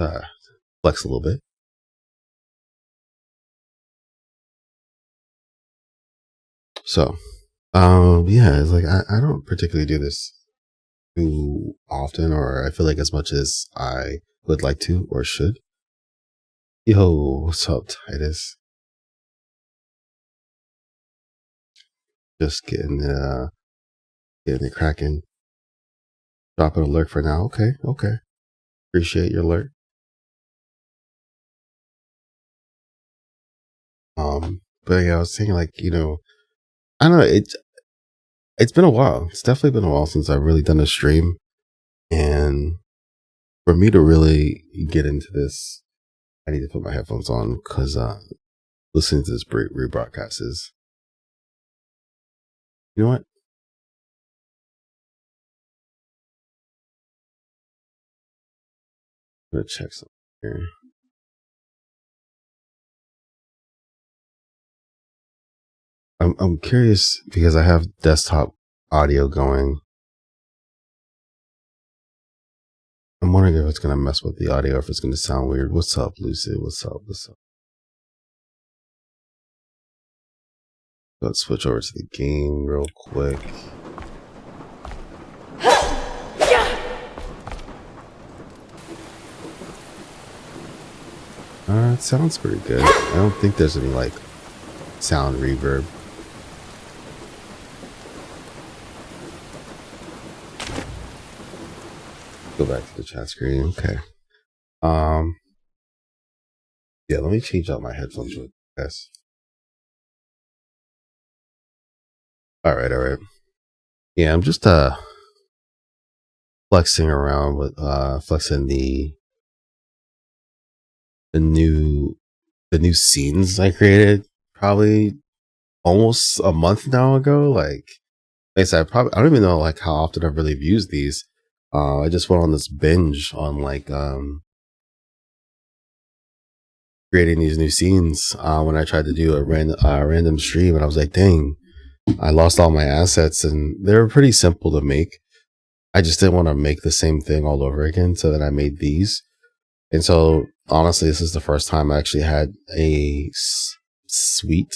uh, flex a little bit. So, yeah, it's like I don't particularly do this too often, or I feel like as much as I would like to or should. Yo, what's up, Titus? Just getting it cracking. Dropping an alert for now. Okay. Appreciate your alert. But yeah, I was saying, like, I don't know. It's been a while. It's definitely been a while since I've really done a stream, and for me to really get into this, I need to put my headphones on because listening to this rebroadcast is, you know what? I'm gonna check something here. I'm curious because I have desktop audio going. I'm wondering if it's gonna mess with the audio, or if it's gonna sound weird. What's up, Lucid? What's up? Let's switch over to the game real quick. It sounds pretty good. I don't think there's any like sound reverb. Go back to the chat screen. Okay. Yeah, let me change out my headphones with this. All right. Yeah, I'm just flexing around with flexing the new scenes I created probably almost a month now ago. Like I said, I don't even know like how often I've really used these. I just went on this binge on like creating these new scenes when I tried to do a random stream, and I was like, dang, I lost all my assets, and they were pretty simple to make. I just didn't want to make the same thing all over again, so then I made these. And so honestly, this is the first time I actually had a suite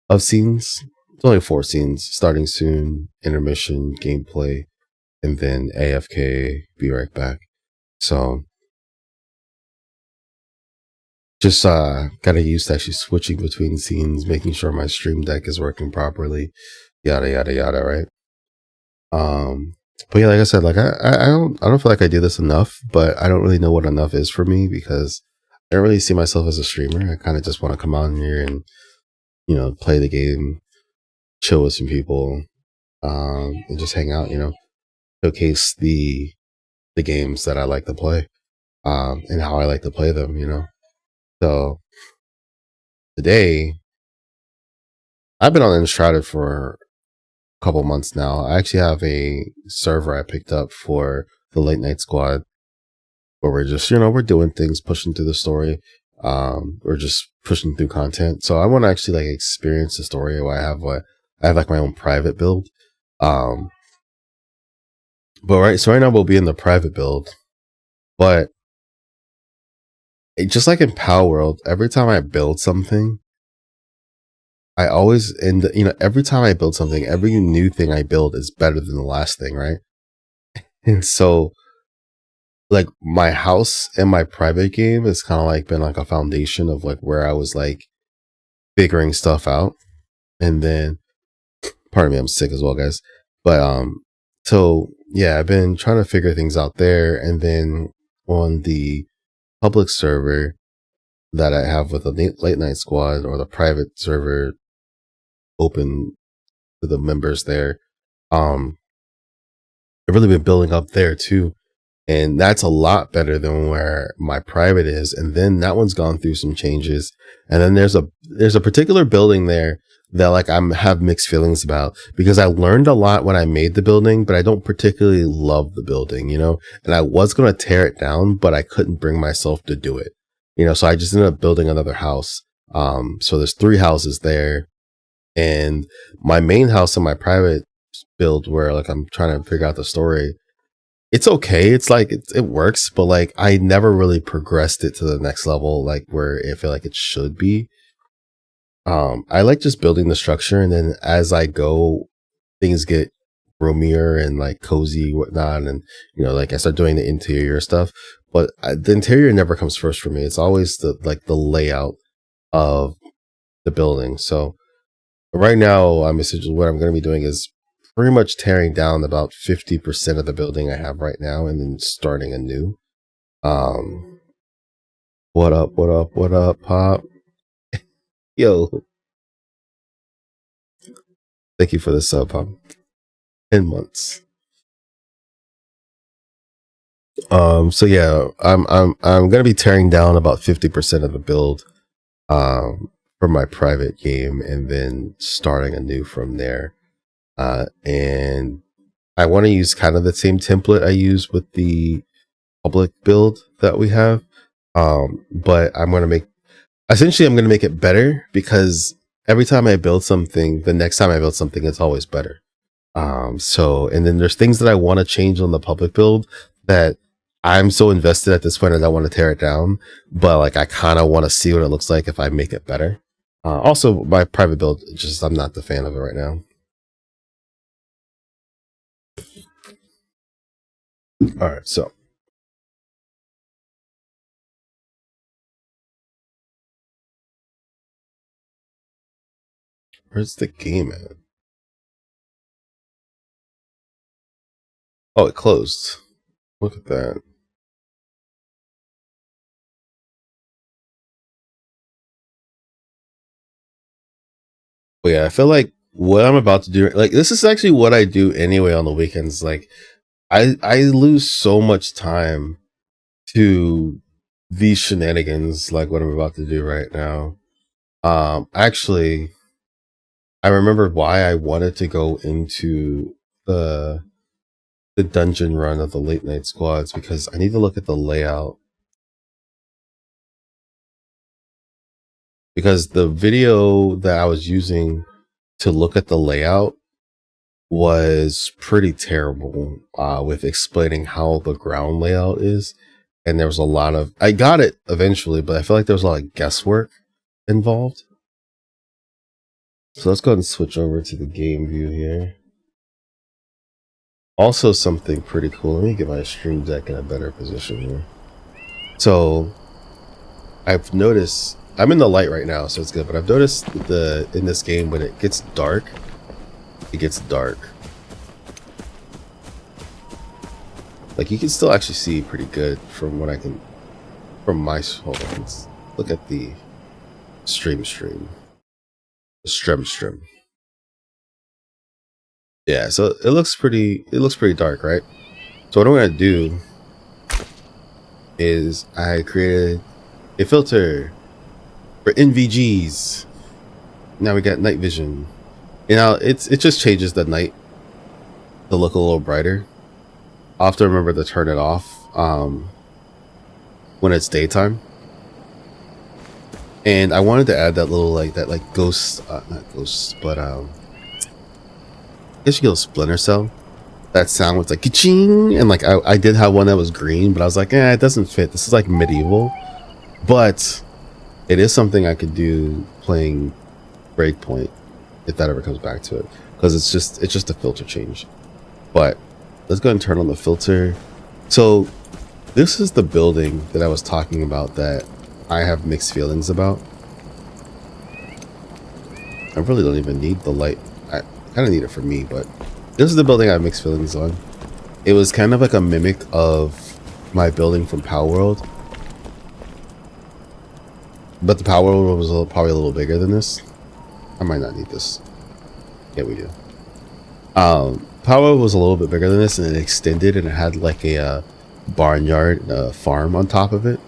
of scenes. It's only 4 scenes: starting soon, intermission, gameplay, and then AFK, be right back. So just got used to actually switching between scenes, making sure my stream deck is working properly, yada yada yada, right? But yeah, like I said, like I don't feel like I do this enough, but I don't really know what enough is for me, because I don't really see myself as a streamer. I kind of just want to come on here and play the game, chill with some people, and just hang out, showcase the games that I like to play, and how I like to play them, So today, I've been on Enshrouded for a couple months now. I actually have a server I picked up for the late night squad, where we're just, we're doing things, pushing through the story. We're just pushing through content. So I want to actually like experience the story. I have like my own private build. But right now we'll be in the private build, but just like in Power World, every time I build something, I always end, every time I build something, every new thing I build is better than the last thing, right? And so, like, my house and my private game has kind of like been like a foundation of like where I was like figuring stuff out. And then, pardon me, I'm sick as well, guys. But so yeah, I've been trying to figure things out there, and then on the public server that I have with the late night squad, or the private server open to the members there, I've really been building up there too, and that's a lot better than where my private is. And then that one's gone through some changes, and then there's a particular building there that like have mixed feelings about, because I learned a lot when I made the building, but I don't particularly love the building, and I was going to tear it down, but I couldn't bring myself to do it, so I just ended up building another house. So there's 3 houses there, and my main house and my private build, where like I'm trying to figure out the story, it's okay. It's like it works, but like I never really progressed it to the next level, like where I feel like it should be. I like just building the structure, and then as I go, things get roomier and like cozy, whatnot, and like I start doing the interior stuff. But the interior never comes first for me. It's always the layout of the building. So right now, essentially what I'm going to be doing is pretty much tearing down about 50% of the building I have right now, and then starting anew. What up? What up? What up, Pop? Yo, thank you for the sub, Pop. 10 months. So yeah, I'm gonna be tearing down about 50% of the build for my private game, and then starting anew from there. And I want to use kind of the same template I use with the public build that we have. But I'm gonna make it better, because every time I build something, the next time I build something, it's always better. So, and then there's things that I want to change on the public build that I'm so invested at this point, I don't want to tear it down, but like I kind of want to see what it looks like if I make it better. Also, my private build, just I'm not the fan of it right now. All right, so where's the game at? Oh, it closed. Look at that. But yeah, I feel like what I'm about to do, like this is actually what I do anyway on the weekends. Like I lose so much time to these shenanigans, like what I'm about to do right now. Actually, I remember why I wanted to go into the dungeon run of the late night squads, because I need to look at the layout. Because the video that I was using to look at the layout was pretty terrible with explaining how the ground layout is. And there was a lot of, I got it eventually, but I feel like there was a lot of guesswork involved. So let's go ahead and switch over to the game view here. Also something pretty cool. Let me get my stream deck in a better position here. So I've noticed, I'm in the light right now, so it's good, but I've noticed in this game, when it gets dark, it gets dark. Like you can still actually see pretty good from what I can, from my, hold on, let's look at the stream. The stream. Yeah, so it looks pretty dark, right? So what I'm gonna do is I created a filter for NVGs. Now we got night vision. You know, it just changes the night to look a little brighter. I'll have to remember to turn it off when it's daytime. And I wanted to add that little like ghost, not ghost, but I guess you get a splinter cell. That sound was like ka-ching, and like I did have one that was green, but I was like, it doesn't fit. This is like medieval, but it is something I could do playing Breakpoint if that ever comes back to it, because it's just a filter change. But let's go ahead and turn on the filter. So this is the building that I was talking about that I have mixed feelings about. I really don't even need the light. I kind of need it for me, but this is the building I have mixed feelings on. It was kind of like a mimic of my building from Power World, but the Power World was probably a little bigger than this. I might not need this. Yeah, we do. Power World was a little bit bigger than this, and it extended, and it had like a barnyard farm on top of it.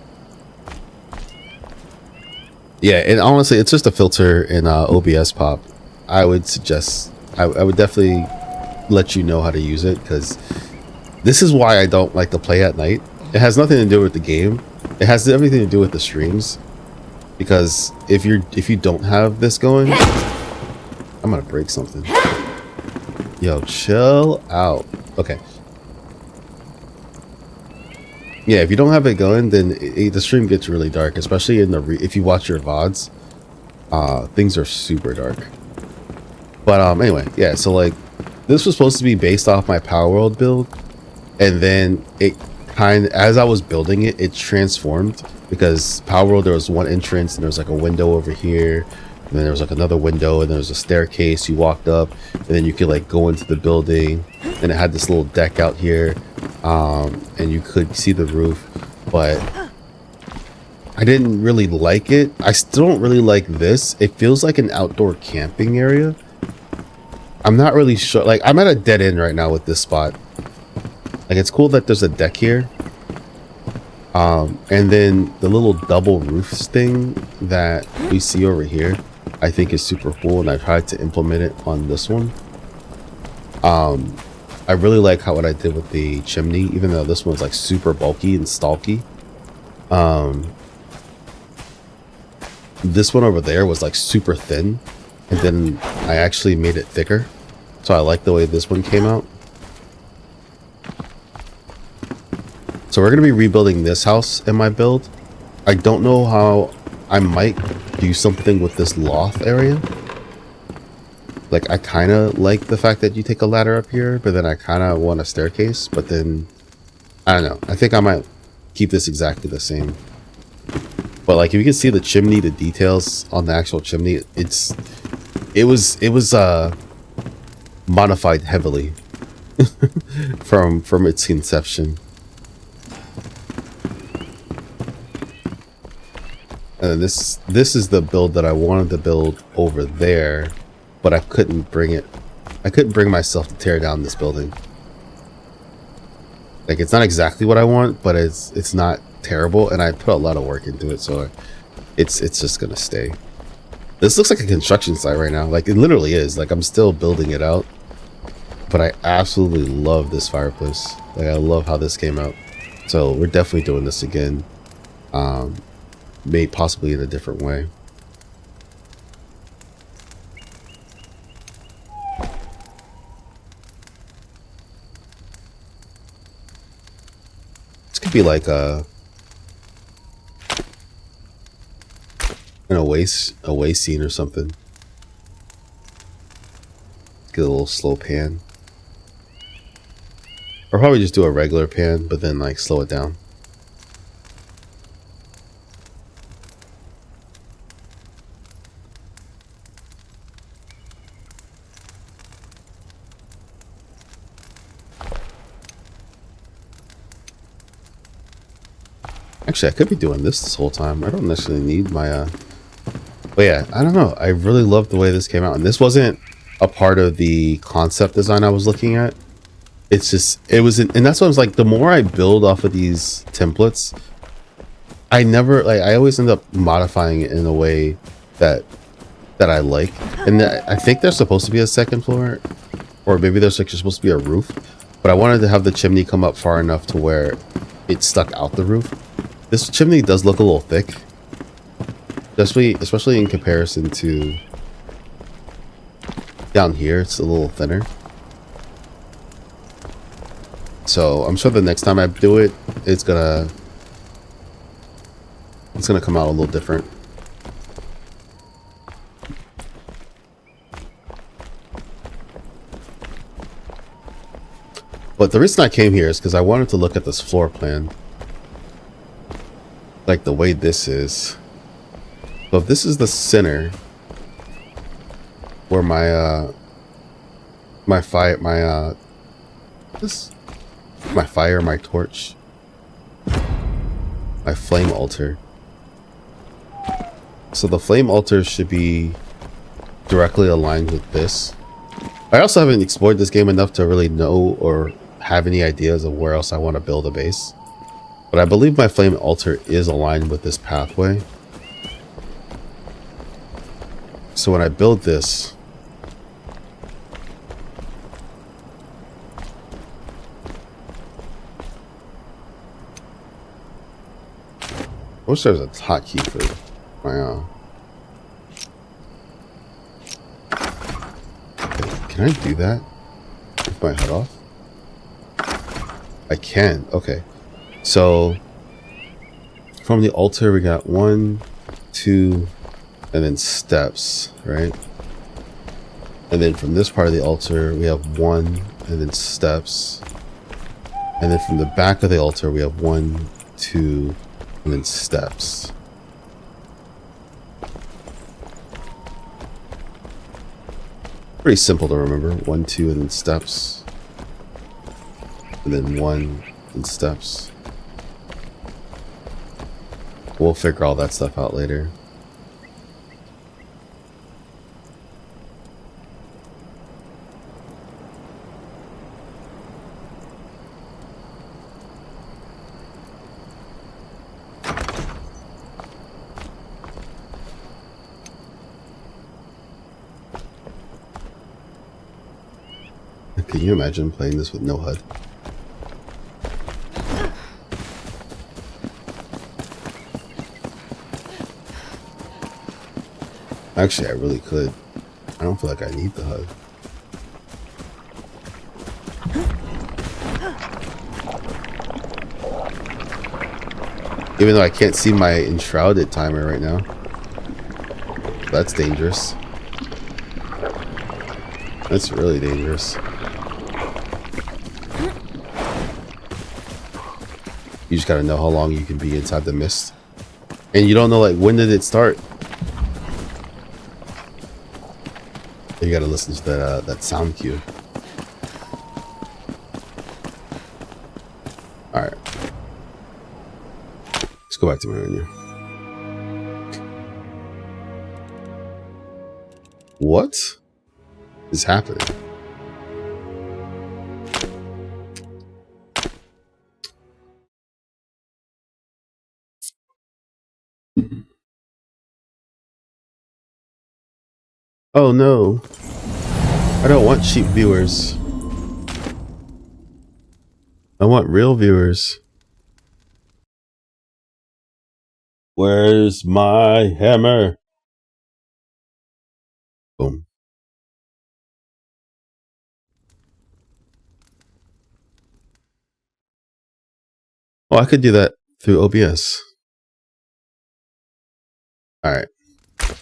Yeah, and honestly, it's just a filter in OBS Pop. I would suggest, I would definitely let you know how to use it, because this is why I don't like to play at night. It has nothing to do with the game. It has everything to do with the streams. Because if you don't have this going, I'm gonna break something. Yo, chill out. Okay. Yeah, if you don't have it going, then the stream gets really dark, especially in the if you watch your VODs. Things are super dark. But anyway, yeah. So like, this was supposed to be based off my Power World build, and then it as I was building it, it transformed, because Power World, there was one entrance and there was like a window over here, and then there was like another window, and there was a staircase you walked up, and then you could like go into the building, and it had this little deck out here, and you could see the roof. But I didn't really like it. I still don't really like this. It feels like an outdoor camping area. I'm not really sure. Like, I'm at a dead end right now with this spot. Like, it's cool that there's a deck here. And then the little double roofs thing that we see over here, I think is super cool, and I tried to implement it on this one. I really like what I did with the chimney, even though this one's like super bulky and stalky. This one over there was like super thin, and then I actually made it thicker. So I like the way this one came out. So we're going to be rebuilding this house in my build. I don't know how. I might do something with this loft area. Like, I kind of like the fact that you take a ladder up here, but then I kind of want a staircase. But then, I don't know. I think I might keep this exactly the same. But like, if you can see the chimney, the details on the actual chimney, it was modified heavily from its conception. And this is the build that I wanted to build over there, but I couldn't bring it. I couldn't bring myself to tear down this building. Like, it's not exactly what I want, but it's not terrible, and I put a lot of work into it, so it's just gonna stay. This looks like a construction site right now. Like, it literally is. Like, I'm still building it out, but I absolutely love this fireplace. Like, I love how this came out. So we're definitely doing this again. Made possibly in a different way. This could be like an away scene or something. Get a little slow pan. Or probably just do a regular pan, but then like slow it down. Actually, I could be doing this whole time. I don't necessarily need my but yeah, I don't know. I really love the way this came out, and this wasn't a part of the concept design I was looking at. It's just, it was, and that's what I was like, the more I build off of these templates, I always end up modifying it in a way that I like. And I think there's supposed to be a second floor, or maybe there's like supposed to be a roof, but I wanted to have the chimney come up far enough to where it stuck out the roof. This chimney does look a little thick, especially in comparison to down here. It's a little thinner. So I'm sure the next time I do it, it's gonna come out a little different. But the reason I came here is because I wanted to look at this floor plan. Like the way this is. So if this is the center where my torch, my flame altar. So the flame altar should be directly aligned with this. I also haven't explored this game enough to really know or have any ideas of where else I want to build a base. But I believe my flame altar is aligned with this pathway. So when I build this, I wish there was a hotkey for my okay, can I do that with my HUD off? I can. Okay. So from the altar, we got 1, 2, and then steps, right? And then from this part of the altar, we have 1, and then steps. And then from the back of the altar, we have 1, 2, and then steps. Pretty simple to remember. 1, 2, and then steps. And then 1, and steps. We'll figure all that stuff out later. Can you imagine playing this with no HUD? Actually, I really could. I don't feel like I need the HUD. Even though I can't see my Enshrouded timer right now. That's dangerous. That's really dangerous. You just gotta know how long you can be inside the mist. And you don't know, like, when did it start? You gotta listen to that sound cue. Alright. Let's go back to my menu. What is happening? Oh no. I don't want cheap viewers. I want real viewers. Where's my hammer? Boom. Oh, I could do that through OBS. Alright. So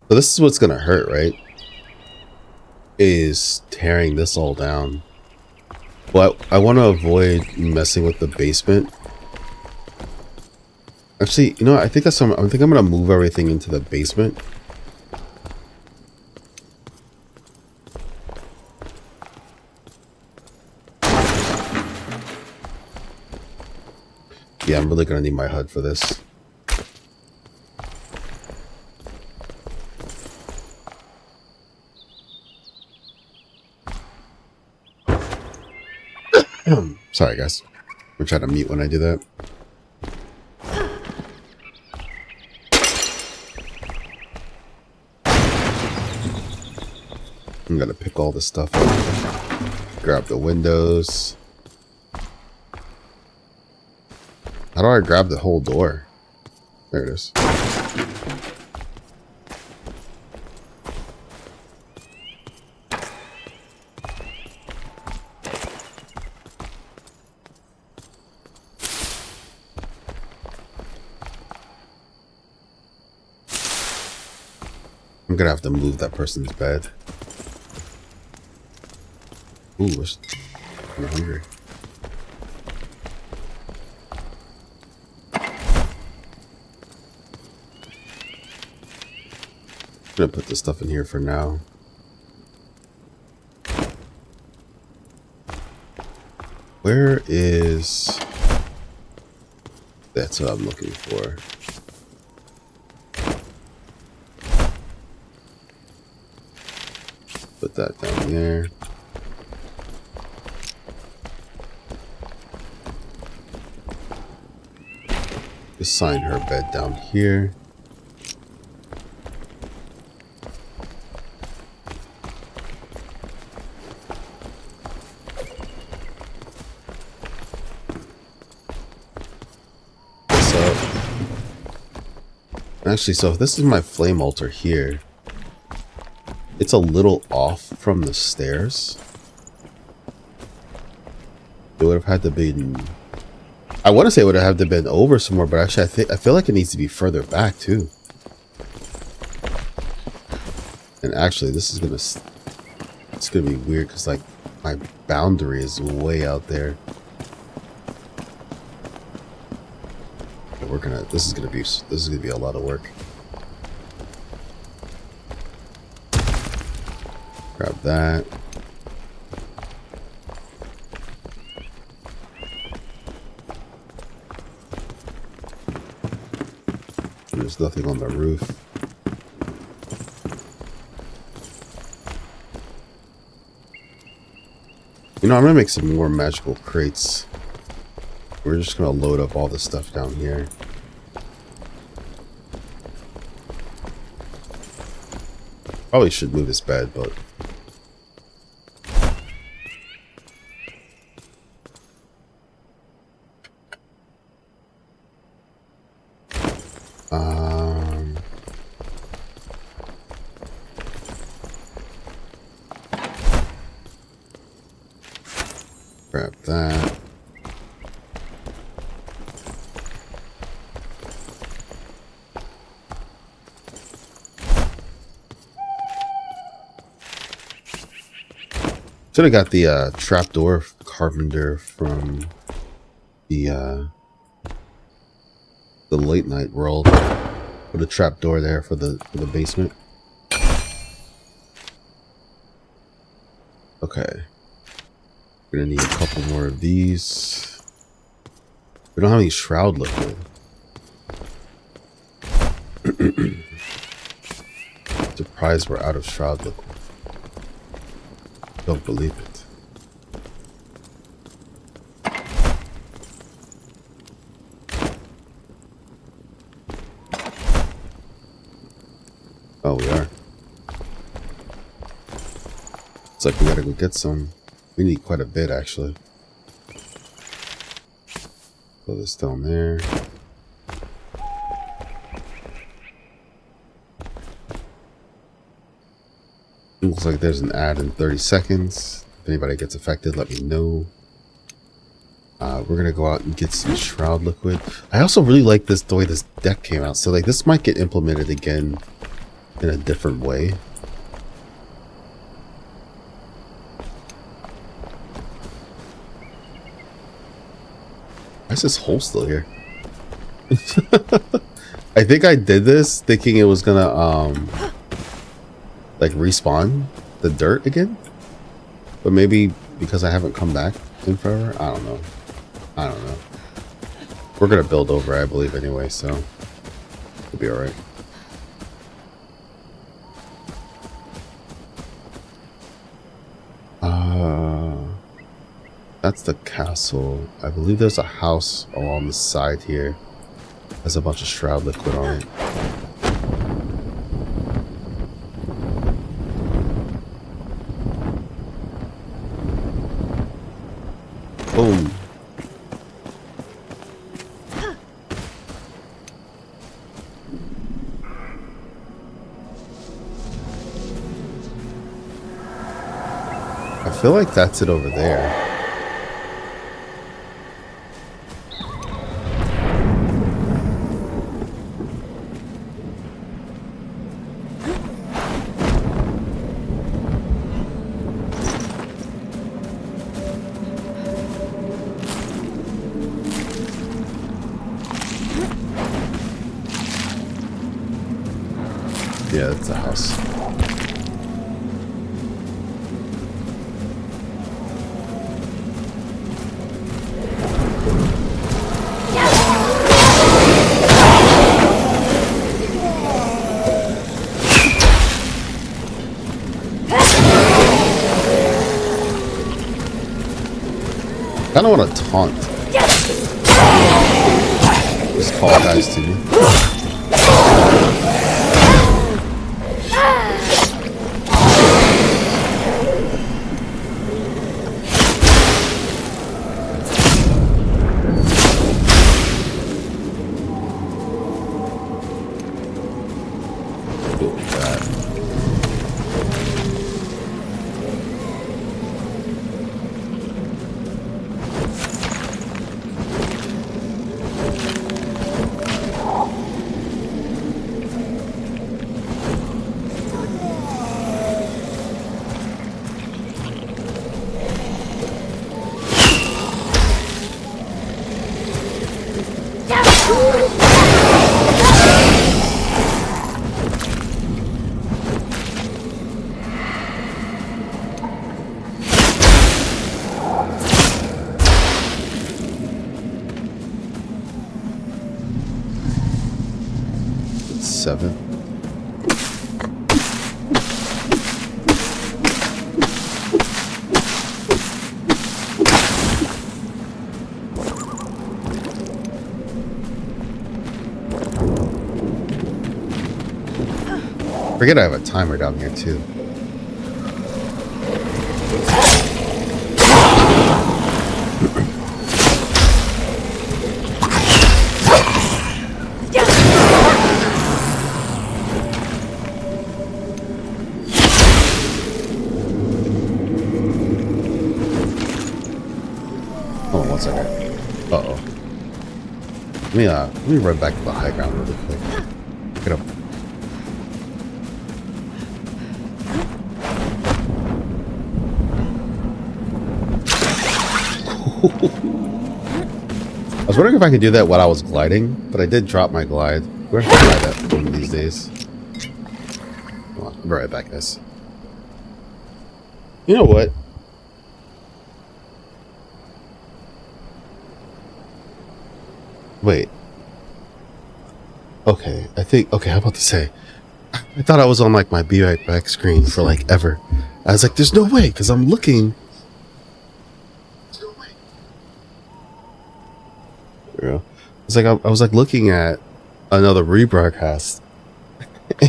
this is what's gonna hurt, right? Is tearing this all down. Well, I want to avoid messing with the basement. Actually, you know what? I think I'm gonna move everything into the basement. Yeah, I'm really gonna need my HUD for this. Sorry guys, I'm trying to mute when I do that. I'm gonna pick all this stuff up. Grab the windows. How do I grab the whole door? There it is. I'm gonna have to move that person's bed. Ooh, I'm hungry. I'm gonna put this stuff in here for now. Where is... That's what I'm looking for. Put that down there. Assign her bed down here. Actually, so if this is my flame altar here, it's a little off from the stairs. It would have had to be... I want to say it would have to been over somewhere, but actually I feel like it needs to be further back too. And actually, this is it's gonna be weird because like my boundary is way out there. But this is gonna be a lot of work. Grab that. There's nothing on the roof. You know, I'm gonna make some more magical crates. We're just gonna load up all the stuff down here. Probably should move this bed, but grab that. Should have got the trapdoor carpenter from the late night world. Put a trapdoor there for the basement. Okay. We're gonna need a couple more of these. We don't have any shroud liquid. Surprised we're out of shroud liquid. Don't believe it. Oh, we are. It's like we gotta go get some. We need quite a bit, actually. Throw this down there. Looks like there's an ad in 30 seconds. If anybody gets affected, let me know. We're gonna go out and get some shroud liquid. I also really like the way this deck came out. So like this might get implemented again in a different way. Why is this hole still here? I think I did this thinking it was gonna like respawn the dirt again, but maybe because I haven't come back in forever. I don't know. We're gonna build over, I believe, anyway, so it'll be all right. That's the castle. I believe there's a house along the side here. There's a bunch of shroud liquid on it. Boom. I feel like that's it over there. Yeah, it's a house. I don't want to taunt. Just call guys to me. 7. Forget I have a timer down here too. Hold on one second. Uh-oh. Let me run back to the high ground really quick. Get up. I was wondering if I could do that while I was gliding, but I did drop my glide. We're gonna try that one of these days. Hold on, I'll be right back, guys. You know what? Wait. Okay, okay, how about to say? I thought I was on like my Be Right Back screen for like ever. I was like, there's no way, because I'm looking. Yeah. It's like I was like looking at another rebroadcast,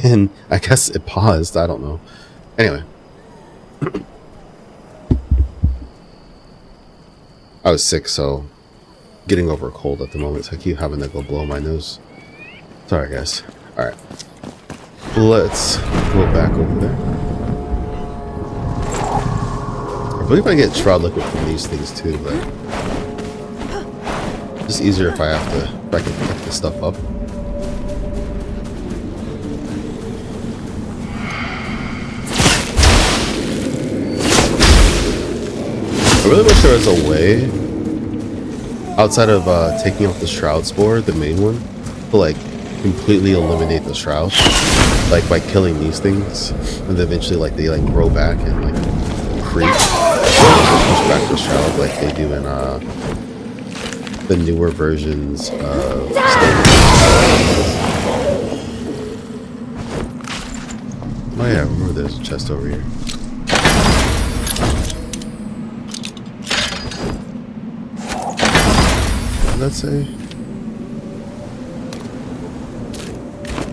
and I guess it paused. I don't know. Anyway, I was sick, so getting over a cold at the moment, so I keep having to go blow my nose. Sorry, guys. All right, let's go back over there. I believe I get shroud liquid from these things too, but it's easier if I can pick this stuff up. I really wish there was a way outside of taking off the shroud spore, the main one, to like completely eliminate the shroud, like by killing these things, and then eventually like they like grow back and like creep, push back the shroud like they do in the newer versions of Oh yeah, I remember there's a chest over here. What did that say?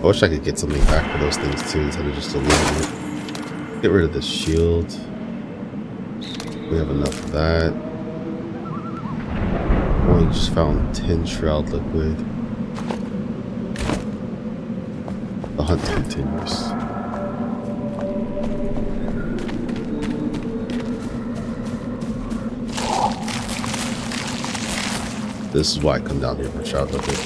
I wish I could get something back for those things too instead of just deleting it. Get rid of the shield. We have enough of that. Oh, we just found 10 shroud liquid. The hunt continues. This is why I come down here for shroud liquid.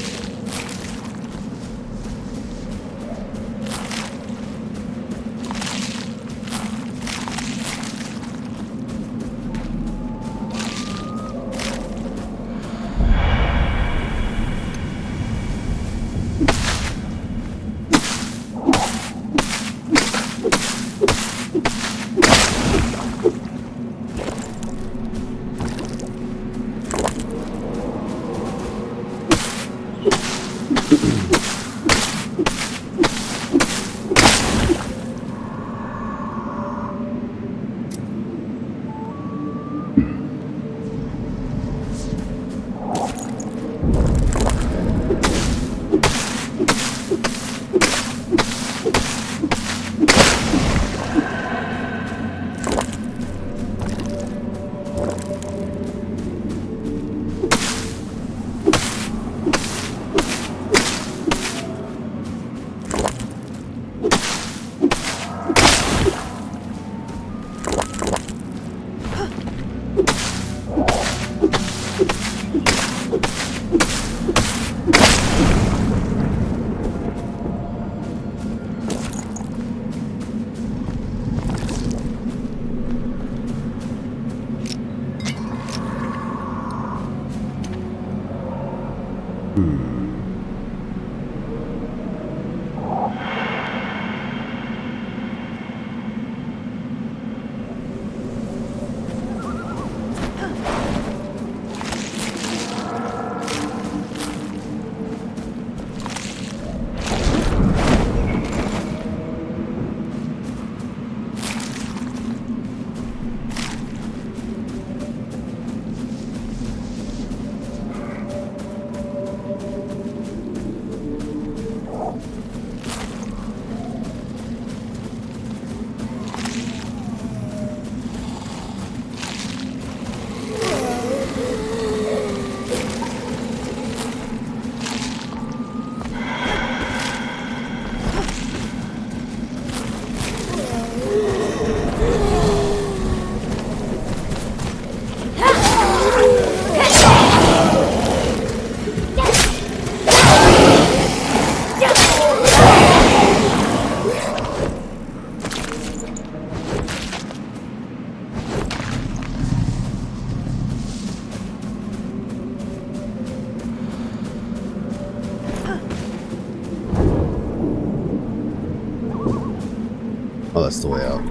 Oh, that's the way out.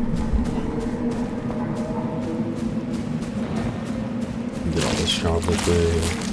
Get all this shroud liquid.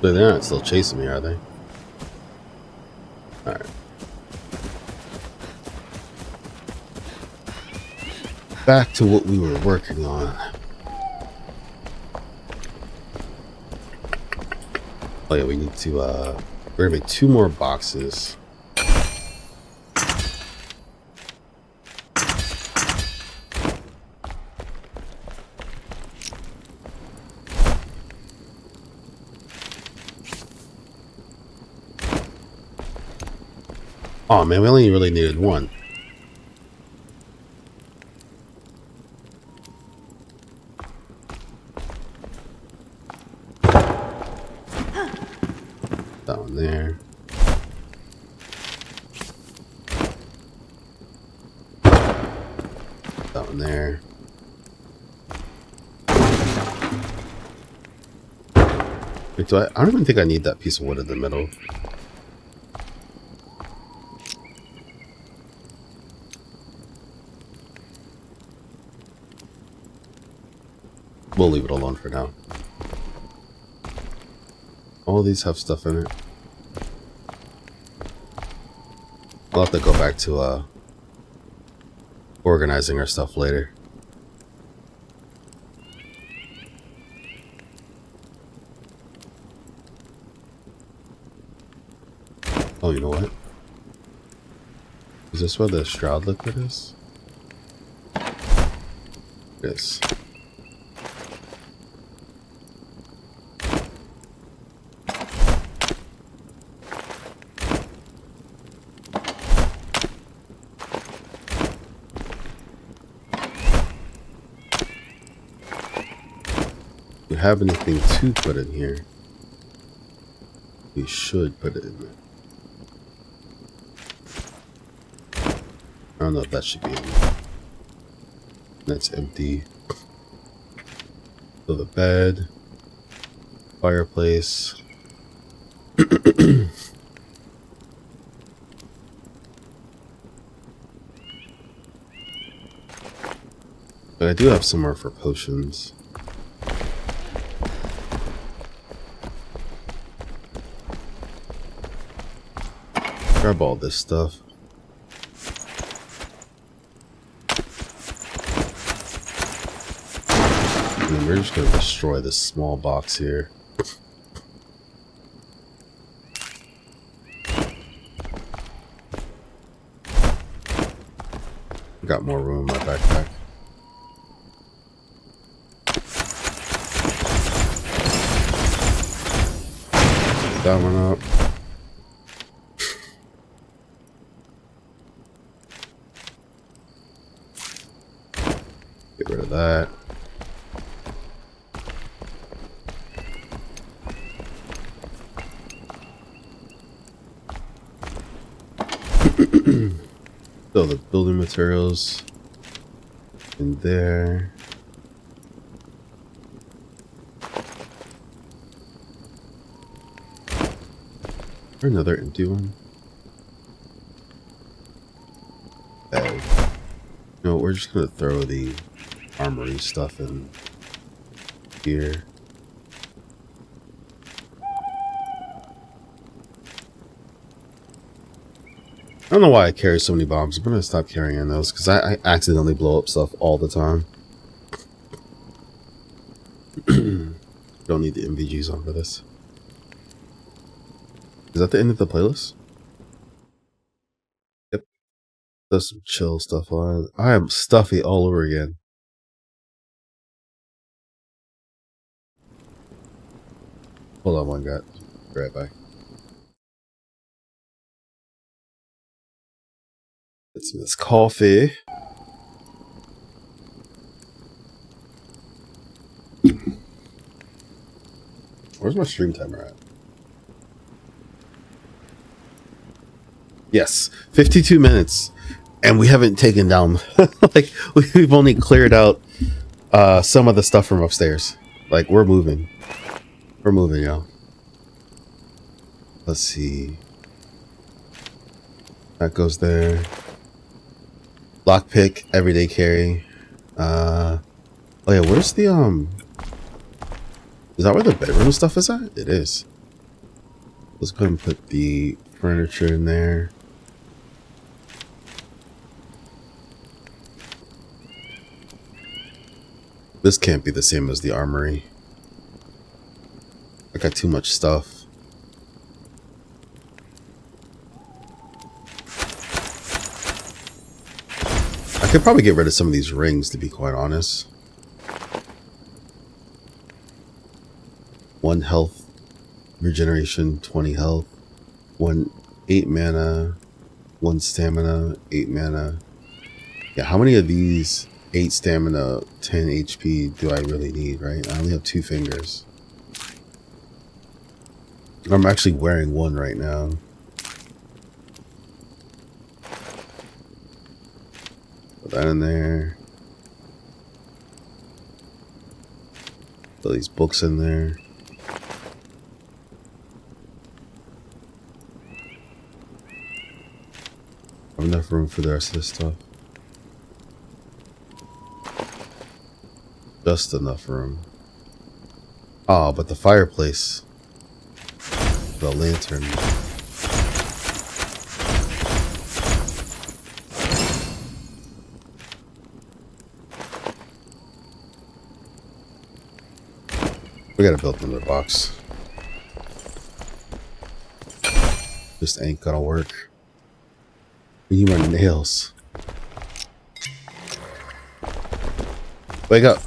But they're not still chasing me, are they? Alright. Back to what we were working on. Oh yeah, we need to, we're gonna make 2 more boxes. Oh man, we only really needed 1. That one there. That one there. Wait, I don't even think I need that piece of wood in the middle. We'll leave it alone for now. All these have stuff in it. I'll have to go back to organizing our stuff later. Oh, you know what? Is this where the shroud liquid is? It is. If we have anything to put in here, we should put it in there. I don't know if that should be in there. That's empty. So the bed, fireplace. But I do have somewhere for potions. Grab all this stuff. And then we're just going to destroy this small box here. Got more room in my backpack. That one up. Get rid of that. So the building materials in there. Or another empty one. Bag. No, we're just gonna throw the armory stuff in here. I don't know why I carry so many bombs. I'm gonna stop carrying those because I accidentally blow up stuff all the time. Don't need the MVGs on for this. Is that the end of the playlist? Yep. There's some chill stuff on. I am stuffy all over again. Hold on one guy. Be right back. Get some of this coffee. Where's my stream timer at? Yes, 52 minutes. And we haven't taken down, like, we've only cleared out some of the stuff from upstairs. Like, we're moving. We're moving, y'all. Let's see. That goes there. Lockpick, everyday carry. Oh yeah, where's the, is that where the bedroom stuff is at? It is. Let's go ahead and put the furniture in there. This can't be the same as the armory. I got too much stuff. I could probably get rid of some of these rings, to be quite honest. 1 health regeneration, 20 health, 8 mana, 1 stamina, 8 mana. Yeah, how many of these 8 stamina, 10 HP do I really need, right? I only have 2 fingers. I'm actually wearing 1 right now. Put that in there. Put these books in there. Have enough room for the rest of this stuff. Just enough room. Oh, but the fireplace. The lantern. We gotta build another box. Just ain't gonna work. We need more nails. Wake up.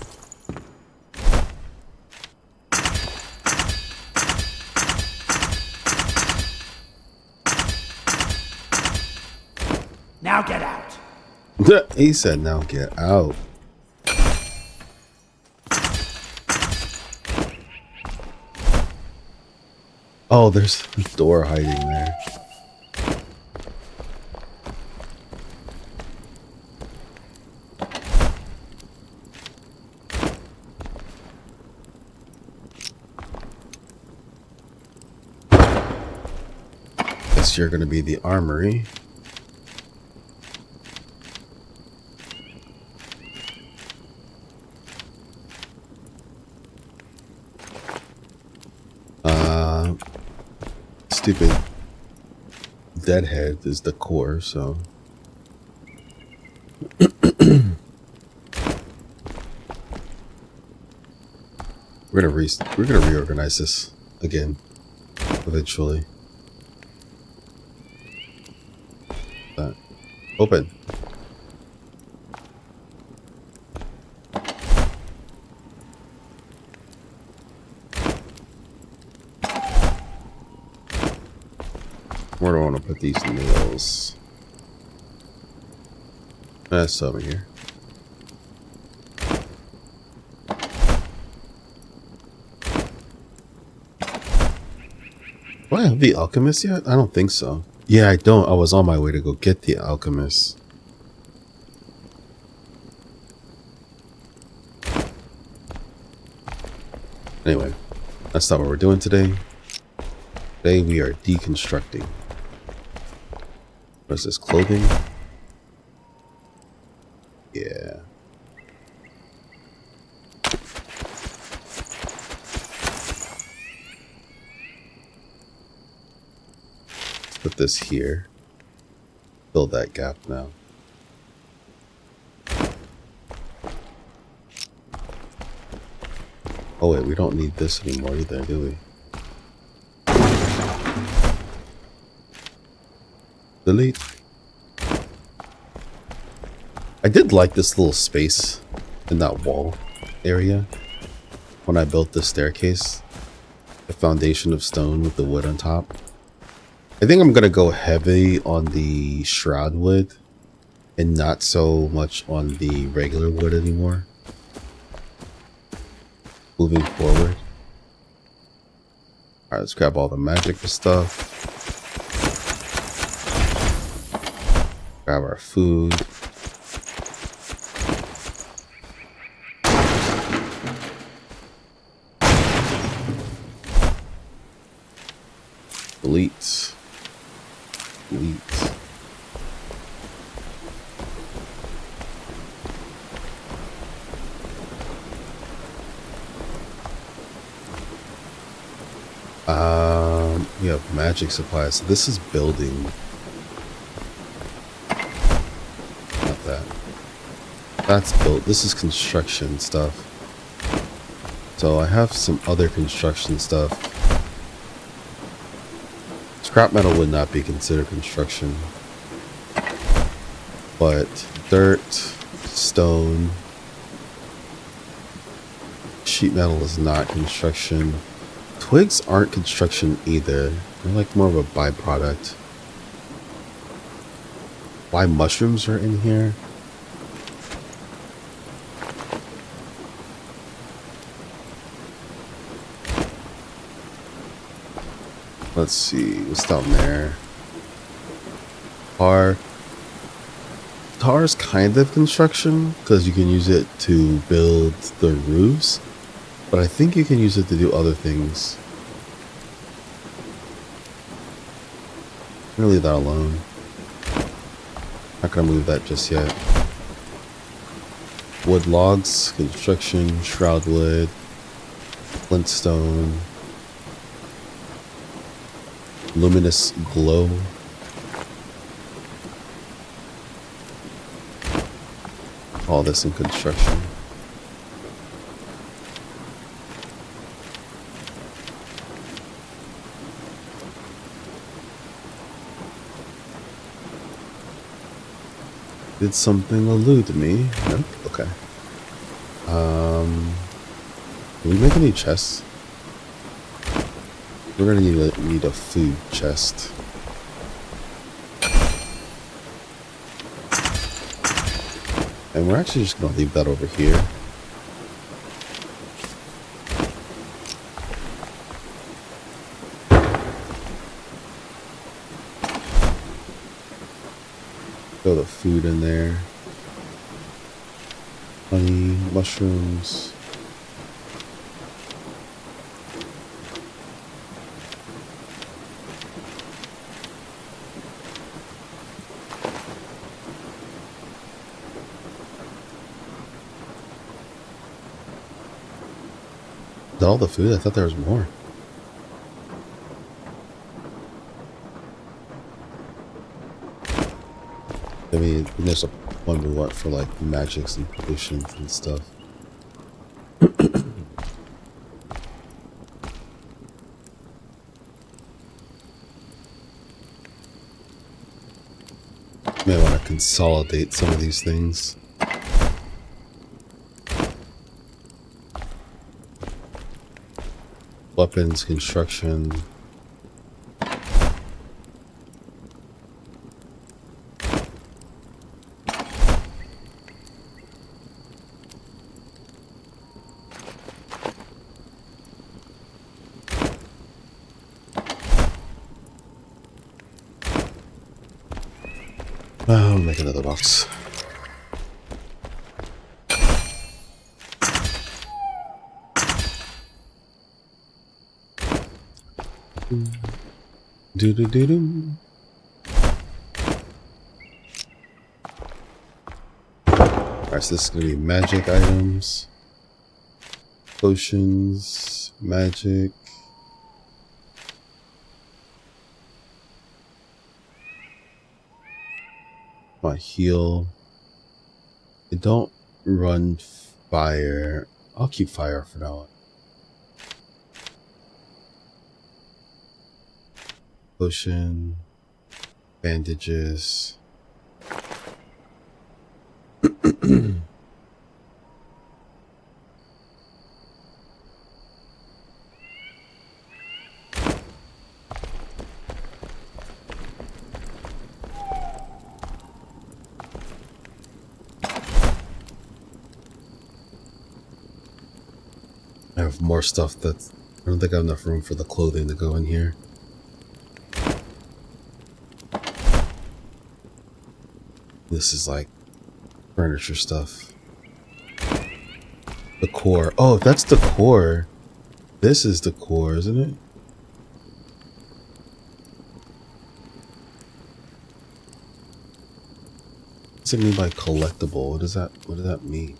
Now get out. He said, now get out. Oh, there's a door hiding there. Guess you're gonna be the armory. Stupid deadhead is the core, so we're gonna reorganize this again eventually. Open. Where do I want to put these nails? That's some here. Do I have the alchemist yet? I don't think so. Yeah, I don't. I was on my way to go get the alchemist. Anyway, that's not what we're doing today. Today we are deconstructing. What is this, clothing? Yeah. Let's put this here. fill that gap now. Oh wait, we don't need this anymore either, do we? Delete. I did like this little space in that wall area when I built this staircase. The foundation of stone with the wood on top. I think I'm gonna go heavy on the shroud wood and not so much on the regular wood anymore. Moving forward. Alright, let's grab all the magic stuff. Grab our food. Delete. Delete. We have magic supplies. So this is building. Not that. That's built. This is construction stuff. So I have some other construction stuff. Scrap metal would not be considered construction. But dirt, stone, sheet metal is not construction. Twigs aren't construction either. They're like more of a byproduct. Why mushrooms are in here? Let's see, what's down there? Tar. Tar is kind of construction because you can use it to build the roofs. But I think you can use it to do other things. I'm gonna leave that alone. Not gonna move that just yet. Wood logs, construction, shroud wood, flintstone, luminous glow. All this in construction. Did something elude me? Nope. Okay. Can we make any chests? We're gonna need a food chest. And we're actually just gonna leave that over here. Throw the food in there. Honey, mushrooms. Is that all the food? I thought there was more. I mean, there's a one we want for like magics and potions and stuff. May want to consolidate some of these things. Weapons, construction. I'll make another box. Do-do-do-do. Alright, so this is gonna be magic items. Potions, magic. My heal. I don't run fire. I'll keep fire for now on. Potion. Bandages. I have more stuff that I don't think I have enough room for the clothing to go in here. This is like furniture stuff. The core. Oh, that's the core. This is the core, isn't it? What's it mean by collectible? What does that mean?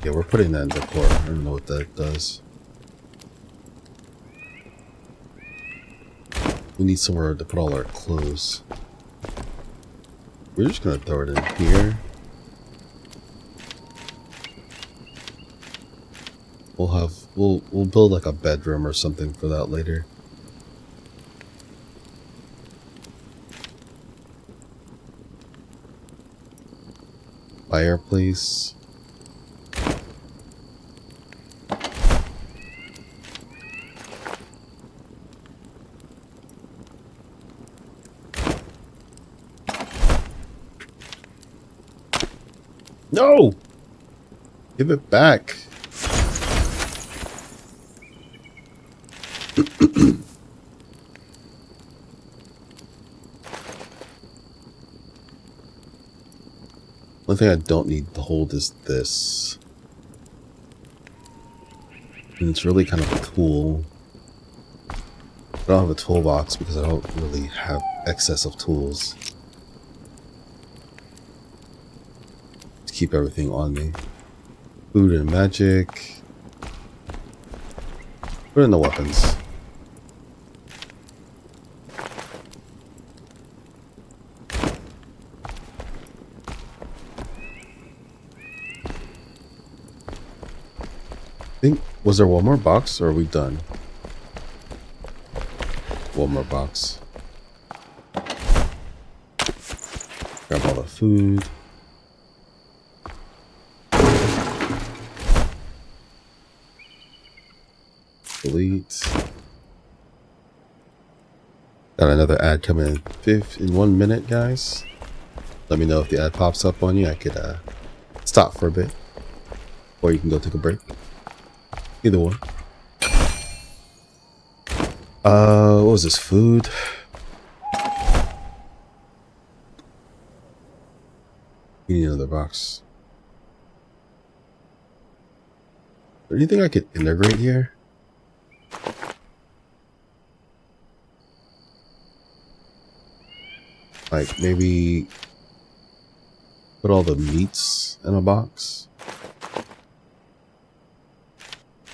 Yeah, we're putting that in the core. I don't know what that does. We need somewhere to put all our clothes. We're just gonna throw it in here. We'll build like a bedroom or something for that later. Fireplace. No! Give it back. One thing I don't need to hold is this. And it's really kind of a tool. I don't have a toolbox because I don't really have excess of tools. To keep everything on me. Food and magic. Put in the weapons. Was there one more box or are we done? One more box. Grab all the food. Delete. Got another ad coming in 1 minute, guys. Let me know if the ad pops up on you. I could stop for a bit. Or you can go take a break. Either one. What was this? Food? We need another box. Is there anything I could integrate here? Like maybe put all the meats in a box.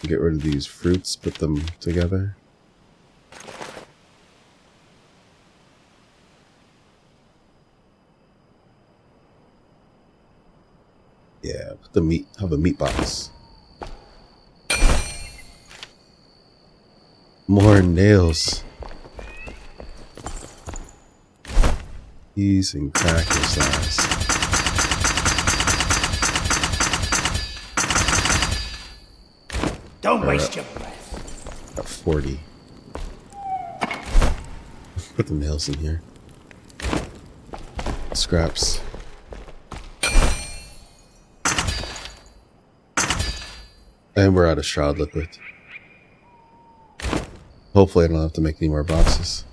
Get rid of these fruits, put them together. Yeah, put the meat, have a meat box. More nails. Cheese and crackers, guys. Don't waste your breath. Got 40. Put the nails in here. Scraps. And we're out of shroud liquid. Hopefully I don't have to make any more boxes.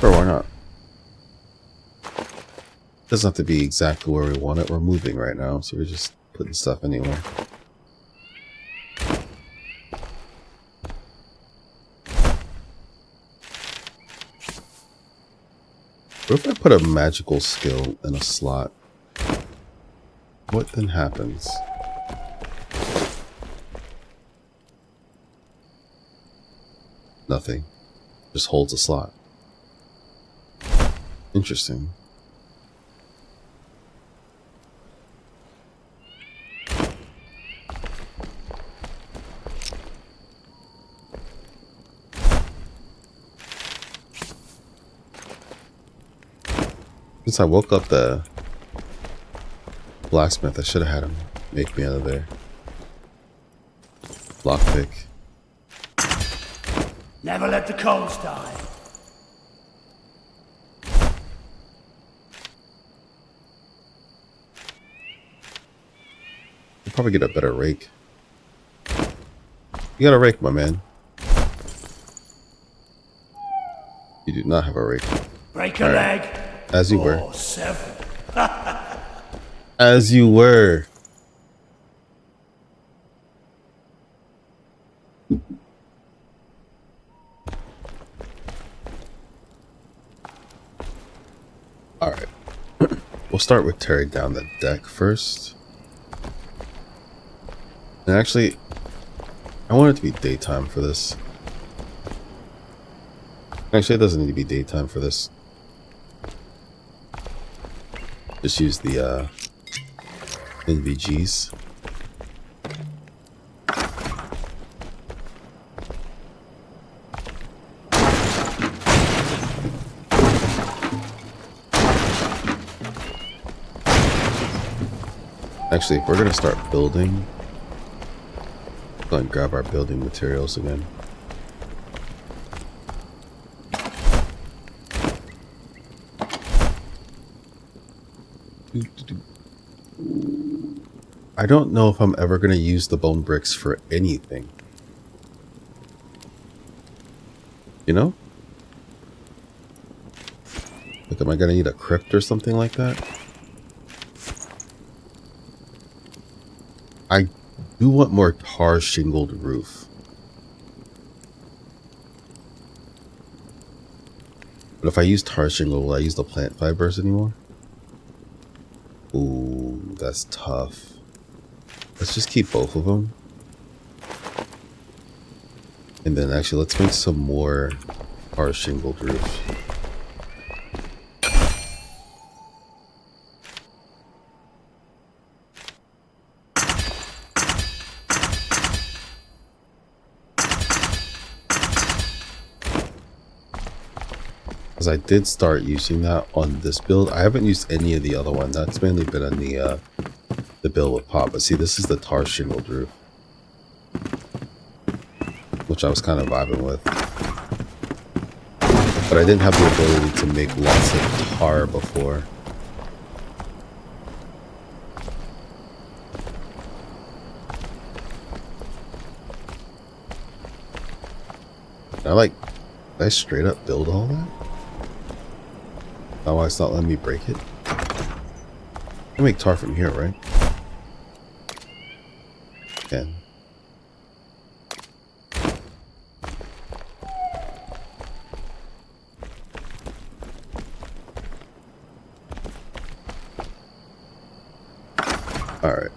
Or why not? Doesn't have to be exactly where we want it. We're moving right now, so we're just putting stuff anywhere. What if I put a magical skill in a slot? What then happens? Nothing. Just holds a slot. Interesting. Since I woke up the blacksmith, I should have had him make me another lockpick. Never let the coals die. I'll probably get a better rake. You got a rake, my man. You do not have a rake. Break a leg. As you were. Or seven. As you were. Alright. We'll start with tearing down the deck first. And actually, I want it to be daytime for this. Actually, it doesn't need to be daytime for this. Just use the NVGs. Actually, if we're gonna start building, go and grab our building materials again. I don't know if I'm ever going to use the bone bricks for anything. You know? Like, am I going to need a crypt or something like that? I do want more tar shingled roof. But if I use tar shingle, will I use the plant fibers anymore? Ooh, that's tough. Let's just keep both of them. And then actually, let's make some more tar shingled roofs. Because I did start using that on this build. I haven't used any of the other ones. That's mainly been on the build with Pop. But see, this is the tar shingled roof, which I was kind of vibing with. But I didn't have the ability to make lots of tar before. Did I straight up build all that? Oh, it's not letting me break it. I can make tar from here, right? Can. All right.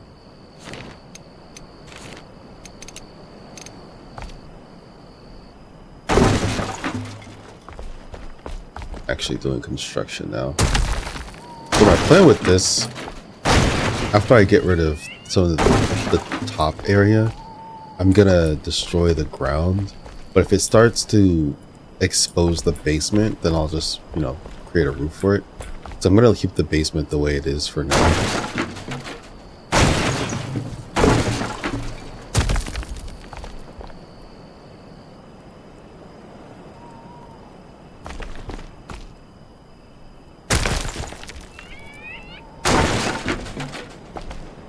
Actually doing construction now. So my plan with this, after I get rid of some of the top area, I'm gonna destroy the ground. But if it starts to expose the basement, then I'll just, you know, create a roof for it. So I'm gonna keep the basement the way it is for now.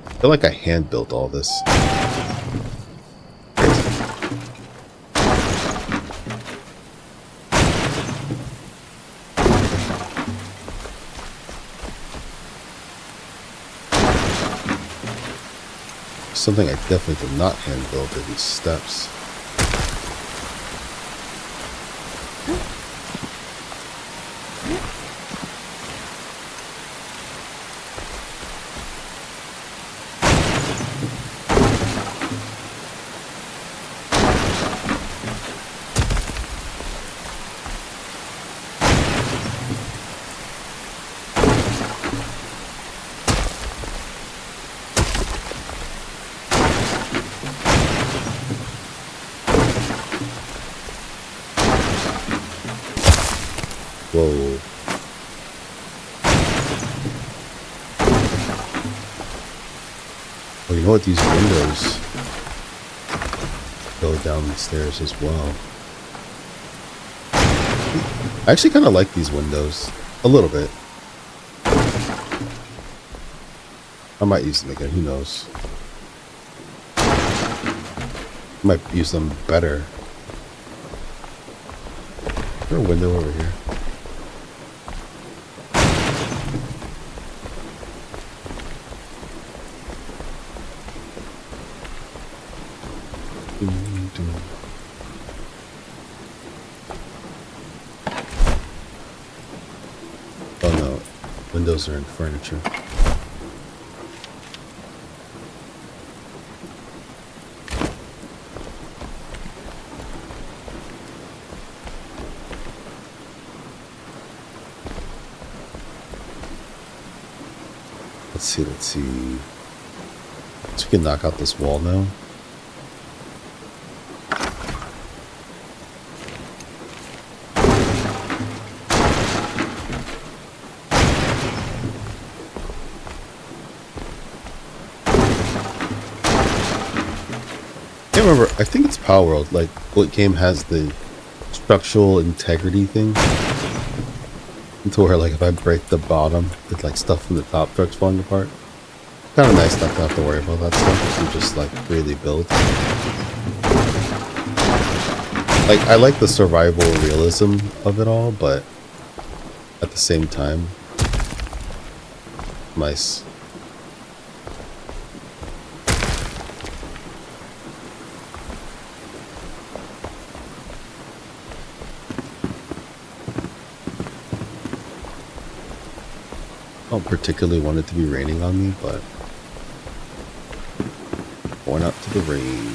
I feel like I hand built all this. Something I definitely did not hand build are these steps. Oh, you know what? These windows go down the stairs as well. I actually kind of like these windows a little bit. I might use them again. Who knows? I might use them better. Is there a window over here? Oh no, windows are in furniture. Let's see. So we can knock out this wall now. I can't remember. I think it's Power World. Like, what game has the structural integrity thing? To where, like, if I break the bottom, it's like stuff from the top starts falling apart. Kind of nice not to have to worry about that stuff. You just like really build. Like, I like the survival realism of it all, but at the same time, nice. I don't particularly want it to be raining on me, but going out to the rain.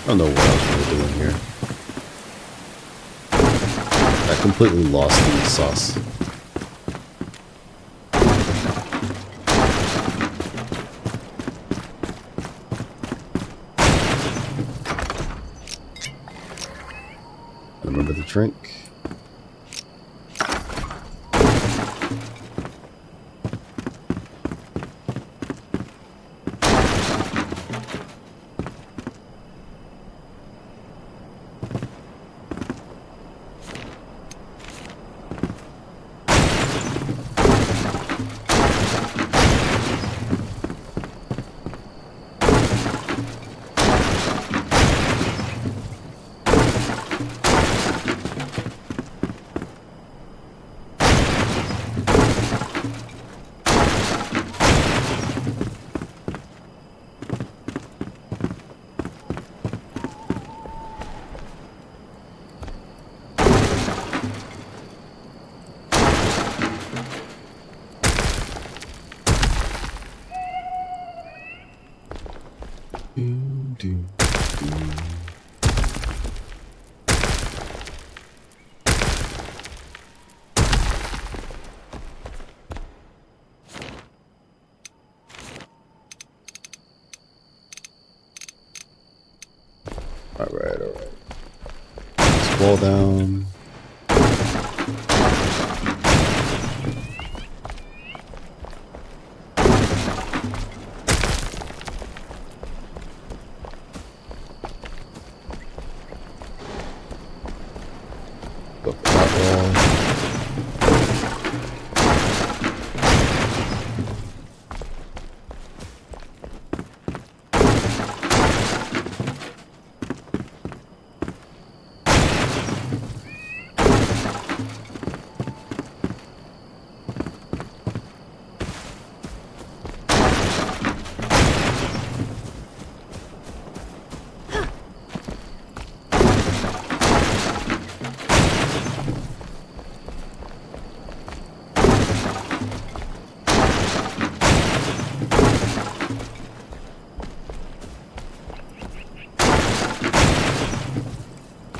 I don't know what else we're doing here. I completely lost in the sauce. Remember the drink. Alright. Let's wall down. Go for that wall.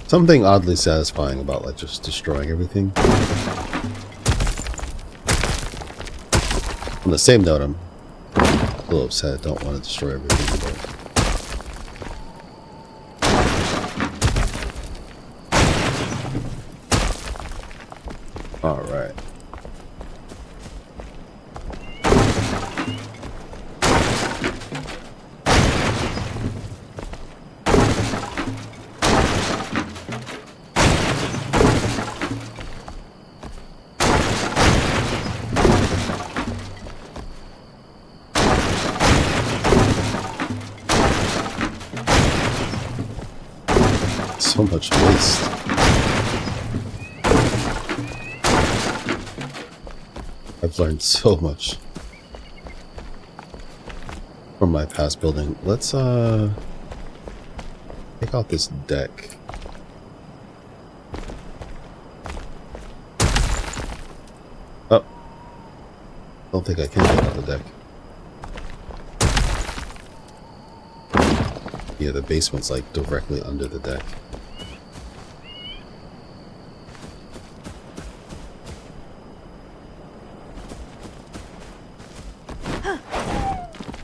Something oddly satisfying about like just destroying everything. On the same note, I'm a little upset. I don't want to destroy everything. But... All right. so much waste. I've learned so much from my past building. Let's take out this deck. Oh, don't think I can take out the deck. Yeah, the basement's like directly under the deck.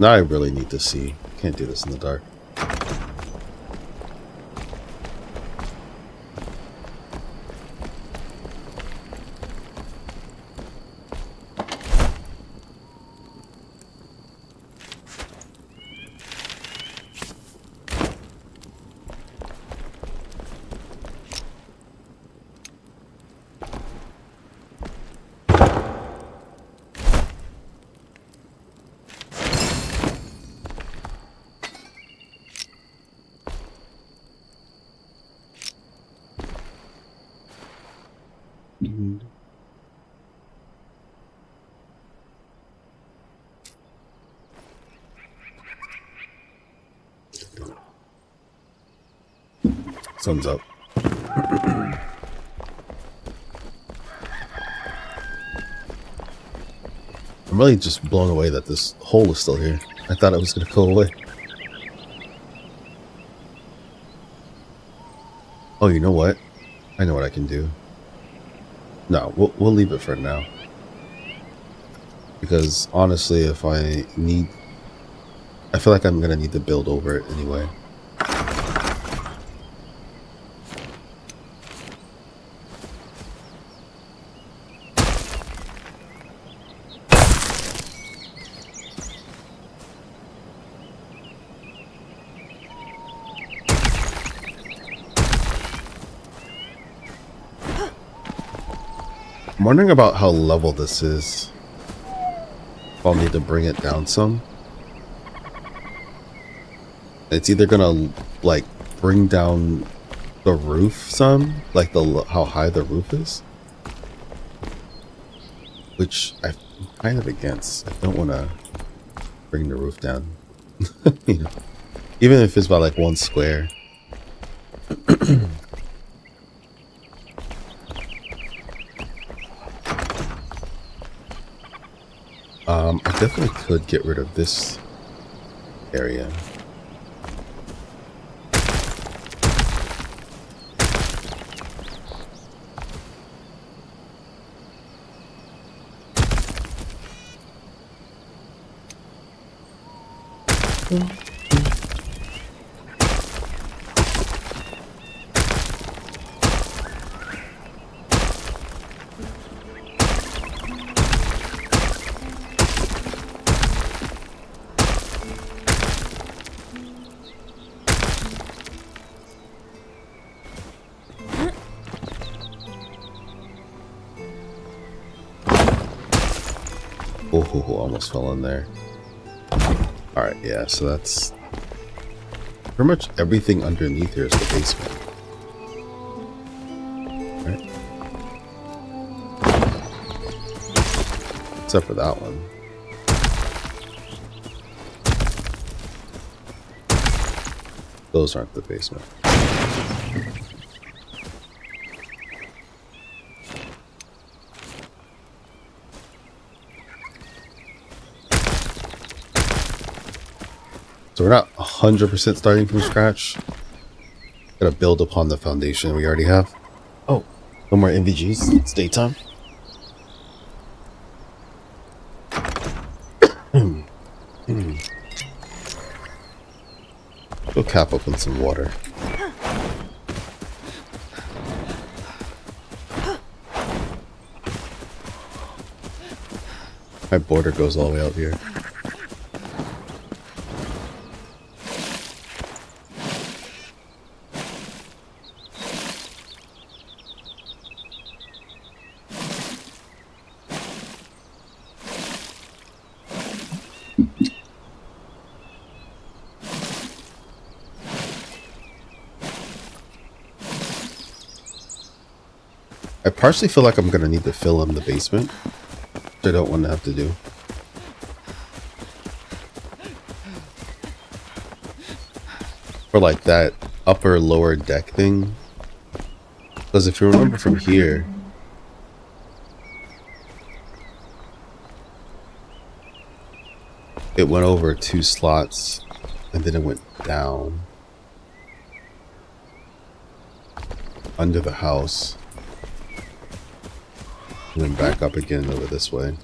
Now I really need to see. Can't do this in the dark. Sun's up. I'm really just blown away that this hole is still here. I thought it was going to go away. Oh, you know what? I know what I can do. No, we'll leave it for now. Because honestly, if I feel like I'm going to need to build over it anyway. I'm wondering about how level this is. If I'll need to bring it down some. It's either gonna like bring down the roof some, like how high the roof is, which I'm kind of against. I don't want to bring the roof down. You know, even if it's by like 1 square. I definitely could get rid of this area. Oh, almost fell in there. Alright, yeah, so that's pretty much everything underneath here is the basement. Right? Except for that one. Those aren't the basement. So we're not 100% starting from scratch. Gotta build upon the foundation we already have. Oh, no more MVGs. It's daytime. Go cap open some water. My border goes all the way out here. I partially feel like I'm going to need to fill in the basement, which I don't want to have to do. Or like that upper lower deck thing. Because if you remember from here, it went over 2 slots and then it went down under the house and then back up again over this way.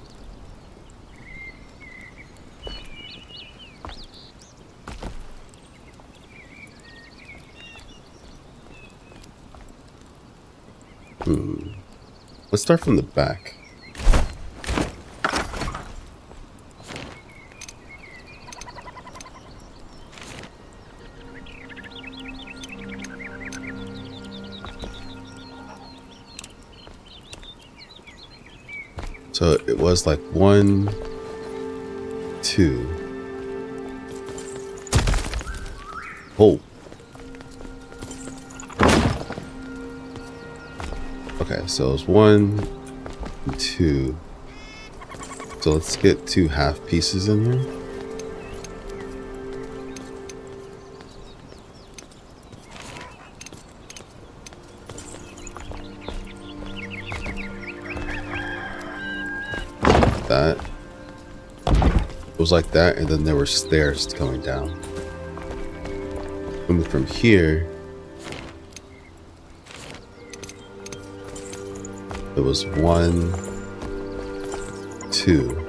Let's start from the back. So it was like 1, 2. Oh. Okay, so it was 1, 2. So let's get 2 half pieces in here. That. It was like that, and then there were stairs going down. Coming from here, it was 1, 2,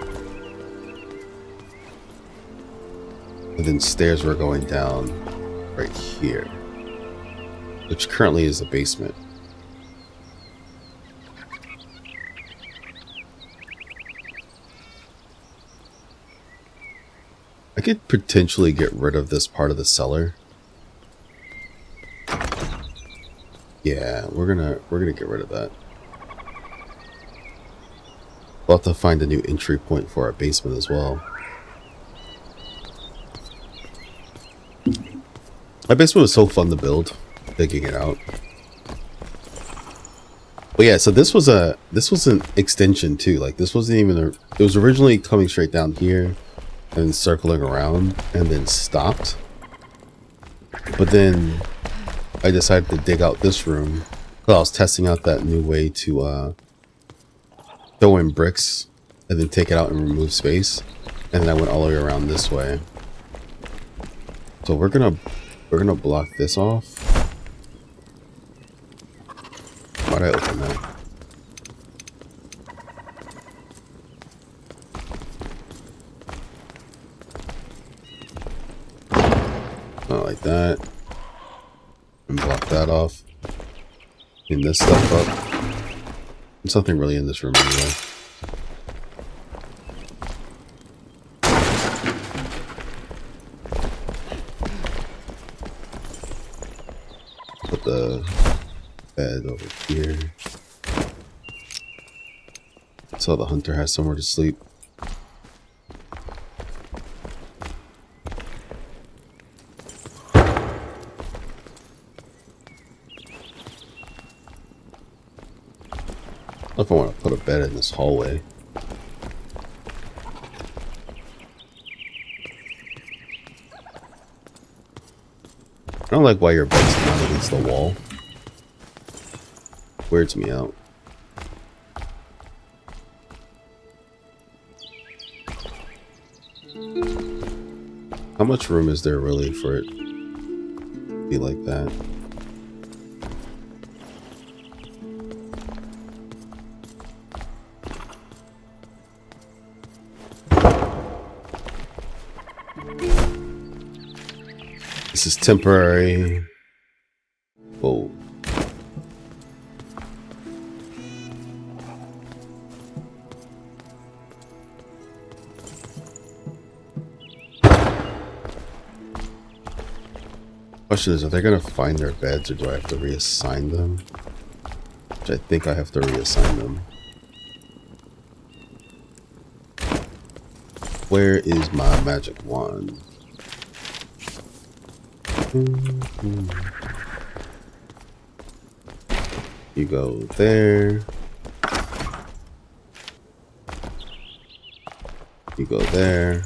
and then stairs were going down right here, which currently is the basement. I could potentially get rid of this part of the cellar. Yeah, we're gonna get rid of that. We'll have to find a new entry point for our basement as well. My basement was so fun to build, digging it out. But yeah, so this was an extension too. Like this wasn't even it was originally coming straight down here and circling around and then stopped. But then I decided to dig out this room because I was testing out that new way to throw in bricks and then take it out and remove space, and then I went all the way around this way. So we're gonna block this off. Why'd I open that? Not like that. And block that off. Clean this stuff up. There's nothing really in this room anyway. Put the bed over here. So the hunter has somewhere to sleep. I don't know if I want to put a bed in this hallway. I don't like why your bed's not against the wall. Weirds me out. How much room is there really for it to be like that? This is temporary. Whoa. Question is, are they gonna find their beds or do I have to reassign them? Which I think I have to reassign them. Where is my magic wand? You go there. You go there.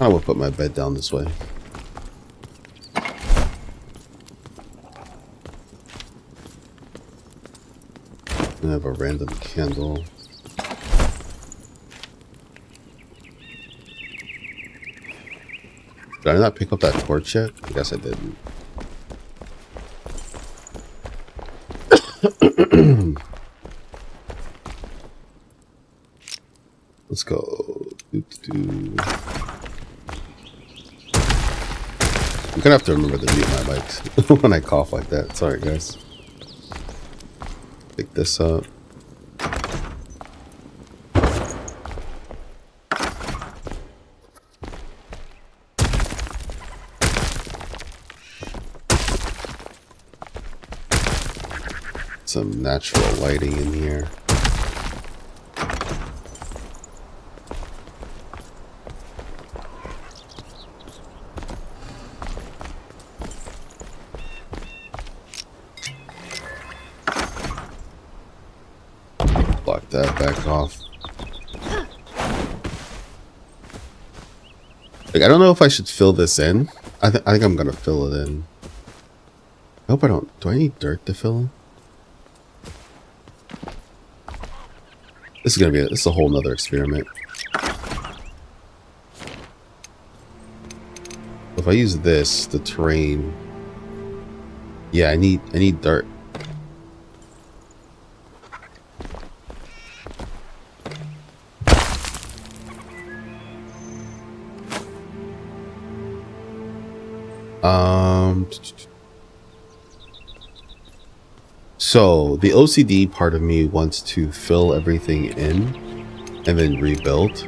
I will put my bed down this way. I have a random candle. Did I not pick up that torch yet? I guess I didn't. Let's go. I'm gonna have to remember to mute my mic when I cough like that. Sorry, guys. Pick this up. Some natural lighting in here. Block that back off. Like, I don't know if I should fill this in. I think I'm gonna fill it in. I hope I don't. Do I need dirt to fill in? This is gonna be this is a whole nother experiment. If I use this, the terrain. Yeah, I need dirt. So the OCD part of me wants to fill everything in and then rebuild.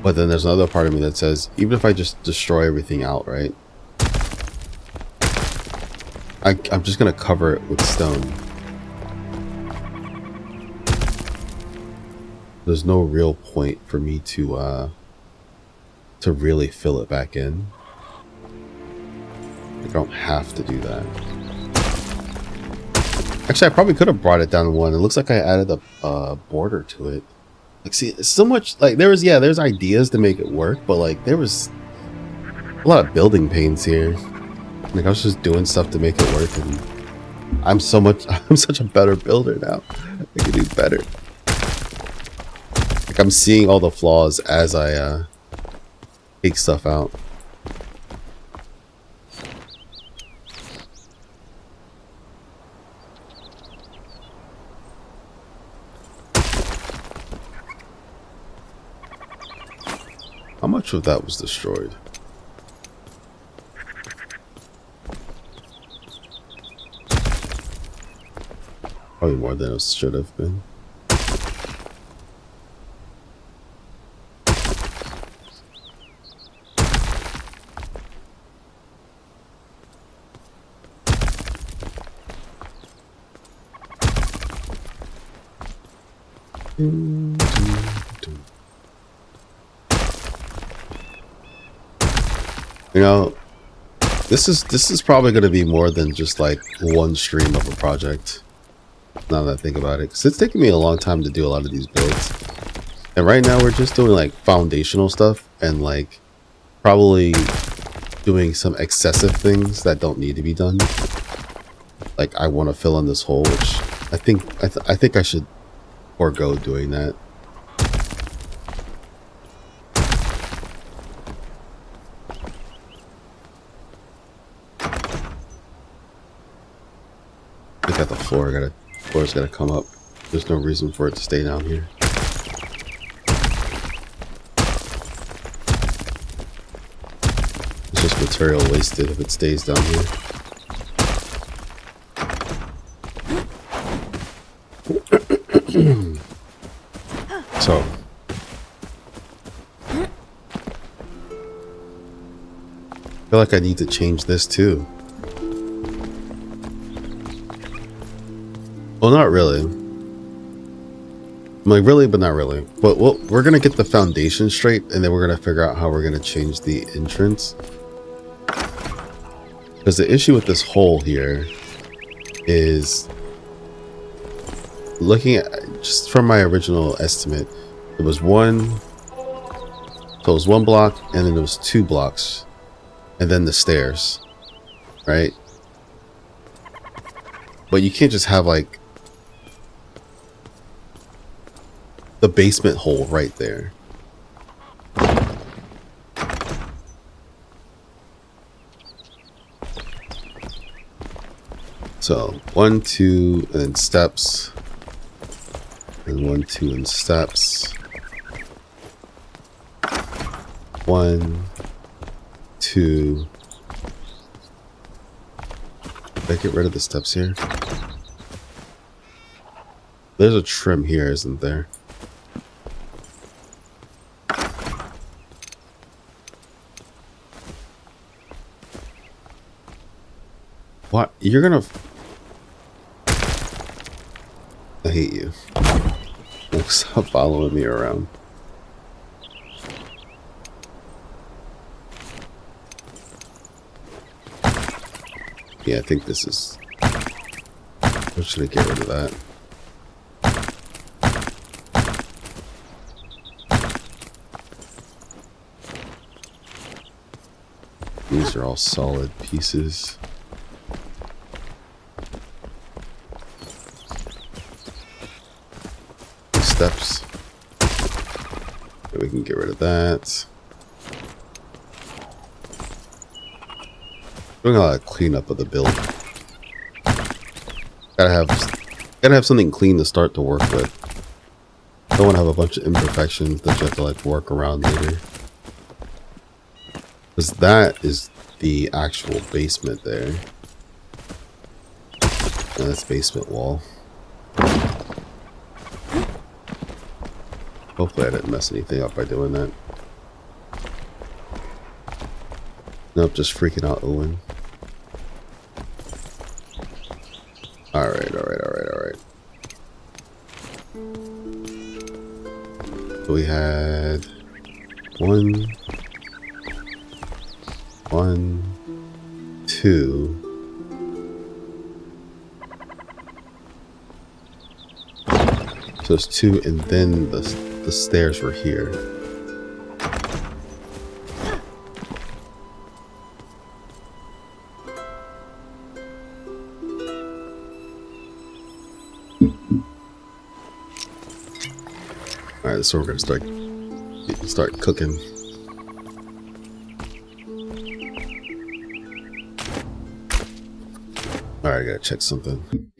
But then there's another part of me that says, even if I just destroy everything outright, I'm just gonna cover it with stone. There's no real point for me to really fill it back in. I don't have to do that. Actually, I probably could have brought it down one. It looks like I added a border to it. Like, see, it's so much, like, there's ideas to make it work, but like there was a lot of building pains here. Like, I was just doing stuff to make it work, and I'm such a better builder now. I can do better. Like, I'm seeing all the flaws as I take stuff out. How much of that was destroyed? Probably more than it should have been. You know, this is probably going to be more than just like one stream of a project. Now that I think about it, because it's taking me a long time to do a lot of these builds, and right now we're just doing like foundational stuff and like probably doing some excessive things that don't need to be done. Like, I want to fill in this hole, which I think I should forego doing that. Look at the floor. Floor's gotta come up. There's no reason for it to stay down here. It's just material wasted if it stays down here. So I feel like I need to change this too. Well, not really. I'm like, really, but not really. But we're gonna get the foundation straight, and then we're gonna figure out how we're gonna change the entrance. Because the issue with this hole here is, looking at just from my original estimate, it was one. So it was one block, and then there was 2 blocks, and then the stairs, right? But you can't just have like the basement hole right there. So 1, 2, and then steps, and 1, 2, and steps. 1, 2. Did I get rid of the steps here? There's a trim here, isn't there? What? You're gonna... I hate you. Like, stop following me around. Yeah, I think this is... I'm just gonna get rid of that. These are all solid pieces. These steps. Okay, we can get rid of that. Doing a lot of cleanup of the build. Gotta have something clean to start to work with. Don't want to have a bunch of imperfections that you have to like work around later. Because that is the actual basement there. And that's basement wall. Hopefully I didn't mess anything up by doing that. Nope, just freaking out Owen. Alright. So we had 1, 2. So it's 2, and then the stairs were here. Alright, so we're gonna start cooking. Alright, I gotta check something.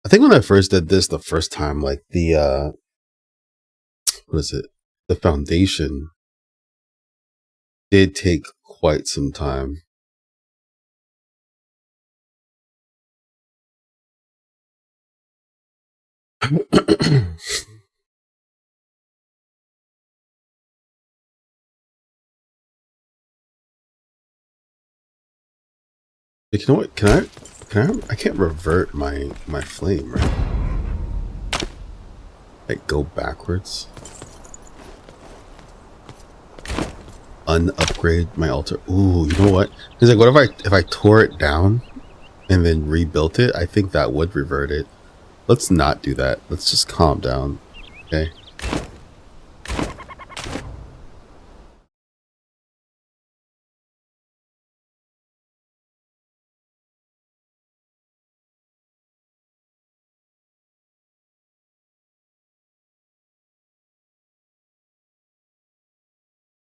I think when I first did this the first time, like the what is it? The foundation did take quite some time. You know what? Can I can't revert my flame, right? Like go backwards. Unupgrade my altar. Ooh, you know what? It's like, what if I tore it down and then rebuilt it? I think that would revert it. Let's not do that. Let's just calm down. Okay.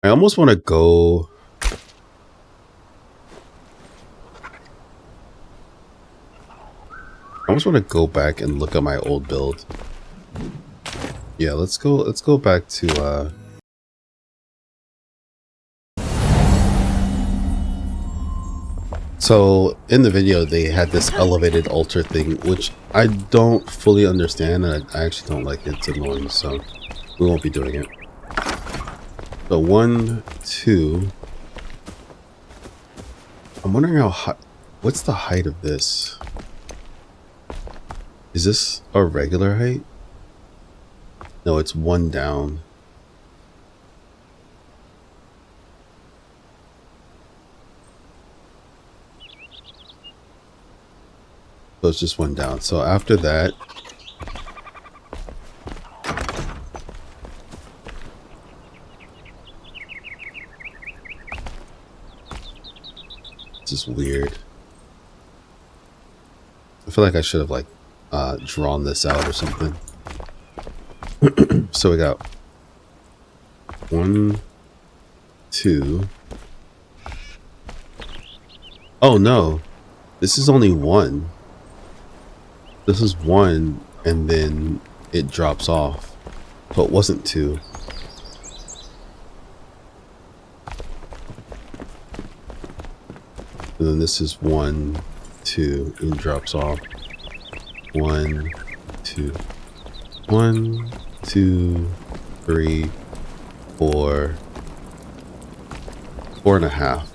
I almost want to go. I almost want to go back and look at my old build. Yeah, let's go back to so in the video they had this elevated altar thing, which I don't fully understand, and I actually don't like it. It's annoying, so we won't be doing it. So 1, 2. I'm wondering how high. What's the height of this? Is this a regular height? No, it's one down. So it's just one down. So after that, it's just weird. I feel like I should have like drawn this out or something. So we got 1, 2. Oh no, this is only 1. This is 1 and then it drops off. So it wasn't 2. And then this is 1, 2, and drops off. 1, 2. 1, 2, 3, 4. 4.5.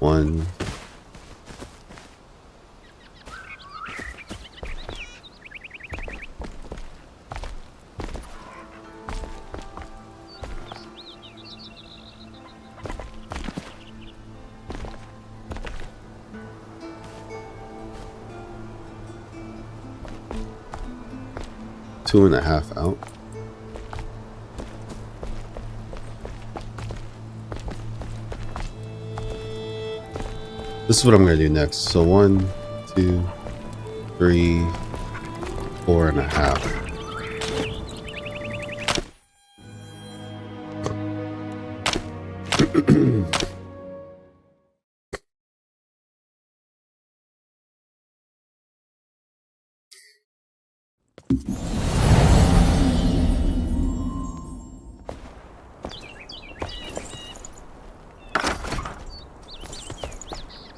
One. Two and a half out. This is what I'm going to do next. So 1, 2, 3, 4.5.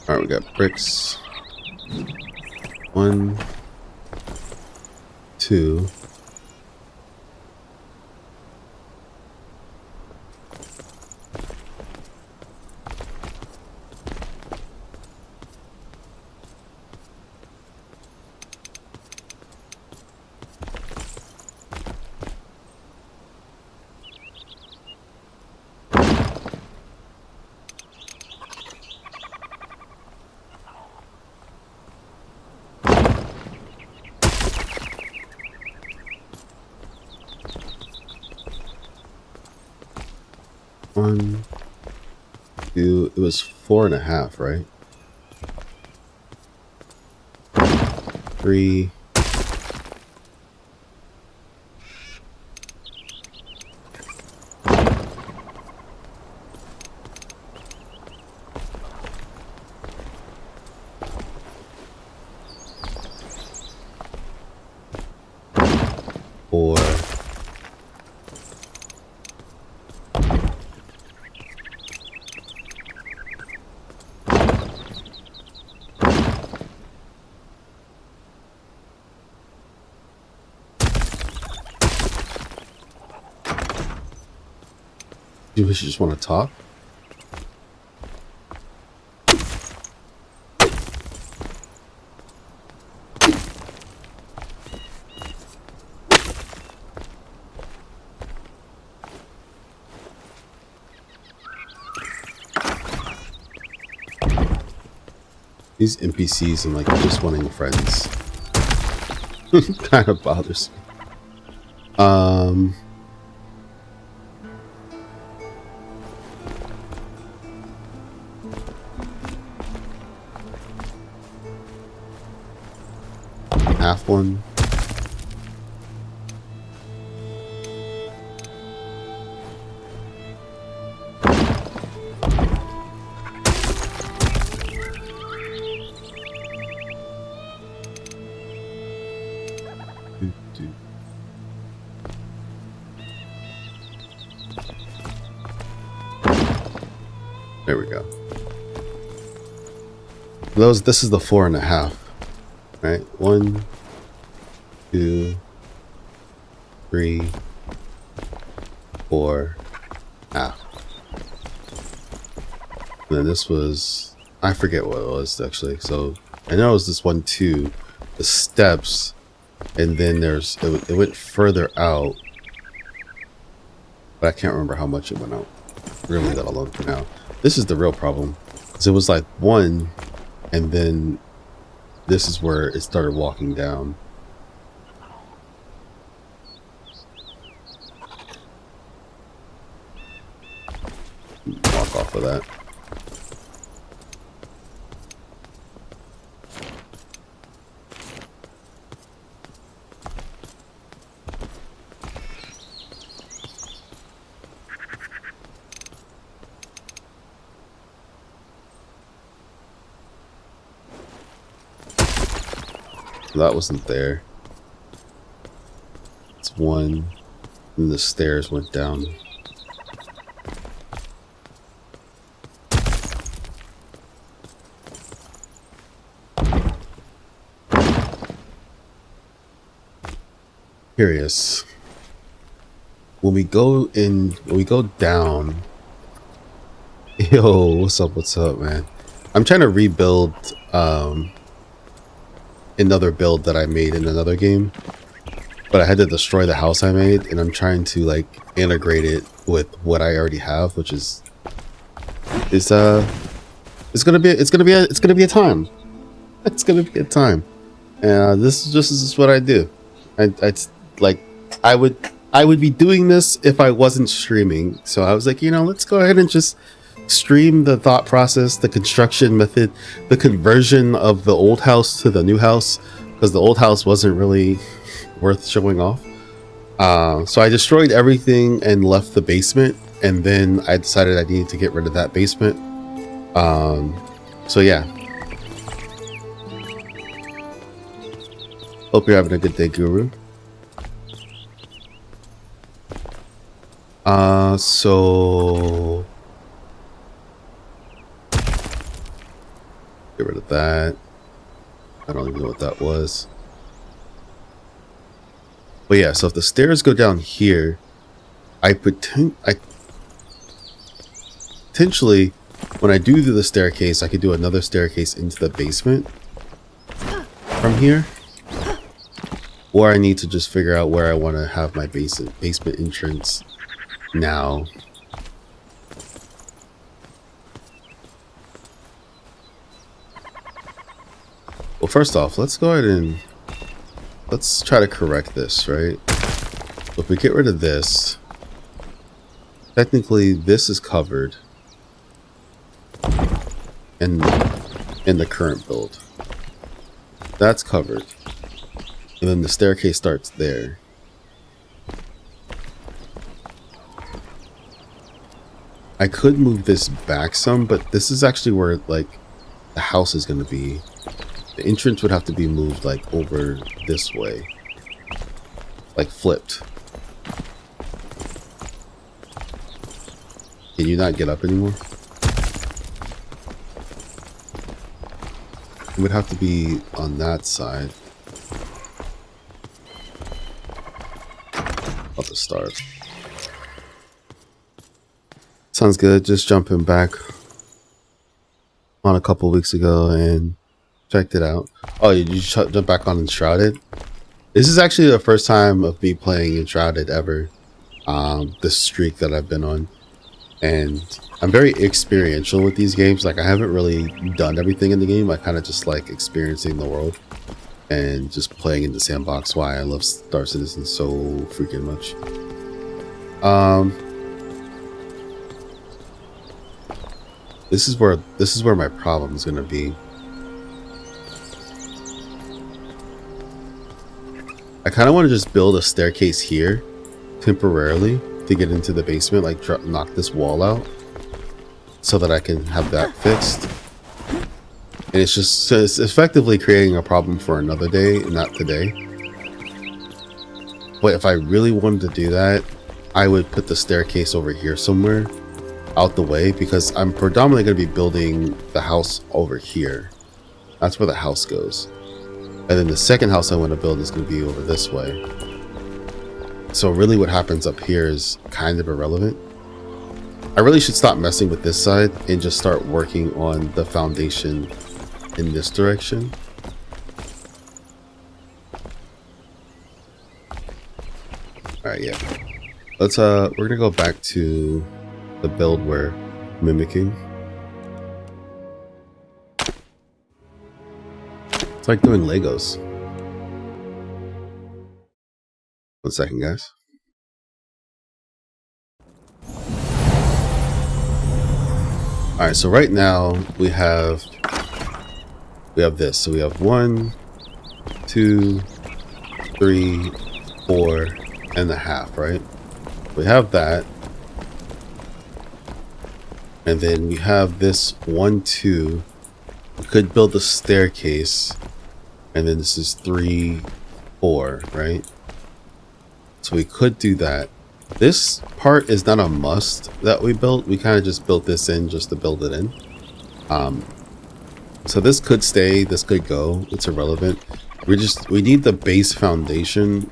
Alright, we got bricks. 1, 2. One, 2. It was 4.5, right? 3. 4. You just want to talk? These NPCs and like just wanting friends kind of bothers me. Half one. There we go. This is the 4.5, right? 1, 2, 3, 4, half. And then this was, I forget what it was actually. So I know it was this 1, 2, the steps, and then it went further out, but I can't remember how much it went out. We're gonna leave that alone for now. This is the real problem, because it was like 1, and then this is where it started walking down. Walk off of that. That wasn't there. It's 1, and the stairs went down. Curious. When we go down. Yo, what's up, man? I'm trying to rebuild another build that I made in another game, but I had to destroy the house I made, and I'm trying to like integrate it with what I already have, which is it's gonna be a time. It's gonna be a time. And this is what I do. I would be doing this if I wasn't streaming. So I was like, you know, let's go ahead and just stream the thought process, the construction method, the conversion of the old house to the new house, because the old house wasn't really worth showing off. So I destroyed everything and left the basement, and then I decided I needed to get rid of that basement. So yeah. Hope you're having a good day, Guru. So get rid of that. I don't even know what that was. But yeah, so if the stairs go down here, I potentially, when I do the staircase, I could do another staircase into the basement from here. Or I need to just figure out where I want to have my basement entrance now. Well, first off, let's go ahead and let's try to correct this, right? So if we get rid of this, technically this is covered in the current build. That's covered. And then the staircase starts there. I could move this back some, but this is actually where like the house is going to be. The entrance would have to be moved like over this way, like flipped. Can you not get up anymore? It would have to be on that side. About to start. Sounds good. Just jumping back on a couple weeks ago and checked it out. Oh, you jump back on Enshrouded? This is actually the first time of me playing Enshrouded ever. This streak that I've been on. And I'm very experiential with these games. Like, I haven't really done everything in the game. I kind of just like experiencing the world and just playing in the sandbox. Why I love Star Citizen so freaking much. This is where my problem is gonna be. I kind of want to just build a staircase here temporarily to get into the basement, like knock this wall out so that I can have that fixed. And it's effectively creating a problem for another day, not today. But if I really wanted to do that, I would put the staircase over here somewhere out the way, because I'm predominantly going to be building the house over here. That's where the house goes. And then the second house I want to build is going to be over this way. So really what happens up here is kind of irrelevant. I really should stop messing with this side and just start working on the foundation in this direction. Alright, yeah. Let's we're gonna go back to the build we're mimicking. It's like doing Legos. 1 second, guys. Alright, so right now we have this. So we have 1, 2, 3, 4 and a half, right? We have that. And then we have this 1, 2. We could build a staircase. And then this is 3, 4, right? So we could do that. This part is not a must that we built. We kind of just built this in just to build it in. So this could stay, this could go. It's irrelevant. We need the base foundation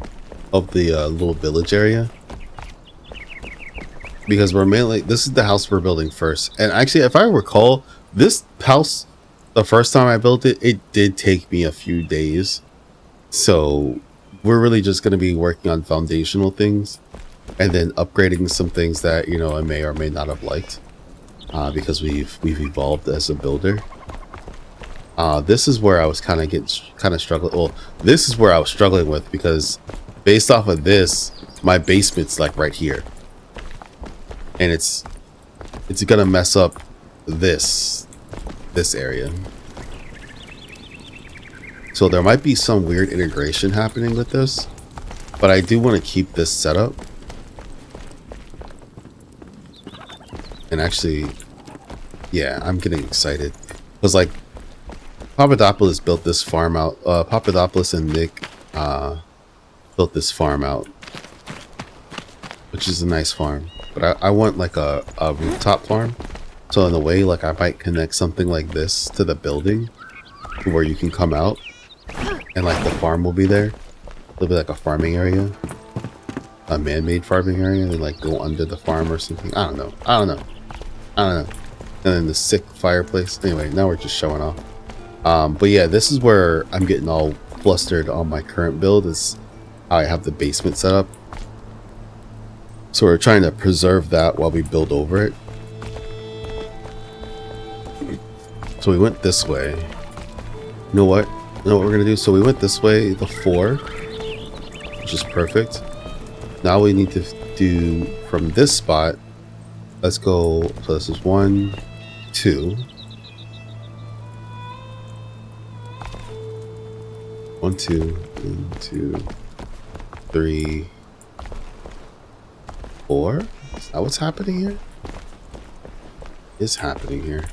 of the little village area, because we're mainly, this is the house we're building first. And actually, if I recall, this house, the first time I built it, it did take me a few days. So we're really just going to be working on foundational things and then upgrading some things that, you know, I may or may not have liked, because we've evolved as a builder. This is where I was kind of struggling. Well, this is where I was struggling with, because based off of this, my basement's like right here, and it's gonna mess up this area. So there might be some weird integration happening with this, but I do want to keep this setup. And actually, yeah, I'm getting excited because, like, Papadopoulos built this farm out. Papadopoulos and Nick built this farm out, which is a nice farm. But I want like a rooftop farm. So in a way, like, I might connect something like this to the building where you can come out and like the farm will be there. It'll be like a farming area, a man-made farming area, and then like go under the farm or something. I don't know. And then the sick fireplace. Anyway, now we're just showing off. But yeah, this is where I'm getting all flustered on my current build, is how I have the basement set up. So we're trying to preserve that while we build over it. So we went this way. You know what we're gonna do? So we went this way, the 4, which is perfect. Now we need to do from this spot. Let's go. So this is 1, 2. 1, 2, 1, 2, 3, 4. Is that what's happening here? Is happening here.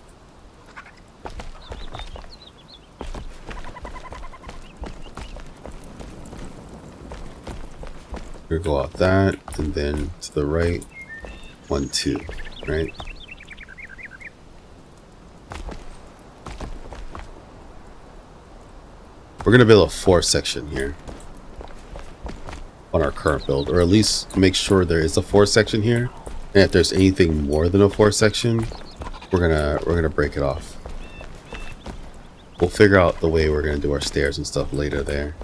We're gonna go out that, and then to the right, 1, 2, right? We're gonna build a 4 section here on our current build, or at least make sure there is a 4 section here. And if there's anything more than a 4 section, we're gonna break it off. We'll figure out the way we're gonna do our stairs and stuff later there.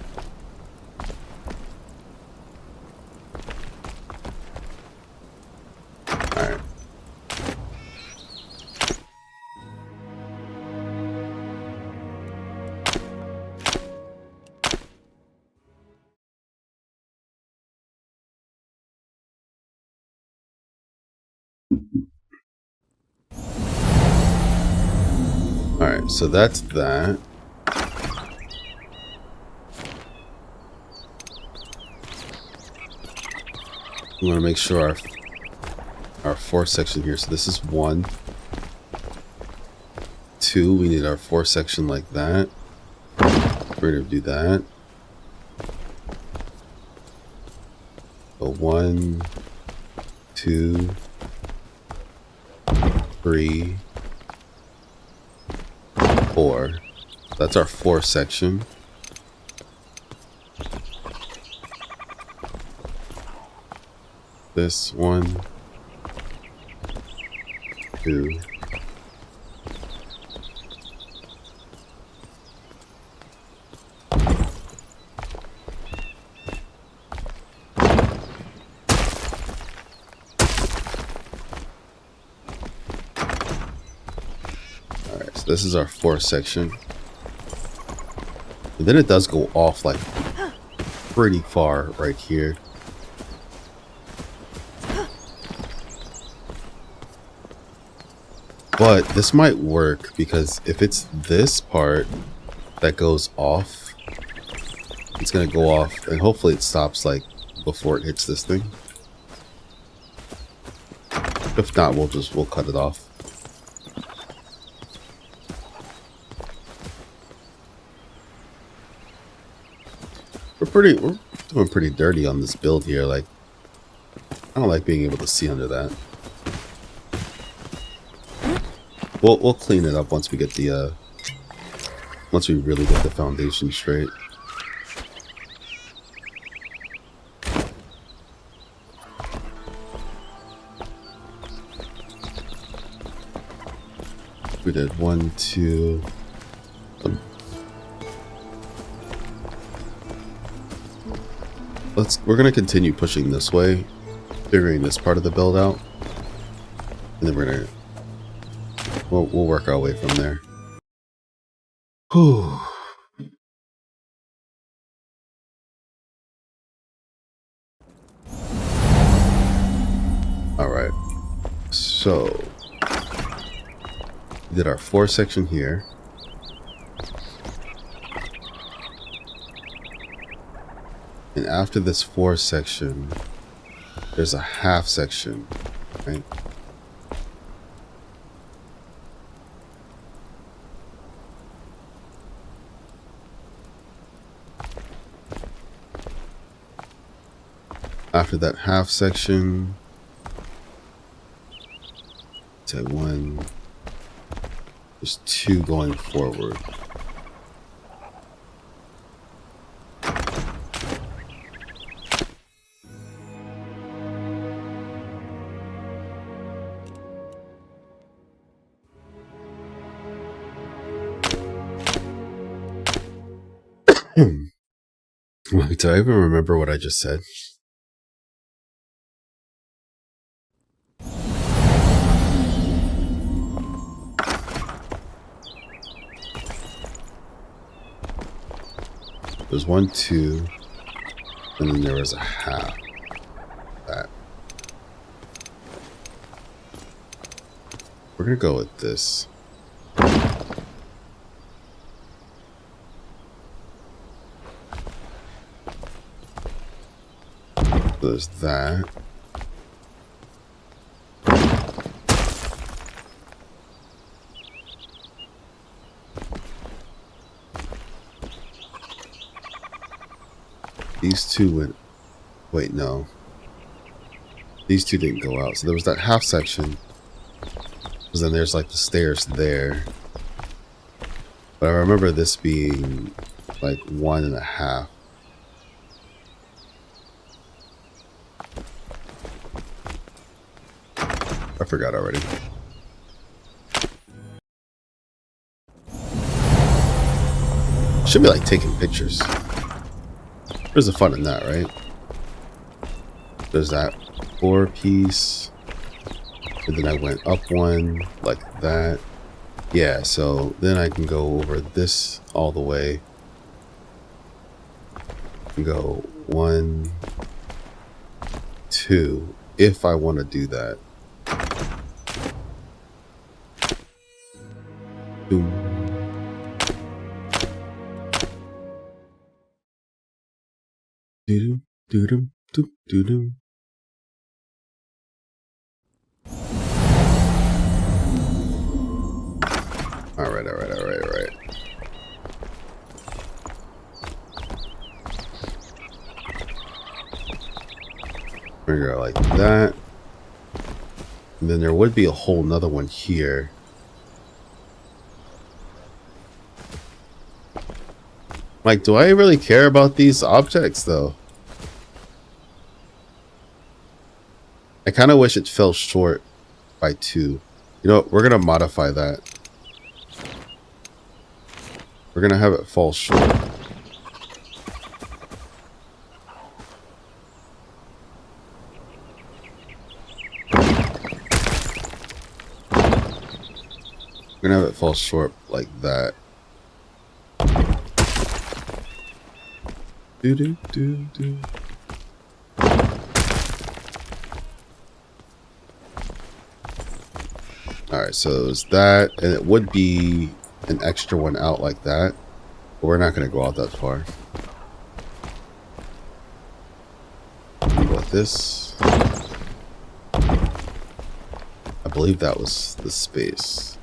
Alright, so that's that. We want to make sure our 4 section here. So this is 1, 2. We need our 4 section like that. We're going to do that. So 1, 2, 3, 4. That's our fourth section. This 1, 2. Alright, so this is our fourth section. And then it does go off like pretty far right here. But this might work because if it's this part that goes off, it's gonna go off and hopefully it stops like before it hits this thing. If not, we'll cut it off. We're doing pretty dirty on this build here. Like, I don't like being able to see under that. We'll clean it up once we get the once we really get the foundation straight. We did 1, 2. We're gonna continue pushing this way, figuring this part of the build out, and then we'll work our way from there. Whew. All right, so we did our 4 section here. And after this 4 section, there's a half section, right? After that half section, to 1, there's 2 going forward. Wait, do I even remember what I just said? There's 1, 2, and then there was a half. That. We're gonna go with this. There's that. These 2 went... Wait, no. These 2 didn't go out. So there was that half section. Because then there's like the stairs there. But I remember this being like 1.5. I forgot already. Should be like taking pictures. There's the fun in that, right? There's that 4 piece. And then I went up 1 like that. Yeah, so then I can go over this all the way. And go 1, 2, if I want to do that. Boom. Doo doo doo doo doo doo. All right. We're gonna go like that, and then there would be a whole nother one here. Like, do I really care about these objects though? I kind of wish it fell short by 2. You know what? We're gonna modify that. We're gonna have it fall short. We're gonna have it fall short like that. Do do do do. Alright, so it's that, and it would be an extra one out like that, but we're not gonna go out that far. Go with this. I believe that was the space.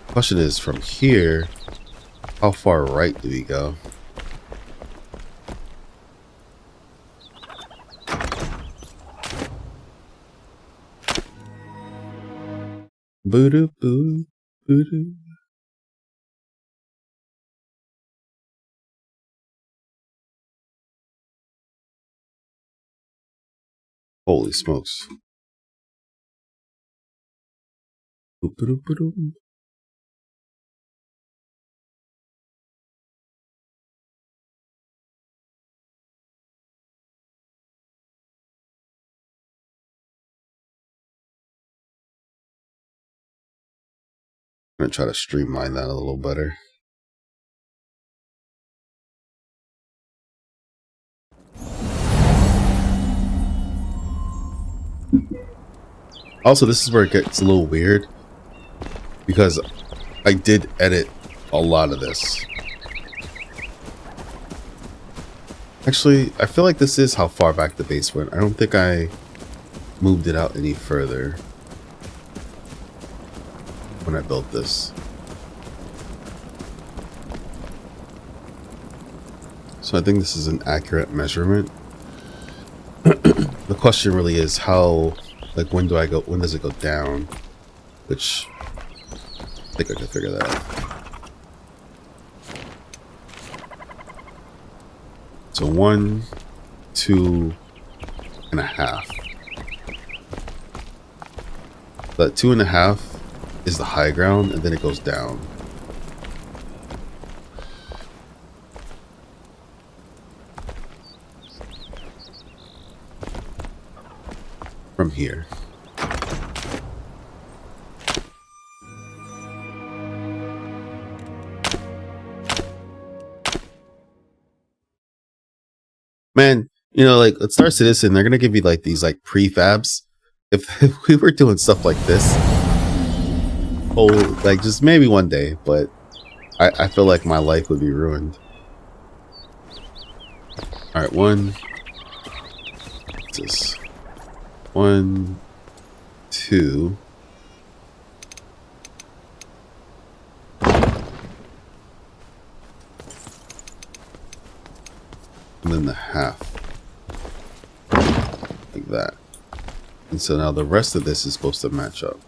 Question is, from here, how far right do we go? Boo-doo, boo, boo-doo. Holy smokes. Boo-doo, boo-doo. I'm gonna try to streamline that a little better. Also, this is where it gets a little weird because I did edit a lot of this. Actually, I feel like this is how far back the base went. I don't think I moved it out any further when I built this. So I think this is an accurate measurement. The question really is how, like, when does it go down? Which I think I can figure that out. So 1, 2.5. That 2.5 is the high ground, and then it goes down. From here. Man, you know, like, let's Star Citizen, they're gonna give you like these like prefabs. If we were doing stuff like this, oh, like just maybe one day, but I feel like my life would be ruined. All right, just 1, 2. And then the half. Like that. And so now the rest of this is supposed to match up.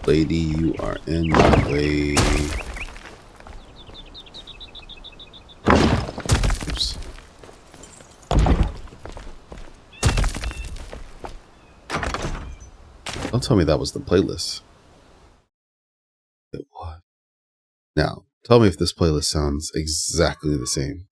Lady, you are in my way. Oops. Don't tell me that was the playlist. It was. Now, tell me if this playlist sounds exactly the same.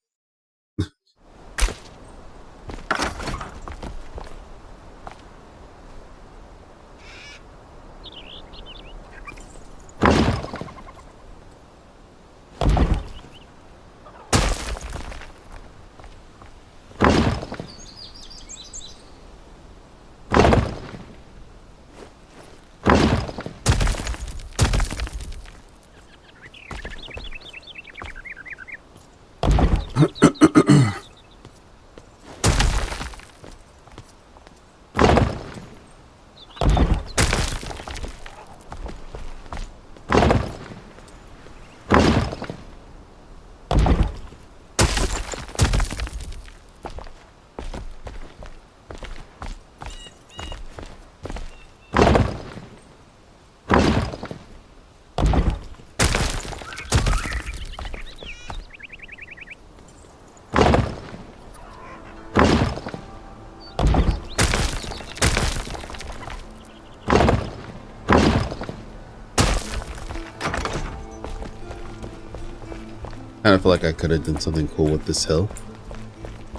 kind of feel like I could have done something cool with this hill,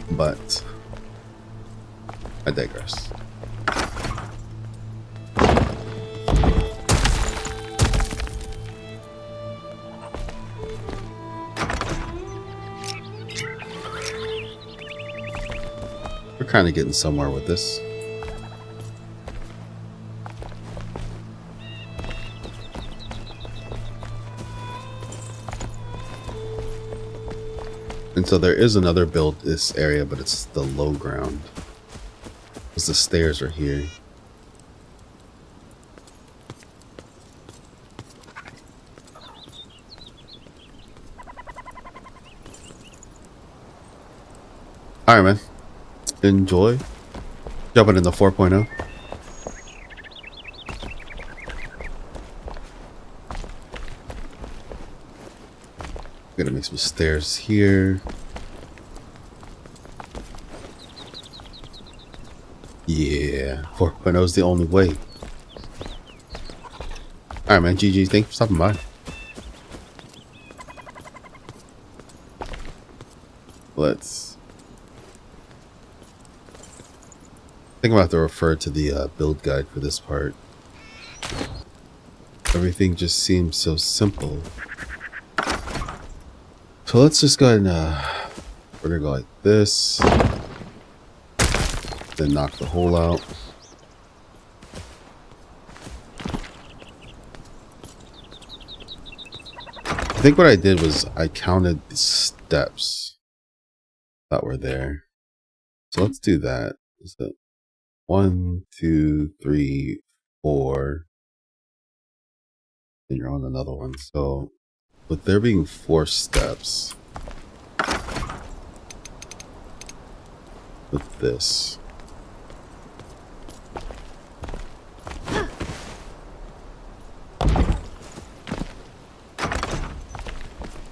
but I digress. We're kind of getting somewhere with this. And so there is another build this area, but it's the low ground. Because the stairs are here. Alright, man. Enjoy. Jumping into 4.0. Gonna make some stairs here. Yeah, 4.0 is the only way. Alright, man. GG. Thanks for stopping by. Let's. I think I'm gonna have to refer to the build guide for this part. Everything just seems so simple. So let's just go ahead and we're gonna go like this, then knock the hole out. I think what I did was I counted the steps that were there. So let's do that. So 1, 2, 3, 4. Then you're on another one. So with there being 4 steps with this.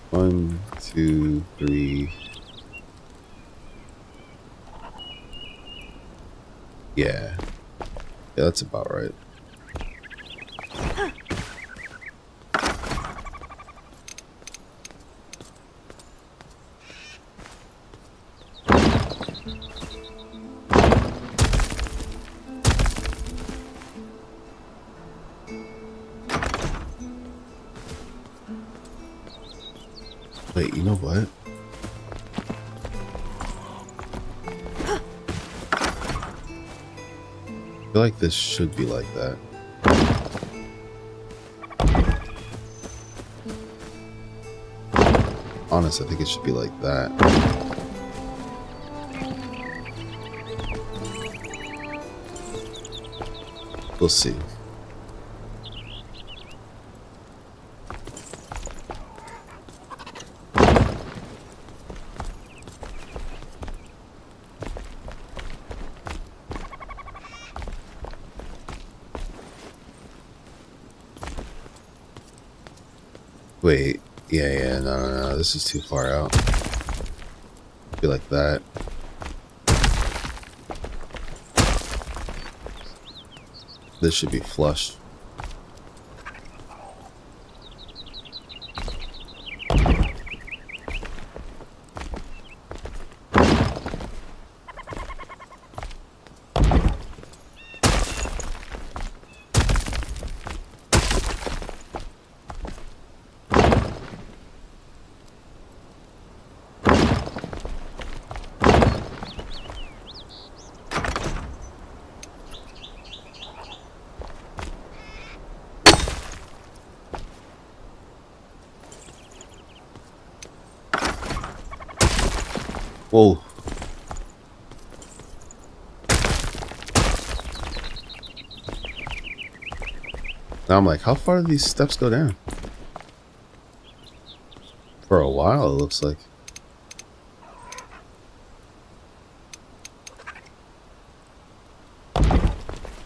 One, two, three. Yeah, that's about right. Wait, you know what? I feel like this should be like that. Honest, I think it should be like that. We'll see. Wait, yeah, no, this is too far out. Be like that. This should be flush. Whoa. Now I'm like, how far do these steps go down? For a while, it looks like.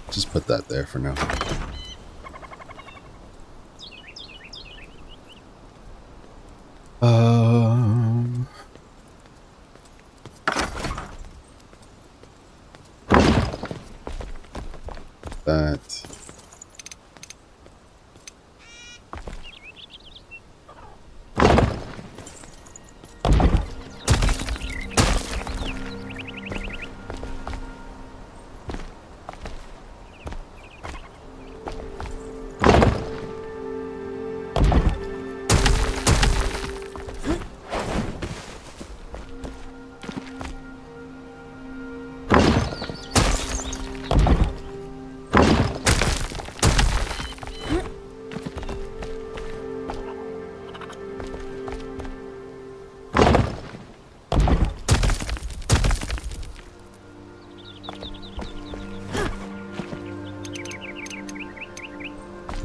Just put that there for now. That.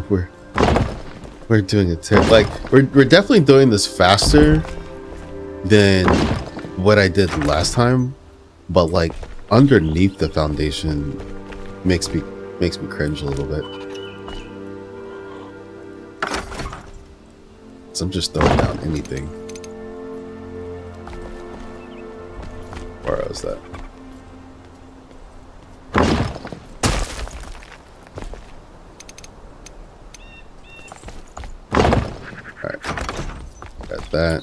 we're doing it like we're definitely doing this faster than what I did last time, but like underneath the foundation makes me cringe a little bit. So I'm just throwing down anything. Where was that? Alright. Got that.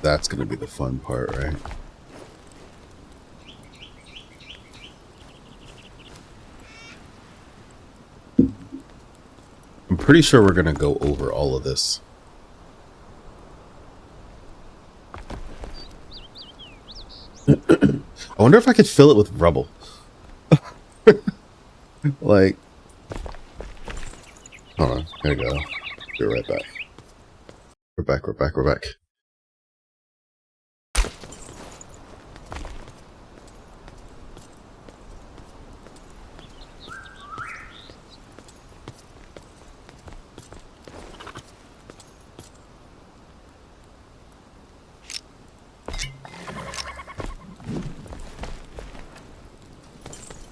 That's gonna be the fun part, right? I'm pretty sure we're gonna go over all of this. I wonder if I could fill it with rubble. Like, hold on, here we go. Be right back. We're back.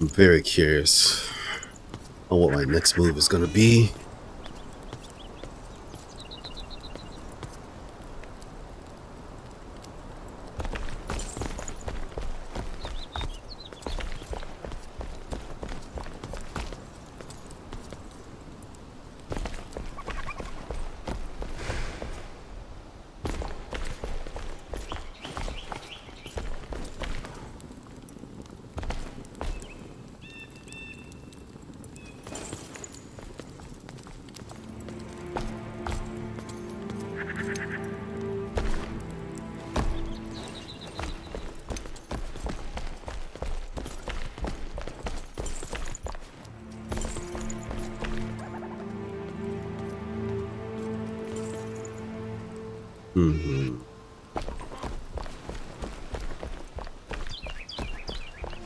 I'm very curious on what my next move is going to be.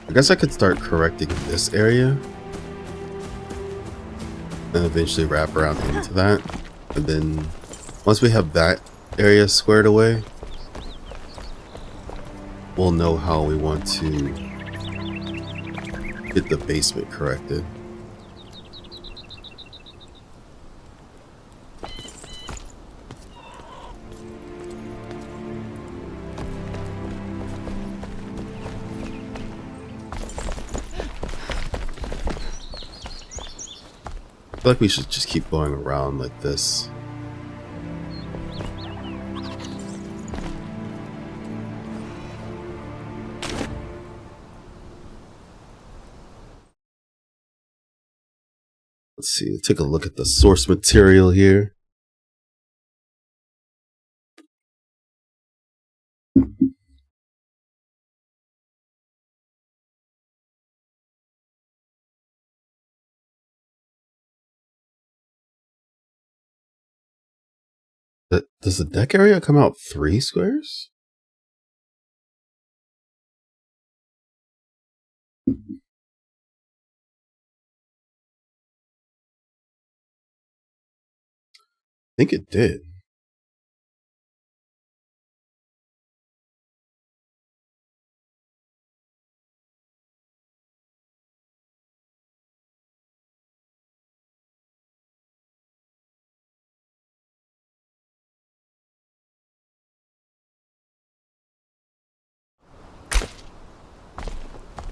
I guess I could start correcting this area and eventually wrap around into that. And then once we have that area squared away, we'll know how we want to get the basement corrected. I feel like we should just keep going around like this. Let's see, take a look at the source material here. Does the deck area come out 3 squares? I think it did.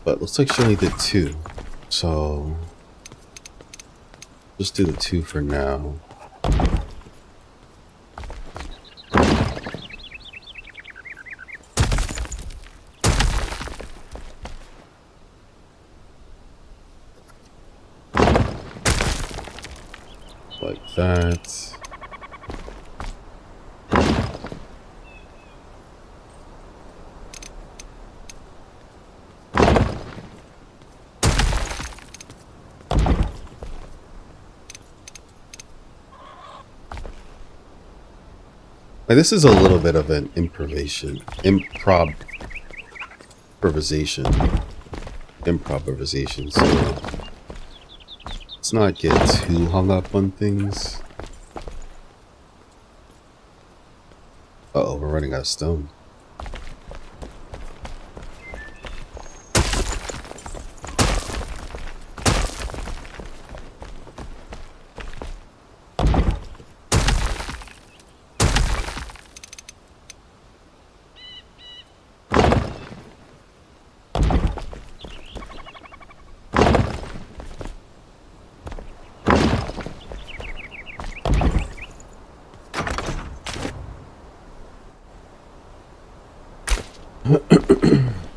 But looks like she only did 2. So just do the 2 for now. Like that. Like, this is a little bit of an improvisation. So let's not get too hung up on things. Uh-oh, we're running out of stone.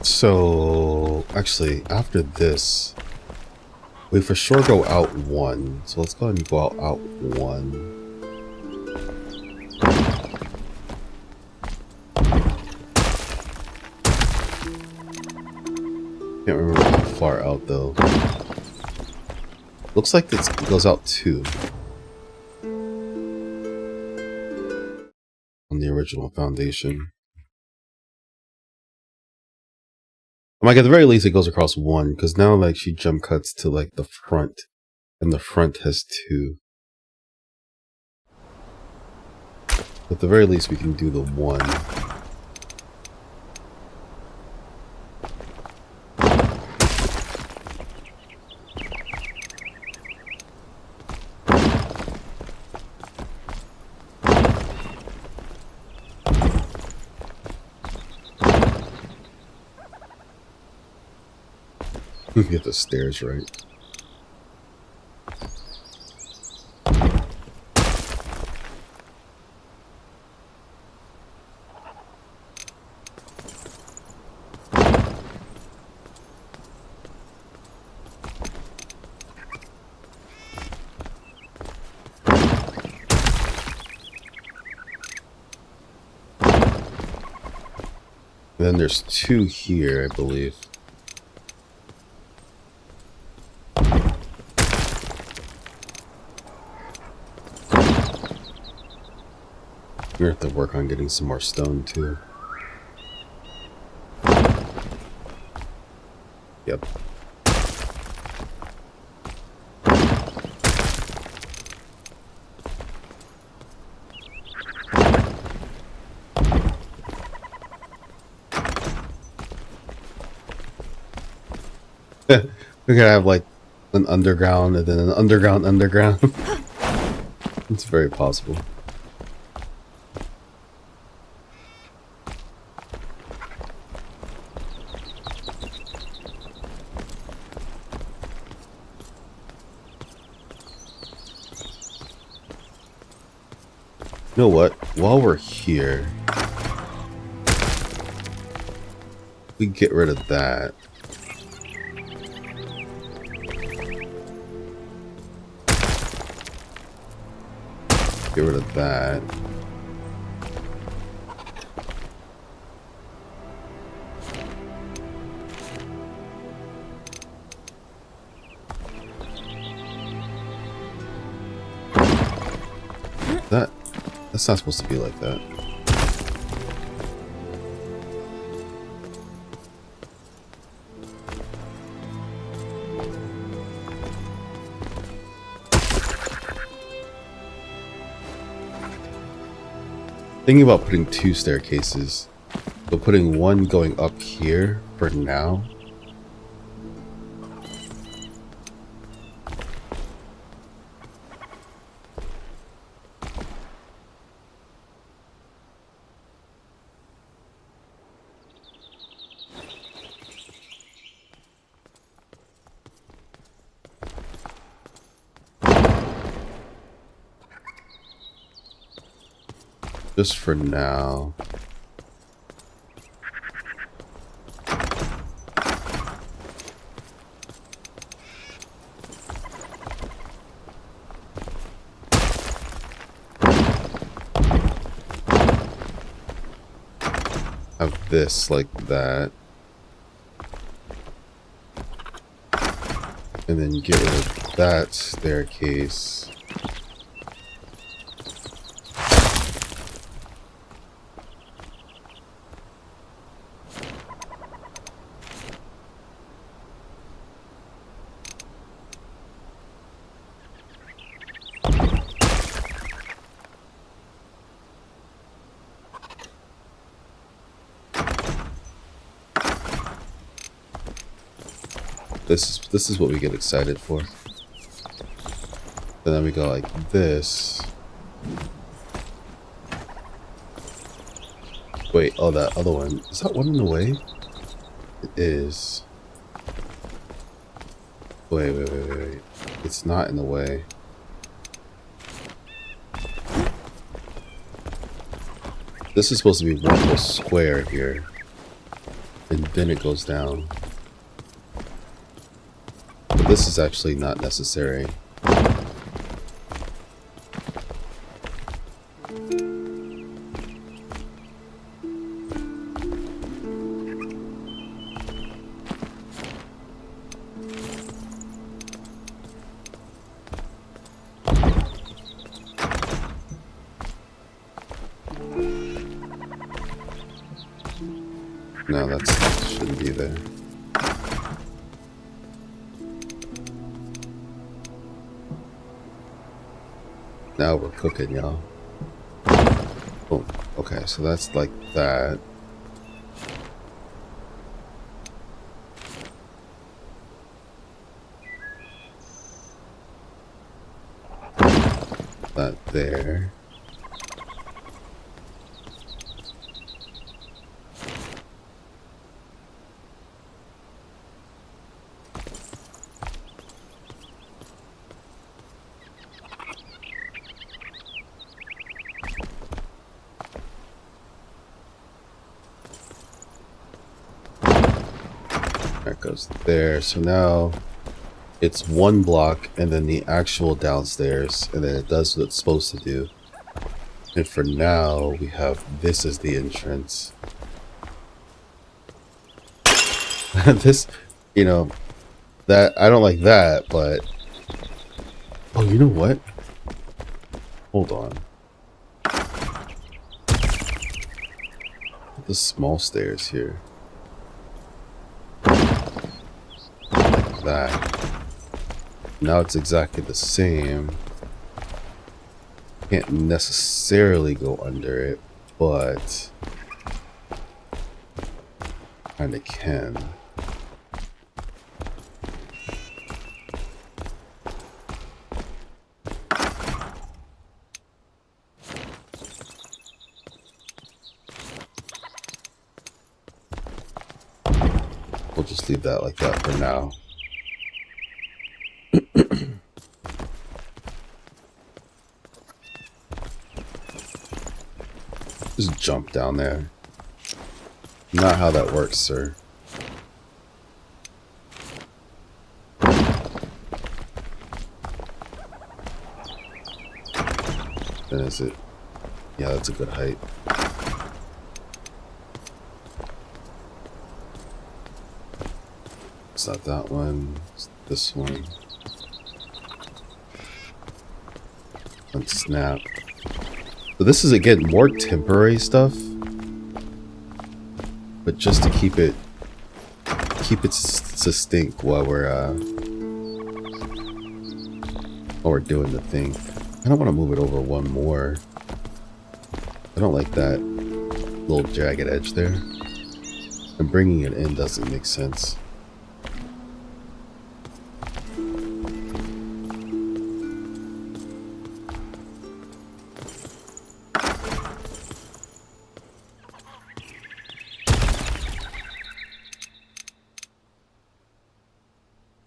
So, actually, after this, we for sure go out one. So let's go ahead and go out one. Can't remember how far out though. Looks like this goes out 2. On the original foundation. Like, at the very least, it goes across 1, because now, like, she jump cuts to, like, the front, and the front has 2. At the very least, we can do the 1. Get the stairs right. And then there's 2 here, I believe. We have to work on getting some more stone too. Yep. We're gonna have like an underground and then an underground. It's very possible. You know what? While we're here, we get rid of that. Get rid of that. That's not supposed to be like that. Thinking about putting 2 staircases, but putting 1 going up here for now. Just for now. Have this like that. And then get rid of that staircase. This is what we get excited for. And then we go like this. Wait, oh, that other one. Is that one in the way? It is. Wait. It's not in the way. This is supposed to be one whole square here. And then it goes down. But this is actually not necessary. No, that shouldn't be there. Now we're cooking, y'all. Boom. Okay, so that's like that. That there. That goes there. So now it's one block and then the actual downstairs, and then it does what it's supposed to do. And for now, we have this as the entrance. This, you know, that I don't like that, but oh, you know what? Hold on. The small stairs here. Like that. Now it's exactly the same. Can't necessarily go under it, but kinda can. We'll just leave that like that for now. Just jump down there. Not how that works, sir. Then is it? Yeah, that's a good height. It's not that one. It's this one. Unsnap. So this is again more temporary stuff, but just to keep it distinct while we're doing the thing. I don't want to move it over one more. I don't like that little jagged edge there, and bringing it in doesn't make sense.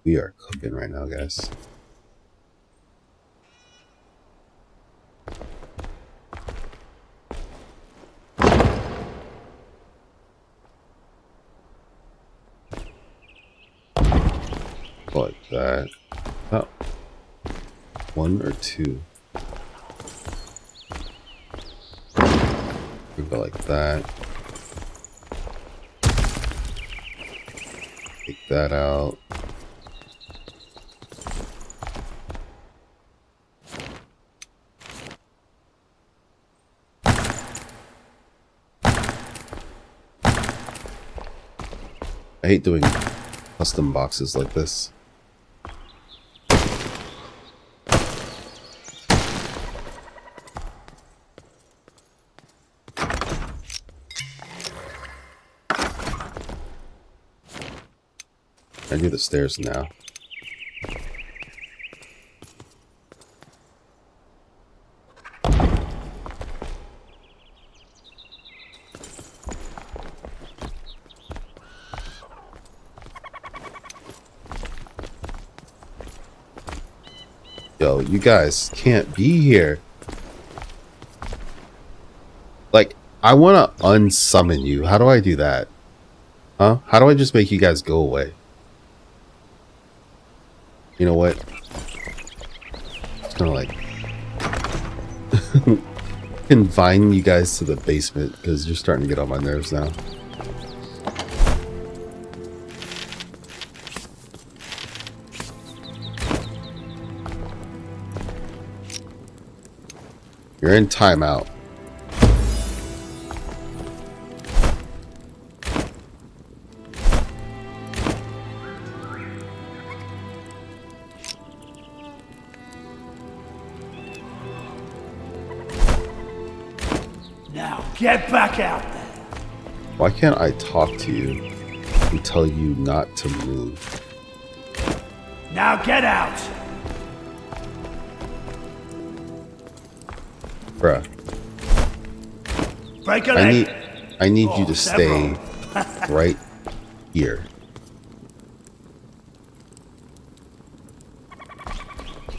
We are cooking right now, guys. Like that. Oh. One or two. We go like that. Take that out. I hate doing custom boxes like this. I do the stairs now. Yo, you guys can't be here. Like, I want to unsummon you. How do I do that? Huh? How do I just make you guys go away? You know what? It's gonna like confine you guys to the basement because you're starting to get on my nerves now. You're in timeout. Now get back out there. Why can't I talk to you and tell you not to move? Now get out. Bruh. Break a leg. I need you to stay right here.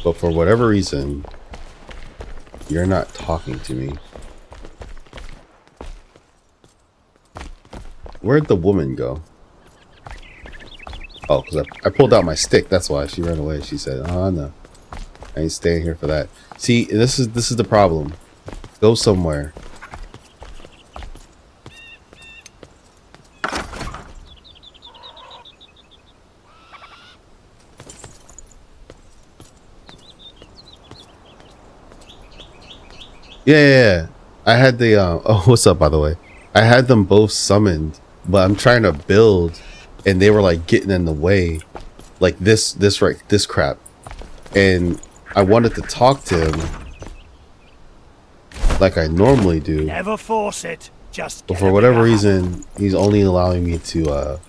But for whatever reason, you're not talking to me. Where'd the woman go? Oh, because I pulled out my stick. That's why she ran away. She said, "Oh no, I ain't staying here for that." See, this is the problem. Go somewhere. Yeah. I had the oh, what's up, by the way? I had them both summoned, but I'm trying to build, and they were like getting in the way, like this crap, and I wanted to talk to him like I normally do. Never force it. Just. But for whatever reason, he's only allowing me to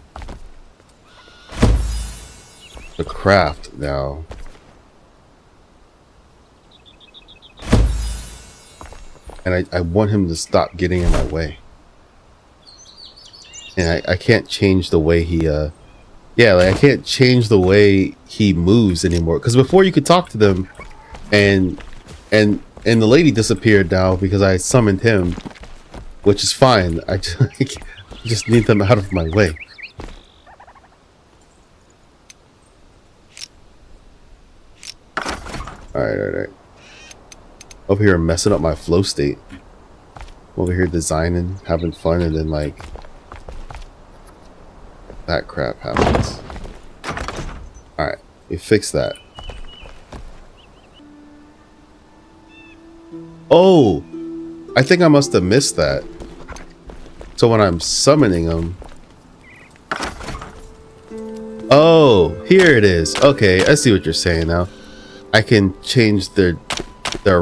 craft now. And I want him to stop getting in my way. And I can't change the way he yeah, like I can't change the way he moves anymore. Because before you could talk to them and the lady disappeared now because I summoned him, which is fine. I just need them out of my way. Alright. Over here messing up my flow state. Over here designing, having fun, and then like that crap happens. Alright, we fixed that. Oh, I think I must have missed that. So when I'm summoning them, oh, here it is. Okay, I see what you're saying now. I can change their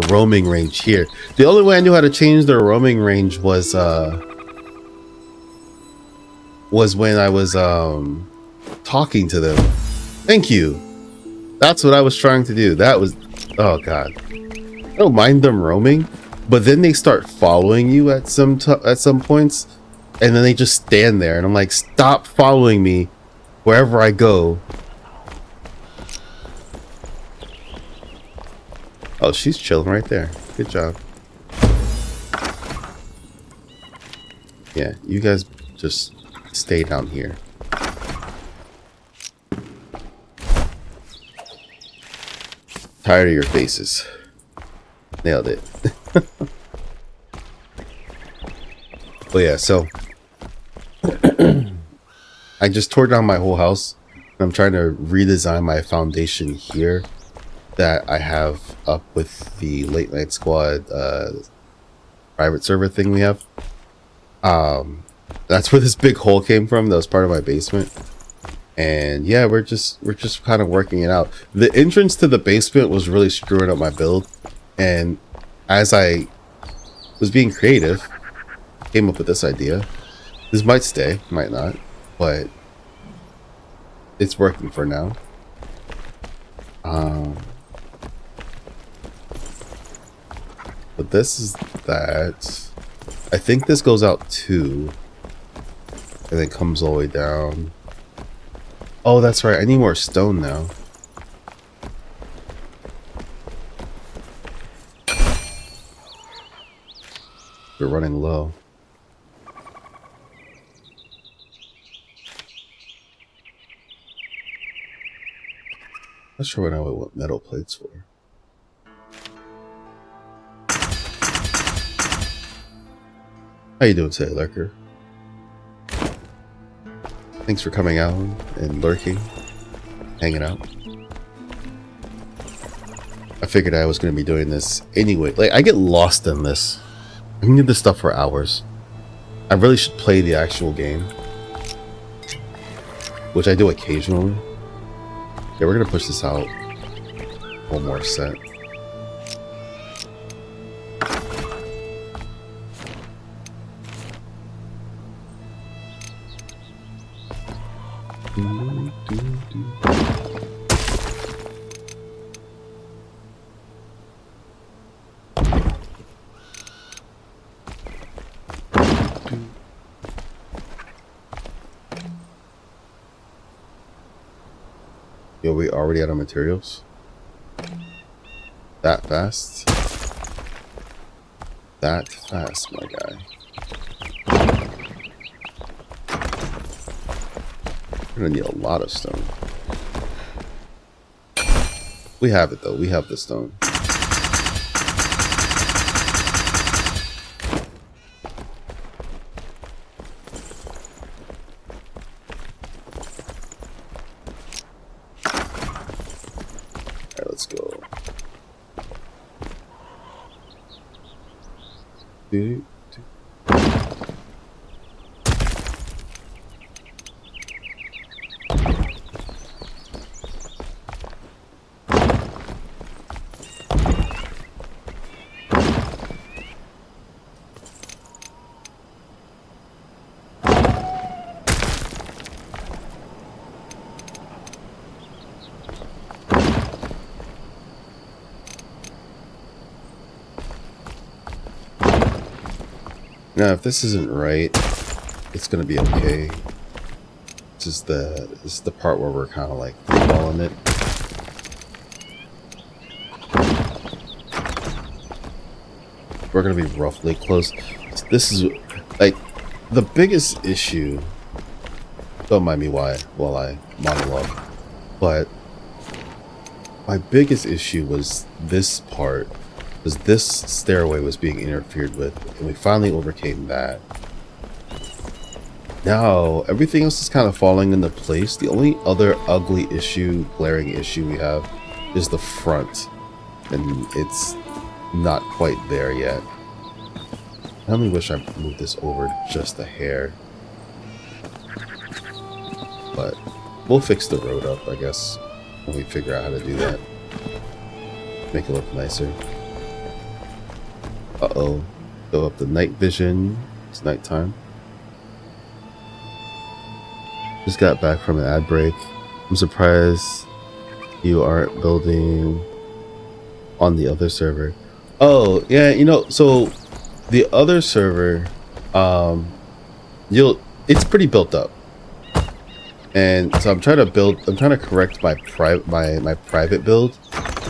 roaming range here. The only way I knew how to change their roaming range was when I was talking to them. Thank you. That's what I was trying to do. That was, oh god. I don't mind them roaming, but then they start following you at some points, and then they just stand there, and I'm like, stop following me wherever I go. Oh, she's chilling right there. Good job. Yeah, you guys just stay down here. Tired of your faces. Nailed it. Oh yeah, so I just tore down my whole house. I'm trying to redesign my foundation here that I have up with the late night squad private server thing we have. That's where this big hole came from. That was part of my basement. And yeah, we're just kind of working it out. The entrance to the basement was really screwing up my build, and as I was being creative, came up with this idea. This might stay, might not, but it's working for now. But this is that. I think this goes out 2 and then comes all the way down. Oh, that's right. I need more stone now. We're running low. Not sure what I want metal plates for. How you doing today, Lurker? Thanks for coming out and lurking, hanging out. I figured I was going to be doing this anyway. Like, I get lost in this. I can do this stuff for hours. I really should play the actual game, which I do occasionally. Yeah, we're going to push this out. One more set. Yo, we already out of materials? That fast? That fast, my guy. We're gonna need a lot of stone. We have it though, we have the stone. Alright, let's go. Now, if this isn't right, it's gonna be okay. This is the part where we're kind of like freeballing it. We're gonna be roughly close. This is like the biggest issue. Don't mind me while I monologue, but my biggest issue was this part. Because this stairway was being interfered with, and we finally overcame that. Now everything else is kind of falling into place. The only other ugly issue, glaring issue we have is the front, and it's not quite there yet. I only wish I moved this over just a hair, but we'll fix the road up, I guess, when we figure out how to do that. Make it look nicer. Uh-oh. Go up the night vision. It's nighttime. Just got back from an ad break. I'm surprised you aren't building on the other server. Oh, yeah, you know, so the other server, it's pretty built up. And so I'm trying to correct my private build,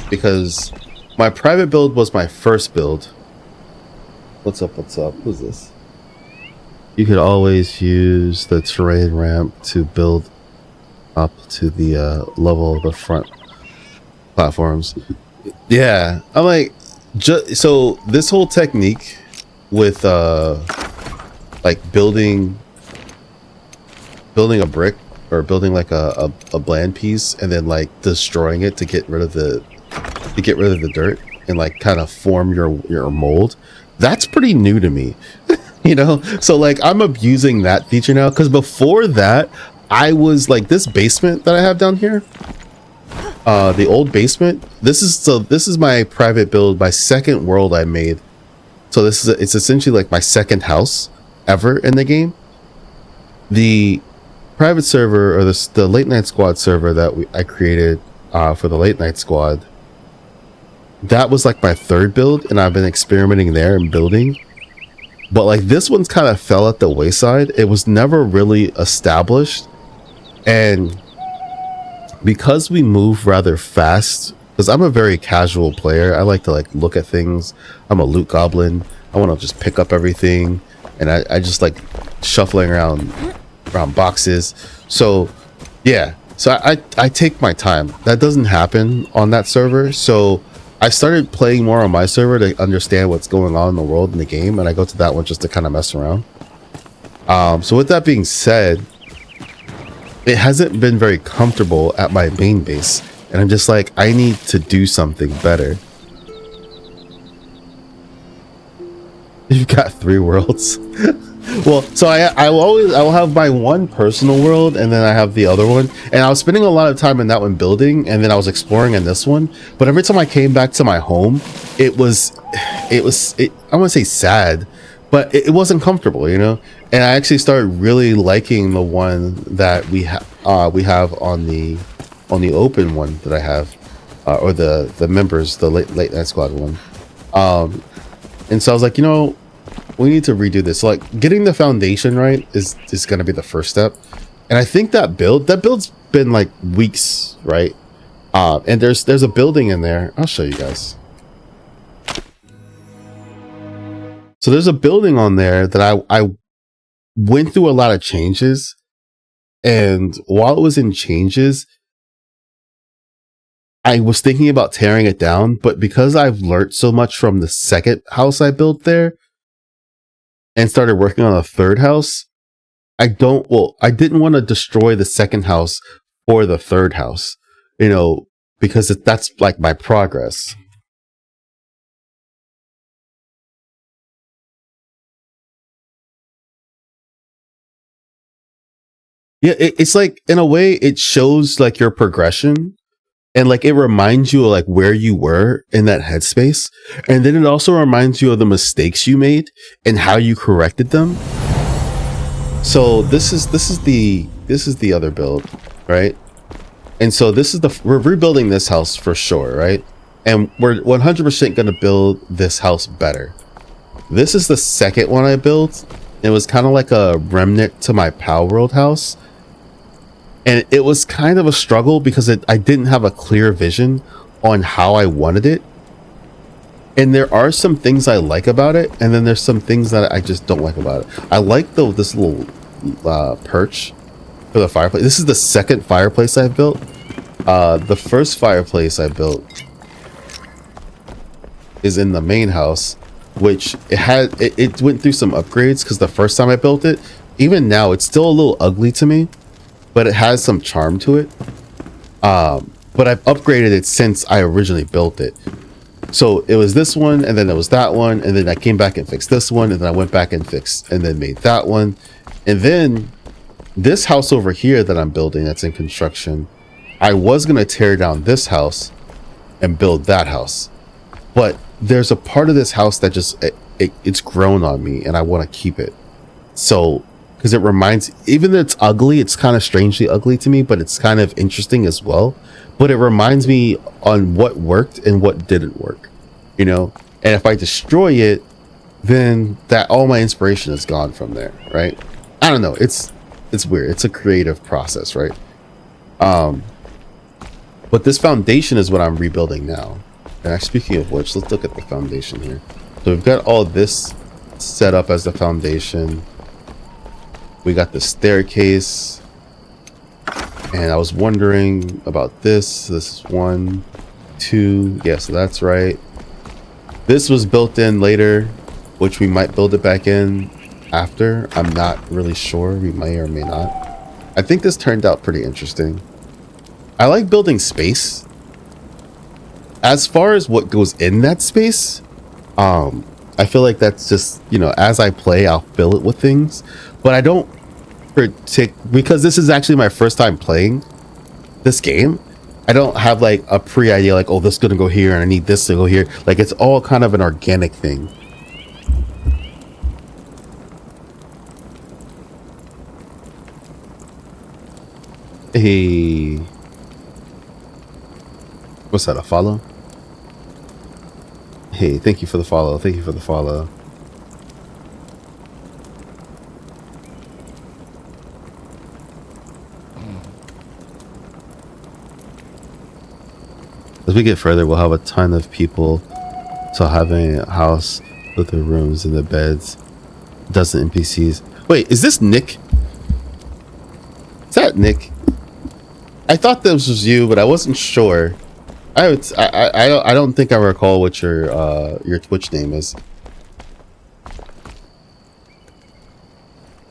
because my private build was my first build. What's up? What's up? Who's this? You could always use the terrain ramp to build up to the level of the front platforms. Yeah, I'm like, so this whole technique with like building a brick or building like a bland piece and then like destroying it to get rid of the dirt and like kind of form your mold. That's pretty new to me, you know? So like I'm abusing that feature now, because before that I was like, this basement that I have down here, the old basement, this is my private build, my second world I made. So it's essentially like my second house ever in the game. private server, or the late night squad server that I created for the late night squad, that was like my third build, and I've been experimenting there and building. But like this one's kind of fell at the wayside. It was never really established, and because we move rather fast, because I'm a very casual player, I like to like look at things. I'm a loot goblin. I want to just pick up everything, and I just like shuffling around boxes. So yeah, so I take my time. That doesn't happen on that server, so I started playing more on my server to understand what's going on in the world in the game, and I go to that one just to kind of mess around. So with that being said, it hasn't been very comfortable at my main base, and I'm just like, I need to do something better. You've got 3 worlds. Well, so I will have my one personal world, and then I have the other one, and I was spending a lot of time in that one building, and then I was exploring in this one. But every time I came back to my home, I want to say sad, but it wasn't comfortable, you know. And I actually started really liking the one that we have on the open one that I have, or the members, the late night squad one. And so I was like, you know, we need to redo this. So like getting the foundation right is going to be the first step. And I think that build's been like weeks, right? And there's a building in there. I'll show you guys. So there's a building on there that I went through a lot of changes. And while it was in changes, I was thinking about tearing it down, but because I've learned so much from the second house I built there and started working on a third house, I didn't want to destroy the second house for the third house, you know, because that's like my progress. Yeah, it's like, in a way, it shows like your progression. And like it reminds you of like where you were in that headspace, and then it also reminds you of the mistakes you made and how you corrected them. So this is the other build, right? And so we're rebuilding this house for sure, right? And we're 100% going to build this house better. This is the second one I built. It was kind of like a remnant to my Pal World house. And it was kind of a struggle because I didn't have a clear vision on how I wanted it. And there are some things I like about it, and then there's some things that I just don't like about it. I like this little perch for the fireplace. This is the second fireplace I built. The first fireplace I built is in the main house, which it went through some upgrades because the first time I built it, even now it's still a little ugly to me, but it has some charm to it. But I've upgraded it since I originally built it. So it was this one, and then it was that one, and then I came back and fixed this one, and then I went back and fixed and then made that one. And then this house over here that I'm building that's in construction, I was going to tear down this house and build that house. But there's a part of this house that just, it's grown on me, and I want to keep it. So, because it reminds, even though it's ugly, it's kind of strangely ugly to me, but it's kind of interesting as well. But it reminds me on what worked and what didn't work, you know. And if I destroy it, then that all my inspiration is gone from there, right? I don't know. It's weird. It's a creative process, right? But this foundation is what I'm rebuilding now. And speaking of which, let's look at the foundation here. So we've got all this set up as the foundation. We got the staircase, and I was wondering about this. This is 1, 2, yeah, so that's right. This was built in later, which we might build it back in after. I'm not really sure. We may or may not. I think this turned out pretty interesting. I like building space. As far as what goes in that space, I feel like that's just, you know, as I play, I'll fill it with things, but I don't because this is actually my first time playing this game. I don't have like a pre-idea like, oh, this is gonna go here and I need this to go here. Like, it's all kind of an organic thing. Hey. What's that, a follow? Hey, thank you for the follow. Thank you for the follow. As we get further, we'll have a ton of people. So having a house with the rooms and the beds, dozen NPCs. Wait, is this Nick? Is that Nick? I thought this was you, but I wasn't sure. I don't think I recall what your Twitch name is.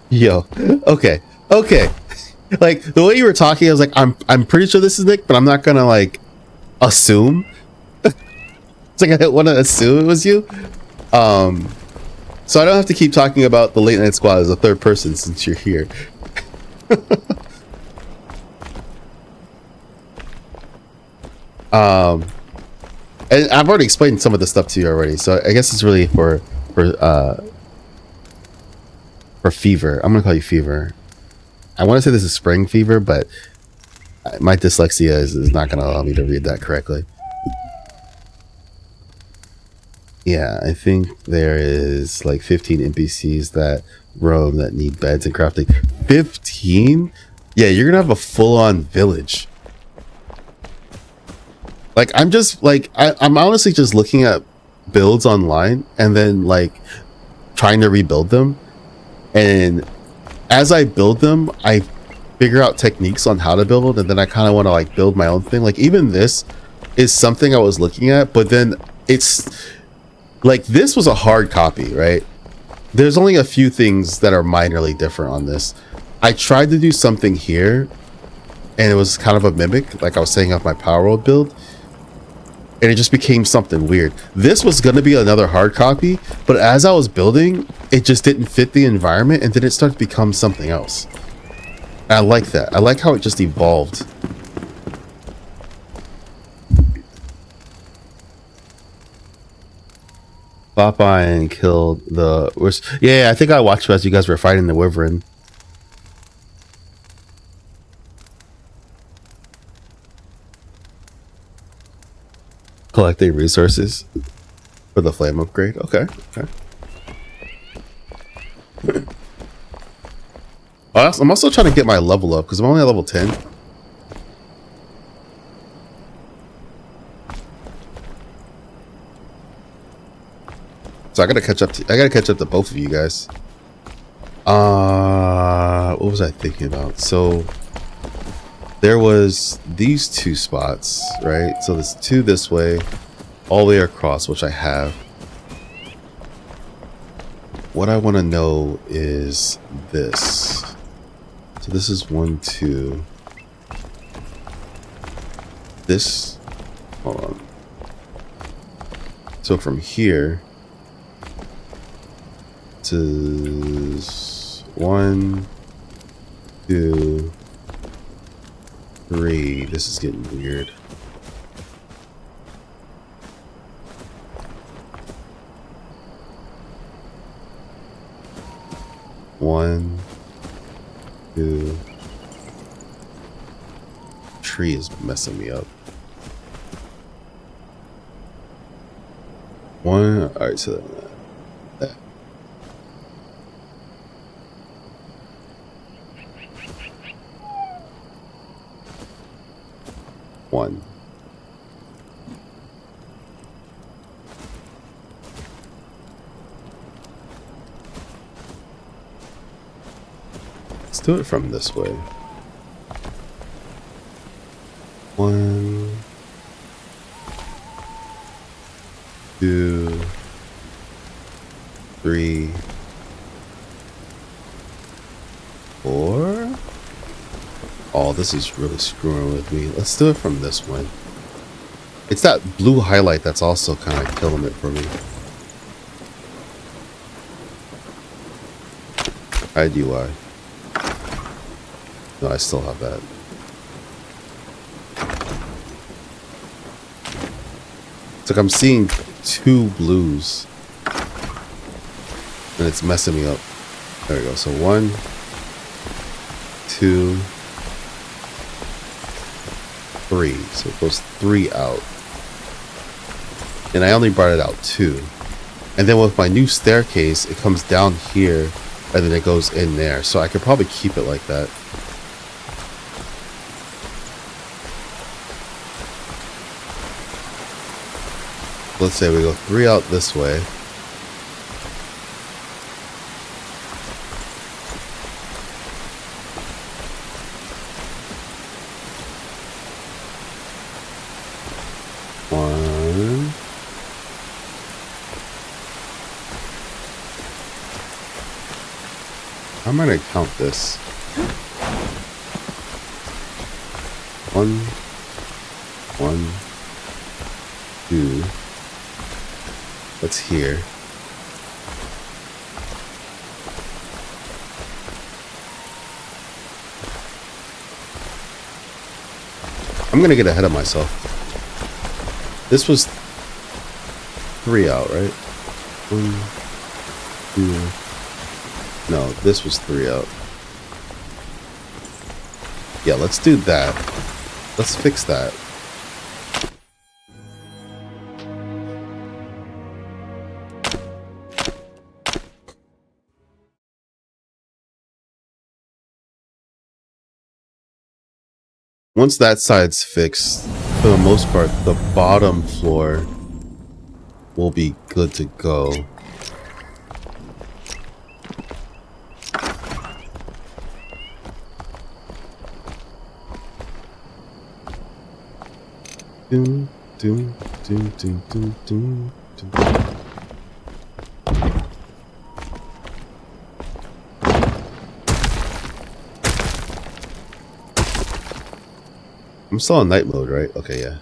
Yo, okay. Like the way you were talking, I was like, I'm pretty sure this is Nick, but I'm not gonna like assume. It's like I don't want to assume it was you. So I don't have to keep talking about the late night squad as a third person since you're here. And I've already explained some of the stuff to you already, so I guess it's really for Fever. I'm gonna call you Fever. I want to say this is Spring Fever, but my dyslexia is not gonna allow me to read that correctly. Yeah, I think there is like 15 NPCs that roam that need beds and crafting. 15? Yeah, you're gonna have a full-on village. Like, I'm just like I'm honestly just looking at builds online and then like trying to rebuild them, and as I build them I figure out techniques on how to build, and then I kind of want to like build my own thing. Like even this is something I was looking at, but then it's like this was a hard copy, right? There's only a few things that are minorly different on this. I tried to do something here and it was kind of a mimic, like I was saying, of my Power World build, and it just became something weird. This was going to be another hard copy, but as I was building, it just didn't fit the environment, and then it started to become something else. And I like that. I like how it just evolved. Popeye and killed the... Yeah, I think I watched as you guys were fighting the Wyvern. Collecting resources for the flame upgrade. Okay. I'm also trying to get my level up because I'm only at level 10. So I gotta catch up to both of you guys. What was I thinking about? So there was these two spots, right? So there's two this way, all the way across, which I have. What I want to know is this. So this is 1, 2. This, hold on. So from here to 1, 2, 3. This is getting weird. One, 2. Tree is messing me up. 1. All right, so that. 1. Let's do it from this way. 1, 2, 3, 4. Oh, this is really screwing with me. Let's do it from this one. It's that blue highlight that's also kind of killing it for me. IDY. No, I still have that. It's like I'm seeing 2 blues. And it's messing me up. There we go. So 1, 2, 3. So it goes 3 out. And I only brought it out 2. And then with my new staircase, it comes down here and then it goes in there. So I could probably keep it like that. Let's say we go 3 out this way. One. I'm gonna count this. 1, 1, 2. What's here? I'm gonna get ahead of myself. This was 3 out, right? 1, 2. No, this was 3 out. Yeah, let's do that. Let's fix that. Once that side's fixed, for the most part, the bottom floor will be good to go. Doom, doom, doom, doom, doom, doom, doom. I'm still on night mode, right? Okay, yeah.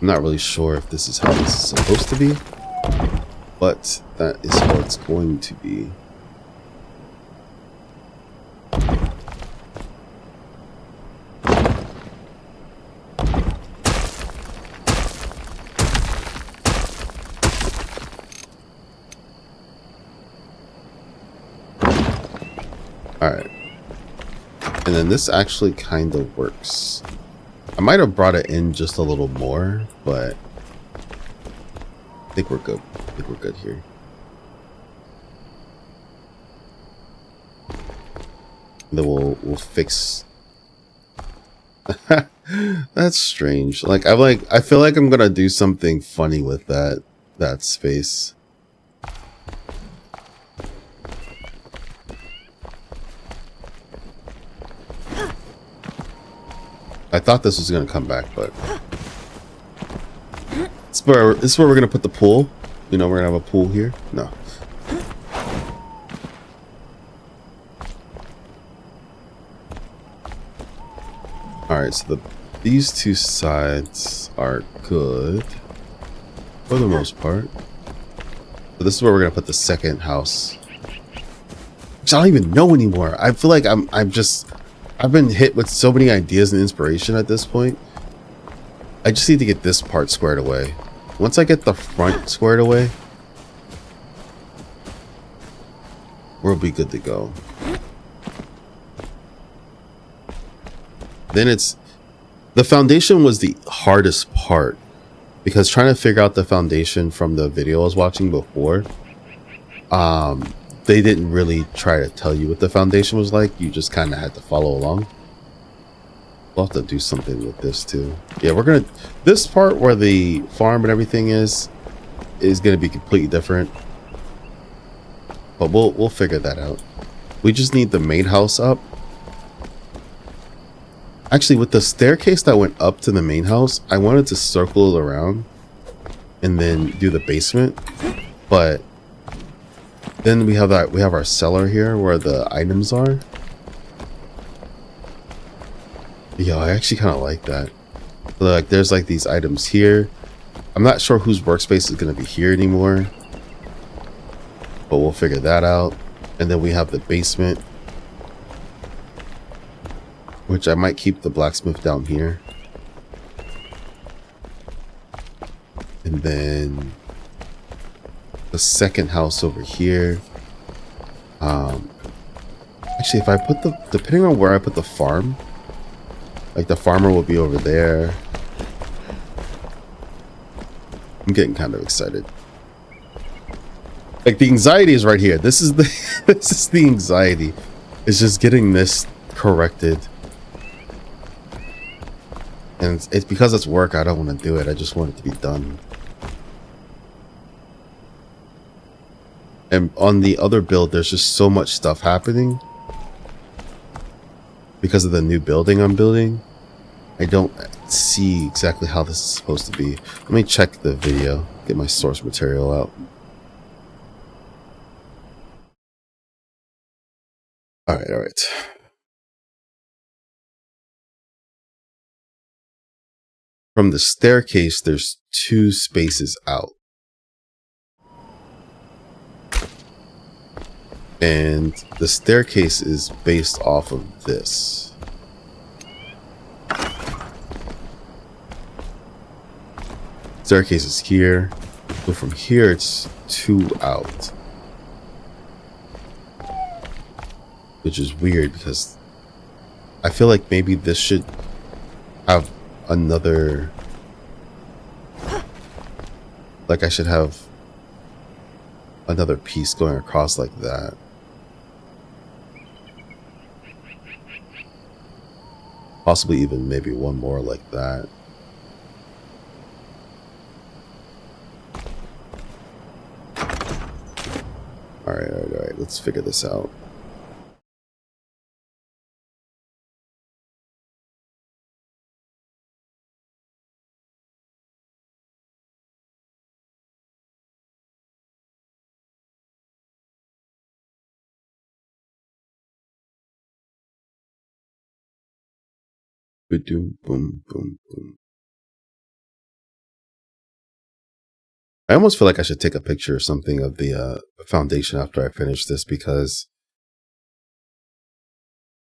I'm not really sure if this is how this is supposed to be, but that is how it's going to be. Alright. And then this actually kind of works. I might have brought it in just a little more, but I think we're good. I think we're good here. And then we'll fix. That's strange. I feel like I'm gonna do something funny with that space. I thought this was going to come back, but this is where we're going to put the pool. You know, we're going to have a pool here. No. Alright, so these two sides are good for the most part. So this is where we're going to put the second house, which I don't even know anymore. I feel like I've been hit with so many ideas and inspiration at this point. I just need to get this part squared away. Once I get the front squared away, we'll be good to go. Then the foundation was the hardest part, because trying to figure out the foundation from the video I was watching before, they didn't really try to tell you what the foundation was like. You just kind of had to follow along. We'll have to do something with this too. Yeah, this part where the farm and everything is gonna be completely different. But we'll figure that out. We just need the main house up. Actually, with the staircase that went up to the main house, I wanted to circle it around and then do the basement, but Then we have our cellar here where the items are. Yeah, I actually kind of like that. So like there's like these items here. I'm not sure whose workspace is going to be here anymore, but we'll figure that out. And then we have the basement, which I might keep the blacksmith down here. And then the second house over here. Actually, if I put depending on where I put the farm, like the farmer will be over there. I'm getting kind of excited. Like the anxiety is right here. This is the this is the anxiety. It's just getting this corrected. And it's because it's work, I don't want to do it. I just want it to be done. And on the other build, there's just so much stuff happening. Because of the new building I'm building, I don't see exactly how this is supposed to be. Let me check the video, get my source material out. All right. From the staircase, there's 2 spaces out. And the staircase is based off of this. Staircase is here. So from here, it's 2 out. Which is weird because I feel like maybe this should have another... Like I should have another piece going across like that. Possibly even maybe one more like that. All right. Let's figure this out. Boom, boom, boom, boom. I almost feel like I should take a picture or something of the foundation after I finish this, because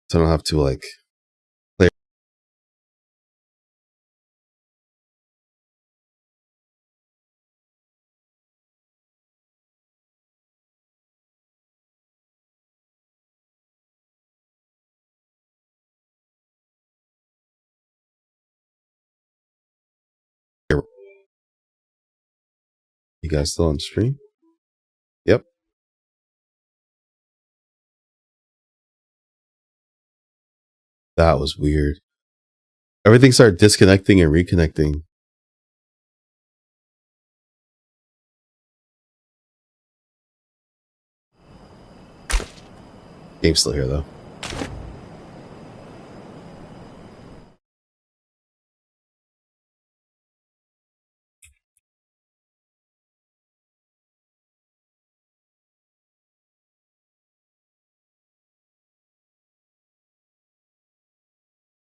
so I don't have to like play. You guys still on stream? Yep. That was weird. Everything started disconnecting and reconnecting. Game's still here though.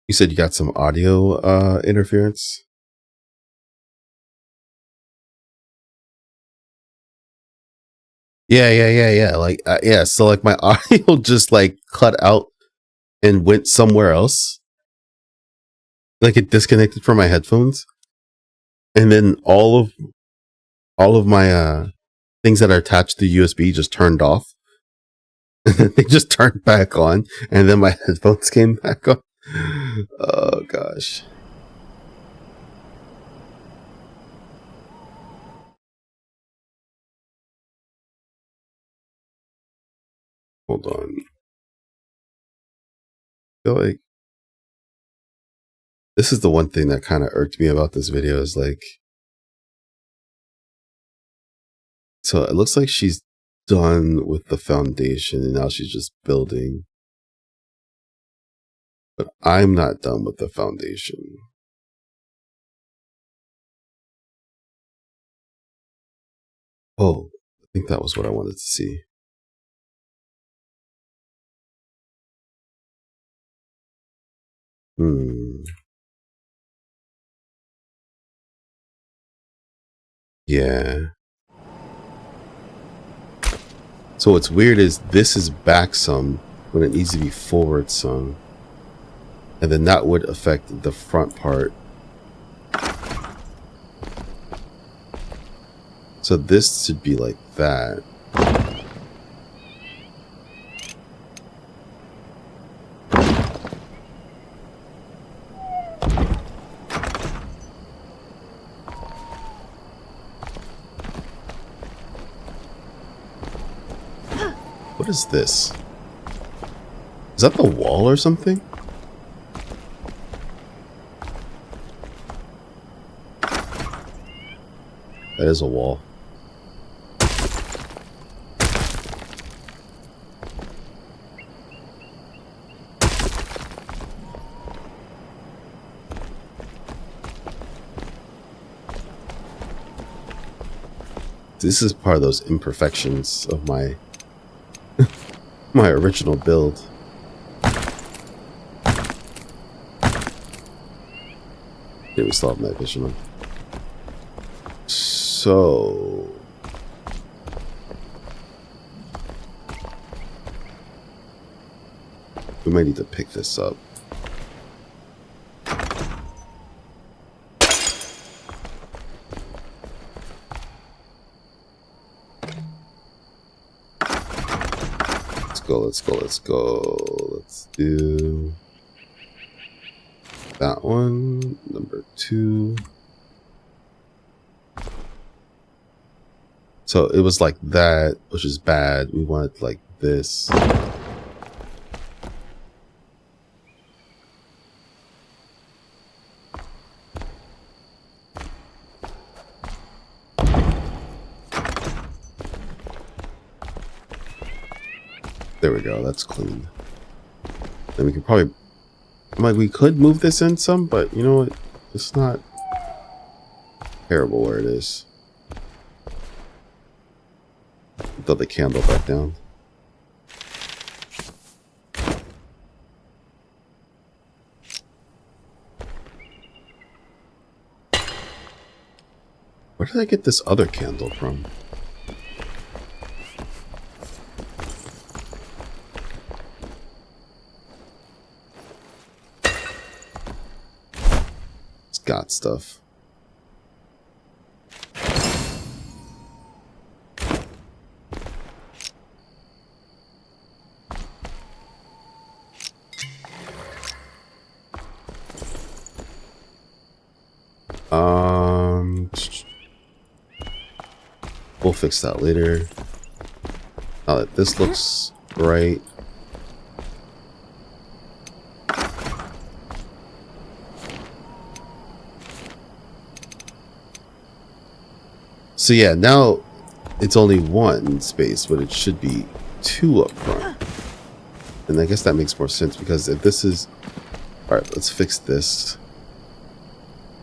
You said you got some audio interference? Yeah. Like, yeah. So like my audio just like cut out and went somewhere else. Like it disconnected from my headphones, and then all of my things that are attached to USB just turned off. And then they just turned back on, and then my headphones came back on. Oh gosh. Hold on. I feel like this is the one thing that kind of irked me about this video is like, so it looks like she's done with the foundation and now she's just building. But I'm not done with the foundation. Oh, I think that was what I wanted to see. Yeah. So what's weird is this is back some when it needs to be forward some. And then that would affect the front part. So this should be like that. What is this? Is that the wall or something? That is a wall. This is part of those imperfections of my my original build. Here we still have night vision on. So we might need to pick this up. Let's go. Let's do that one. Number 2. So it was like that, which is bad. We wanted like this. There we go, that's clean. Then we could probably, like, we could move this in some, but you know what? It's not terrible where it is. Throw the candle back down. Where did I get this other candle from? Got stuff. We'll fix that later. Now that this looks right. So yeah, now it's only 1 space, but it should be 2 up front. And I guess that makes more sense because if this is... Alright, let's fix this.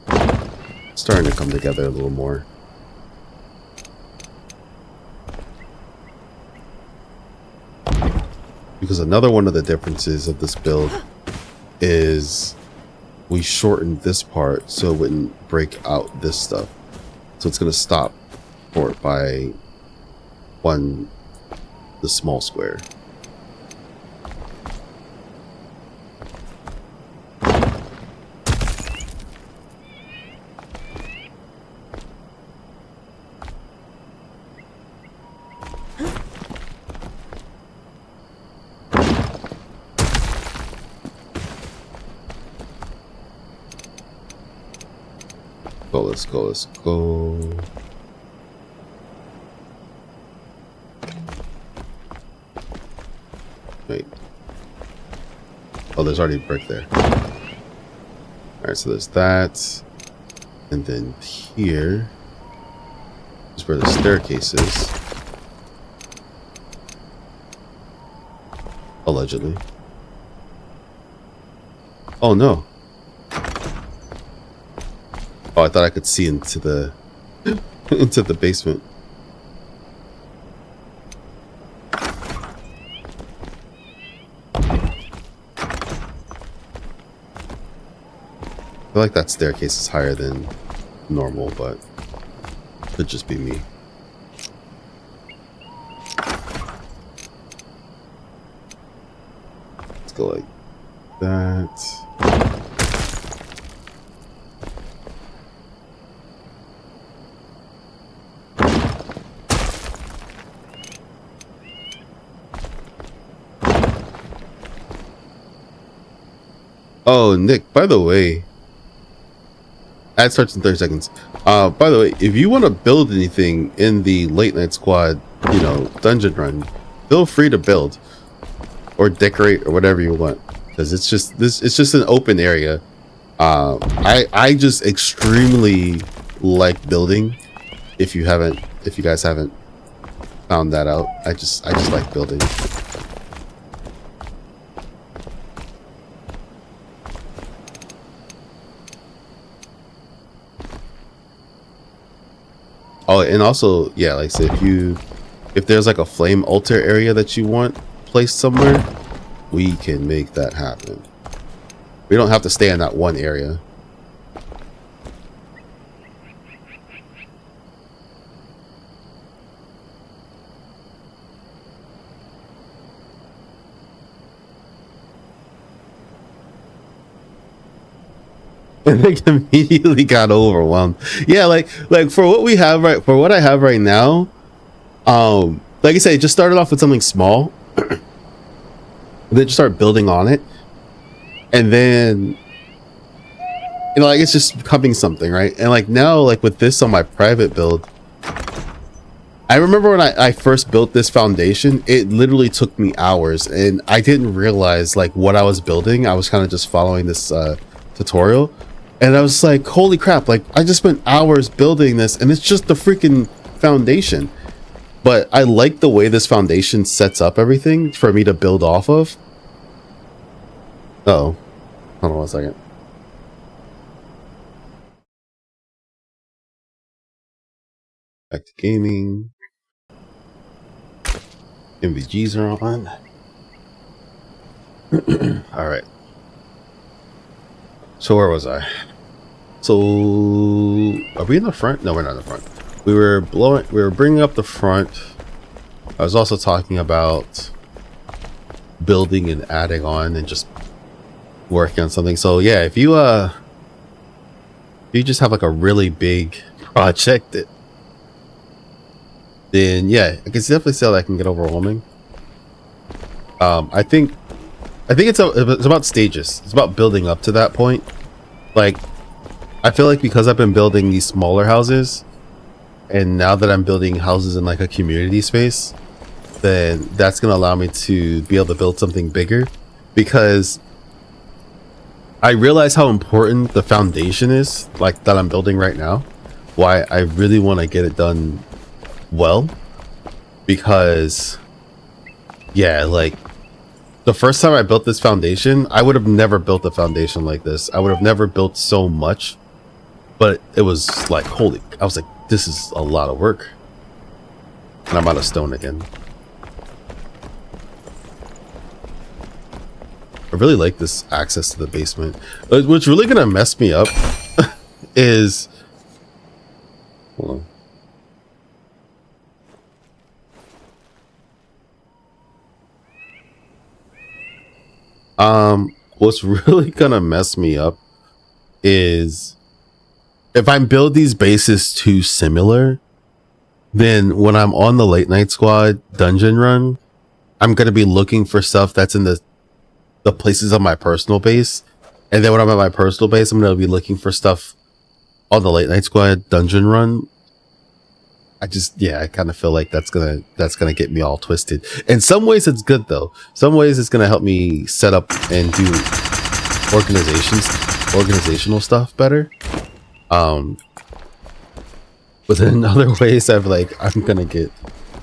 It's starting to come together a little more. Because another one of the differences of this build is we shortened this part so it wouldn't break out this stuff. So it's going to stop for it by the small square. Let's go. Wait. Oh, there's already a brick there. Alright, so there's that. And then here is where the staircase is. Allegedly. Oh no. Oh, I thought I could see into the into the basement. feel like that staircase is higher than normal, but could just be me. Let's go like that. Oh, Nick, by the way, ad starts in 30 seconds. By the way, if you want to build anything in the late night squad, you know, dungeon run, feel free to build or decorate or whatever you want, because it's just an open area. I just extremely like building. If you guys haven't found that out, I just like building. Oh, and also, yeah, like I said, if there's like a flame altar area that you want placed somewhere, we can make that happen. We don't have to stay in that one area. And they immediately got overwhelmed. Yeah, like for what I have right now, like I said, just started off with something small, then just start building on it, and then, you know, like it's just becoming something, right? And like now, like with this on my private build, I remember when I first built this foundation, it literally took me hours, and I didn't realize like what I was building. I was kind of just following this tutorial. And I was like, holy crap, like I just spent hours building this and it's just the freaking foundation. But I like the way this foundation sets up everything for me to build off of. Uh-oh. Hold on 1 second. Back to gaming. MVGs are on. Alright. So where was I? So are we in the front? No, we're not in the front. We were bringing up the front. I was also talking about building and adding on and just working on something. So yeah, if you just have like a really big project, then yeah, I can definitely see how that can get overwhelming. I think it's about stages. It's about building up to that point. Like, I feel like because I've been building these smaller houses, and now that I'm building houses in like a community space, then that's going to allow me to be able to build something bigger, because I realize how important the foundation is, like that I'm building right now. Why I really want to get it done well, because yeah, like the first time I built this foundation, I would have never built a foundation like this. I would have never built so much, but it was like, holy, I was like, this is a lot of work. And I'm out of stone again. I really like this access to the basement. What's really gonna mess me up is, hold on. What's really gonna mess me up is if I build these bases too similar, then when I'm on the late night squad dungeon run, I'm gonna be looking for stuff that's in the places on my personal base, and then when I'm at my personal base, I'm gonna be looking for stuff on the late night squad dungeon run. I kind of feel like that's gonna get me all twisted. In some ways it's good though. Some ways it's gonna help me set up and do organizational stuff better. But then in other ways I'm gonna get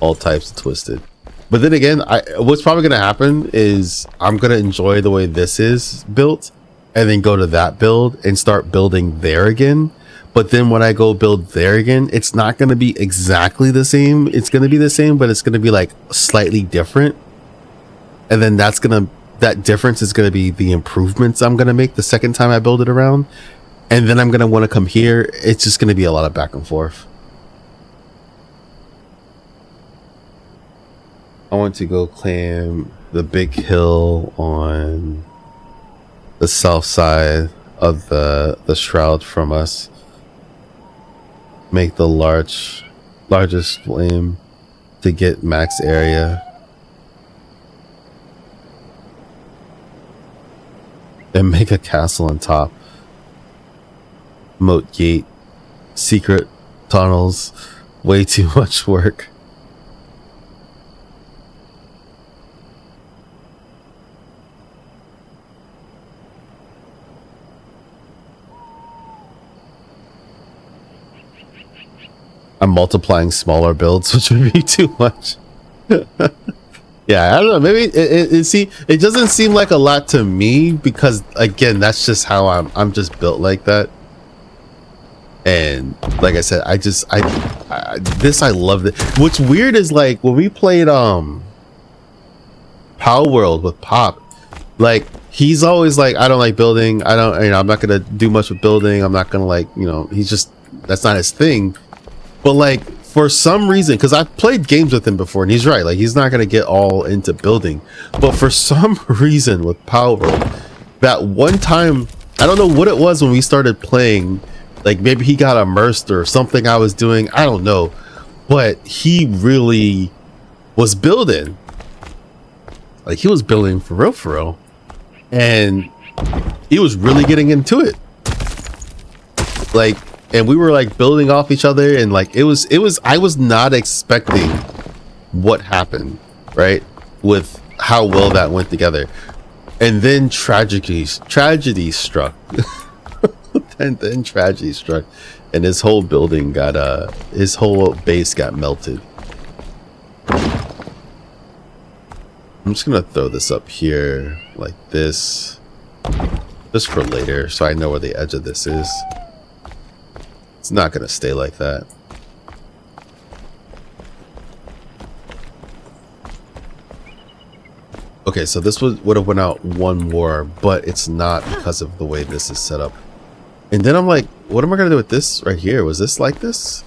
all types of twisted. But then again, what's probably gonna happen is I'm gonna enjoy the way this is built, and then go to that build and start building there again. But then when I go build there again, it's not going to be exactly the same. It's going to be the same, but it's going to be like slightly different. And then that difference is going to be the improvements I'm going to make the second time I build it around. and then I'm gonna want to come here. It's just gonna be a lot of back and forth. I want to go claim the big hill on the south side of the shroud from us. Make the largest flame to get max area. And make a castle on top. Moat gate. Secret tunnels. Way too much work. I'm multiplying smaller builds, which would be too much. Yeah, I don't know. Maybe it doesn't seem like a lot to me because again, that's just how I'm just built like that. And like I said, I love it. What's weird is like when we played Power World with Pop, like he's always like, I don't like building. I don't, I'm not gonna do much with building. I'm not gonna like, he's just, that's not his thing. But like for some reason, because I've played games with him before, and he's right, like he's not gonna get all into building. But for some reason with Power World, that one time, I don't know what it was when we started playing, like maybe he got immersed or something I was doing, I don't know, but he really was building. Like he was building for real, and he was really getting into it. Like, and we were like building off each other, and like it was I was not expecting what happened, right, with how well that went together. And then tragedy struck. and then tragedy struck, and his whole building got his whole base got melted. I'm just gonna throw this up here like this, just for later, so I know where the edge of this is. It's not gonna stay like that. Okay, so this would have went out one more, but it's not because of the way this is set up. And then I'm like, what am I gonna do with this right here? Was this like this?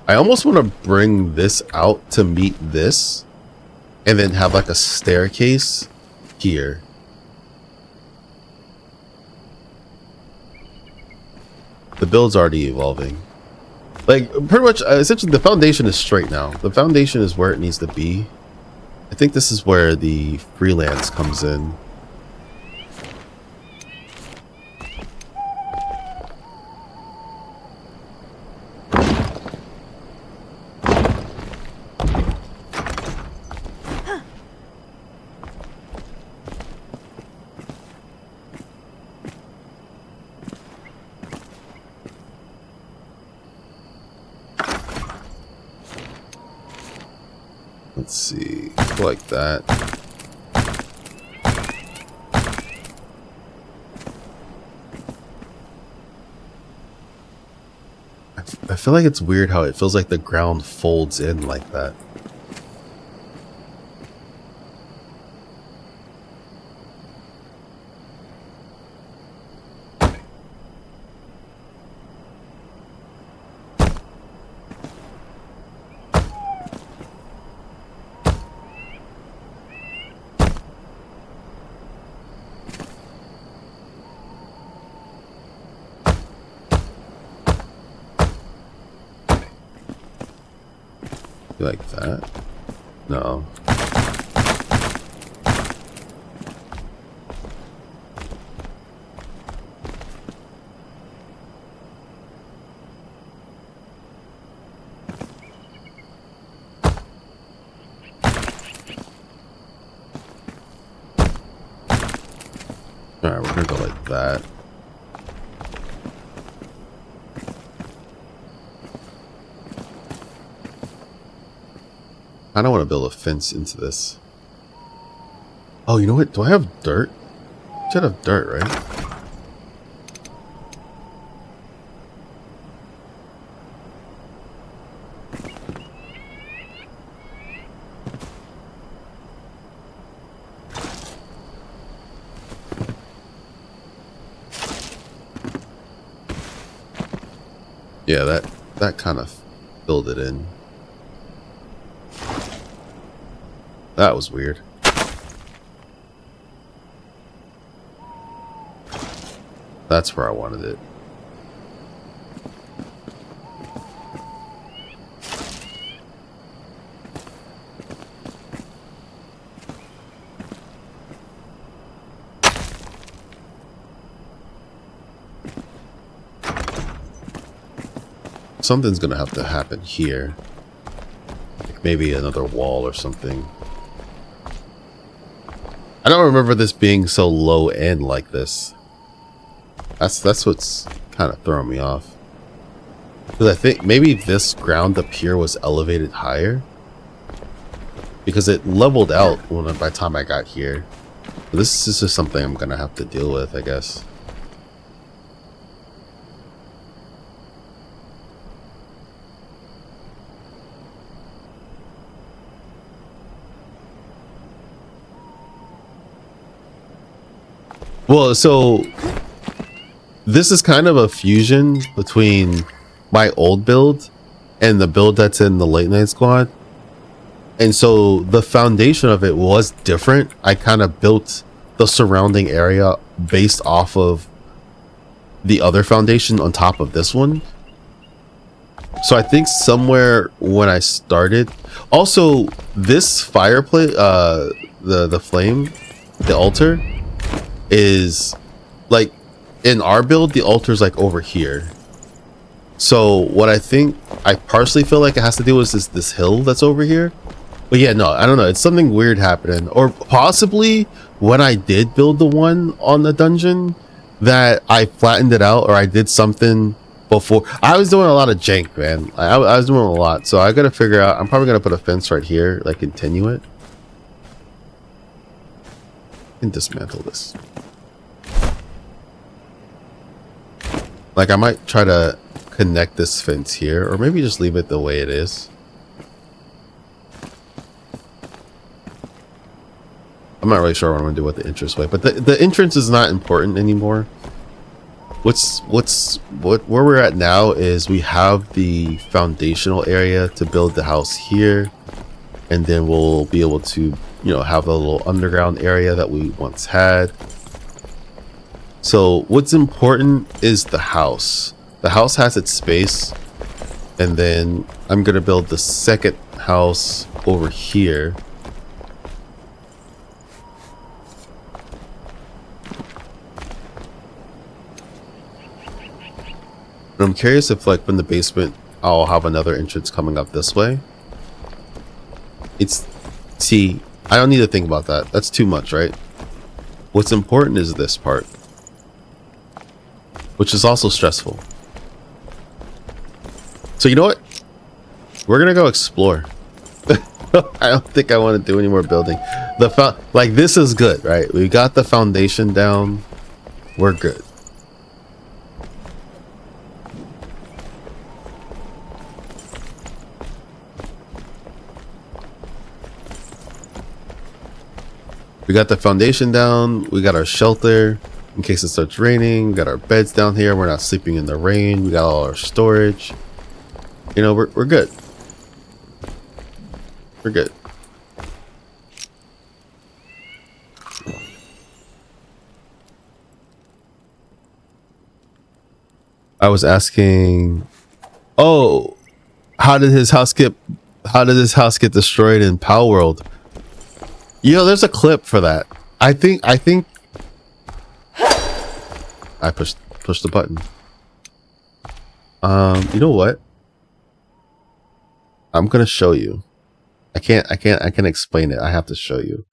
I almost want to bring this out to meet this, and then have like a staircase here. The build's already evolving. Like pretty much, essentially the foundation is straight now. The foundation is where it needs to be. I think this is where the freelance comes in. Let's see, like that. I feel like it's weird how it feels like the ground folds in like that. Like that? No. Alright, we're gonna go like that. I don't want to build a fence into this. Oh, you know what? Do I have dirt? I should have dirt, right? Yeah, that kind of filled it in. That was weird. That's where I wanted it. Something's gonna have to happen here. Like maybe another wall or something. I don't remember this being so low end like this. That's what's kind of throwing me off. Because I think maybe this ground up here was elevated higher. Because it leveled out by the time I got here. This is just something I'm gonna have to deal with, I guess. Well, so this is kind of a fusion between my old build and the build that's in the late night squad. And so the foundation of it was different. I kind of built the surrounding area based off of the other foundation on top of this one. So I think somewhere when I started, also this fireplace, the flame, the altar is like in our build, the altar is like over here. So what I think I partially feel like it has to do with this hill that's over here. But yeah, no, I don't know. It's something weird happening. Or possibly when I did build the one on the dungeon that I flattened it out, or I did something before. I was doing a lot of jank, man. I was doing a lot. So I got to figure out. I'm probably going to put a fence right here, like continue it. And dismantle this. Like I might try to connect this fence here, or maybe just leave it the way it is. I'm not really sure what I'm gonna do with the entranceway, but the entrance is not important anymore. Where we're at now is we have the foundational area to build the house here, and then we'll be able to, you know, have a little underground area that we once had. So what's important is the house. The house has its space, and then I'm gonna build the second house over here. And I'm curious if, like, from the basement, I'll have another entrance coming up this way. See, I don't need to think about that. That's too much, right? What's important is this part, which is also stressful. So you know what? We're gonna go explore. I don't think I want to do any more building. Like this is good, right? We got the foundation down. We're good. We got the foundation down. We got our shelter in case it starts raining. We got our beds down here. We're not sleeping in the rain. We got all our storage. You know, we're good. We're good. I was asking, oh, how did his house get destroyed in Pow World? You know, there's a clip for that. I think I pushed the button. You know what? I'm gonna show you. I can't explain it. I have to show you.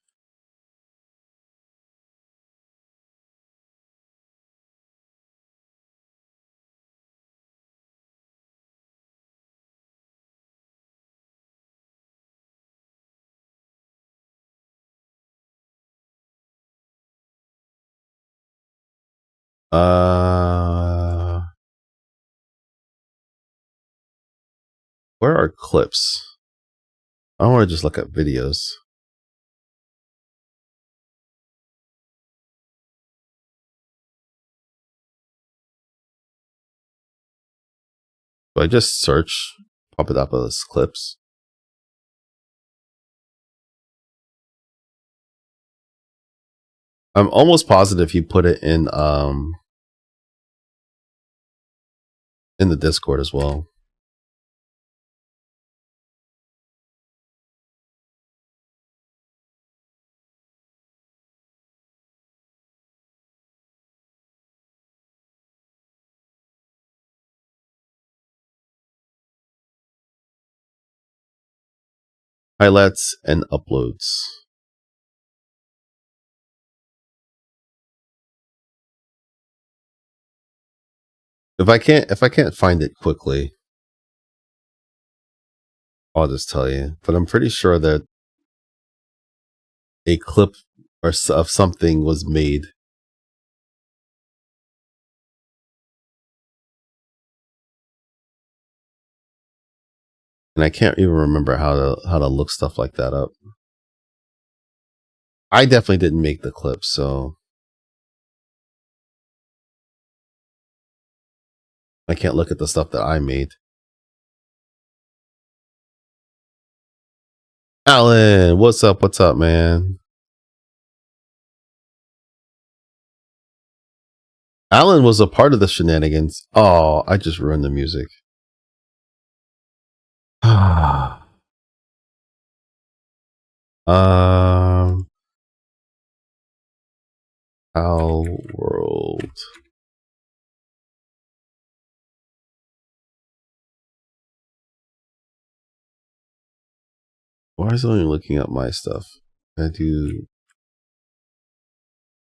Where are clips? I don't want to just look at videos. So I just search Papadopoulos clips. I'm almost positive he put it in the Discord as well. Highlights and uploads. If I can't find it quickly, I'll just tell you. But I'm pretty sure that a clip of something was made. And I can't even remember how to look stuff like that up. I definitely didn't make the clip, so I can't look at the stuff that I made. Alan, what's up? What's up, man? Alan was a part of the shenanigans. Oh, I just ruined the music. Our world. Why is it only looking up my stuff? I do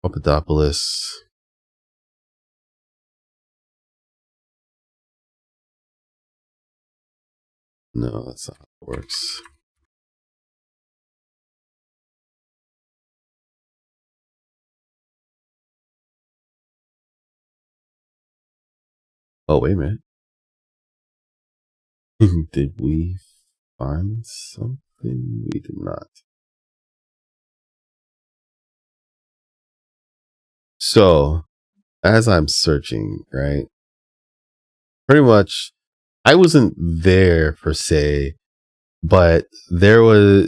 Papadopoulos. No, that's not how it works. Oh, wait a minute. Did we find something? We did not. So, as I'm searching, right? Pretty much, I wasn't there per se, but there were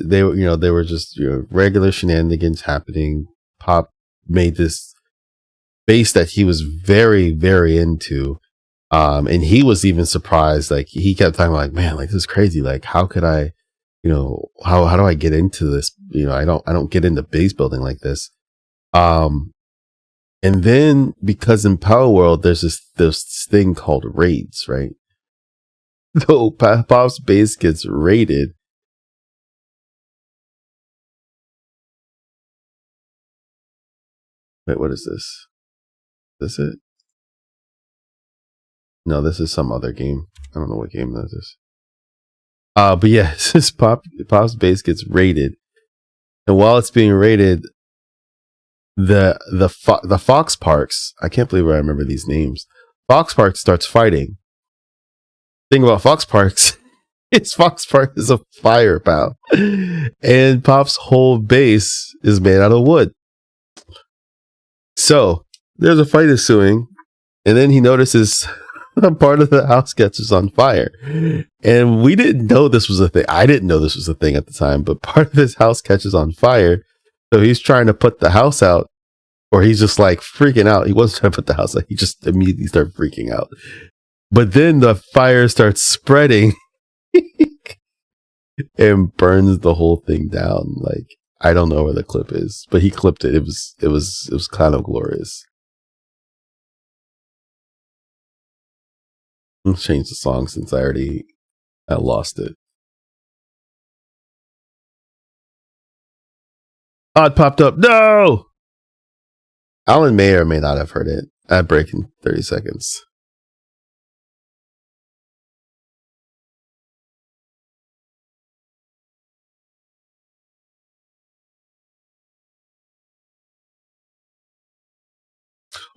just regular shenanigans happening. Pop made this base that he was very, very into. And he was even surprised. Like, he kept talking like, man, like, this is crazy. Like, how could I, how do I get into this? I don't get into base building like this. And then because in Power World, there's this thing called raids, right? So Pop's base gets raided. Wait, what is this? Is this it? No, this is some other game. I don't know what game this is. But yeah, this Pop's base gets raided, and while it's being raided, the Fox Parks. I can't believe I remember these names. Fox Parks starts fighting. Thing about Fox Parks is Fox Park is a fire, pal, and Pop's whole base is made out of wood. So there's a fight ensuing, and then he notices a part of the house catches on fire. And we didn't know this was a thing. I didn't know this was a thing at the time, but part of his house catches on fire. So he's trying to put the house out, or he's just like freaking out. He wasn't trying to put the house out. He just immediately started freaking out. But then the fire starts spreading and burns the whole thing down. Like, I don't know where the clip is, but he clipped it. It was kind of glorious. Let's change the song since I lost it. Oh, it popped up. No! Alan may or may not have heard it. Ad break in 30 seconds.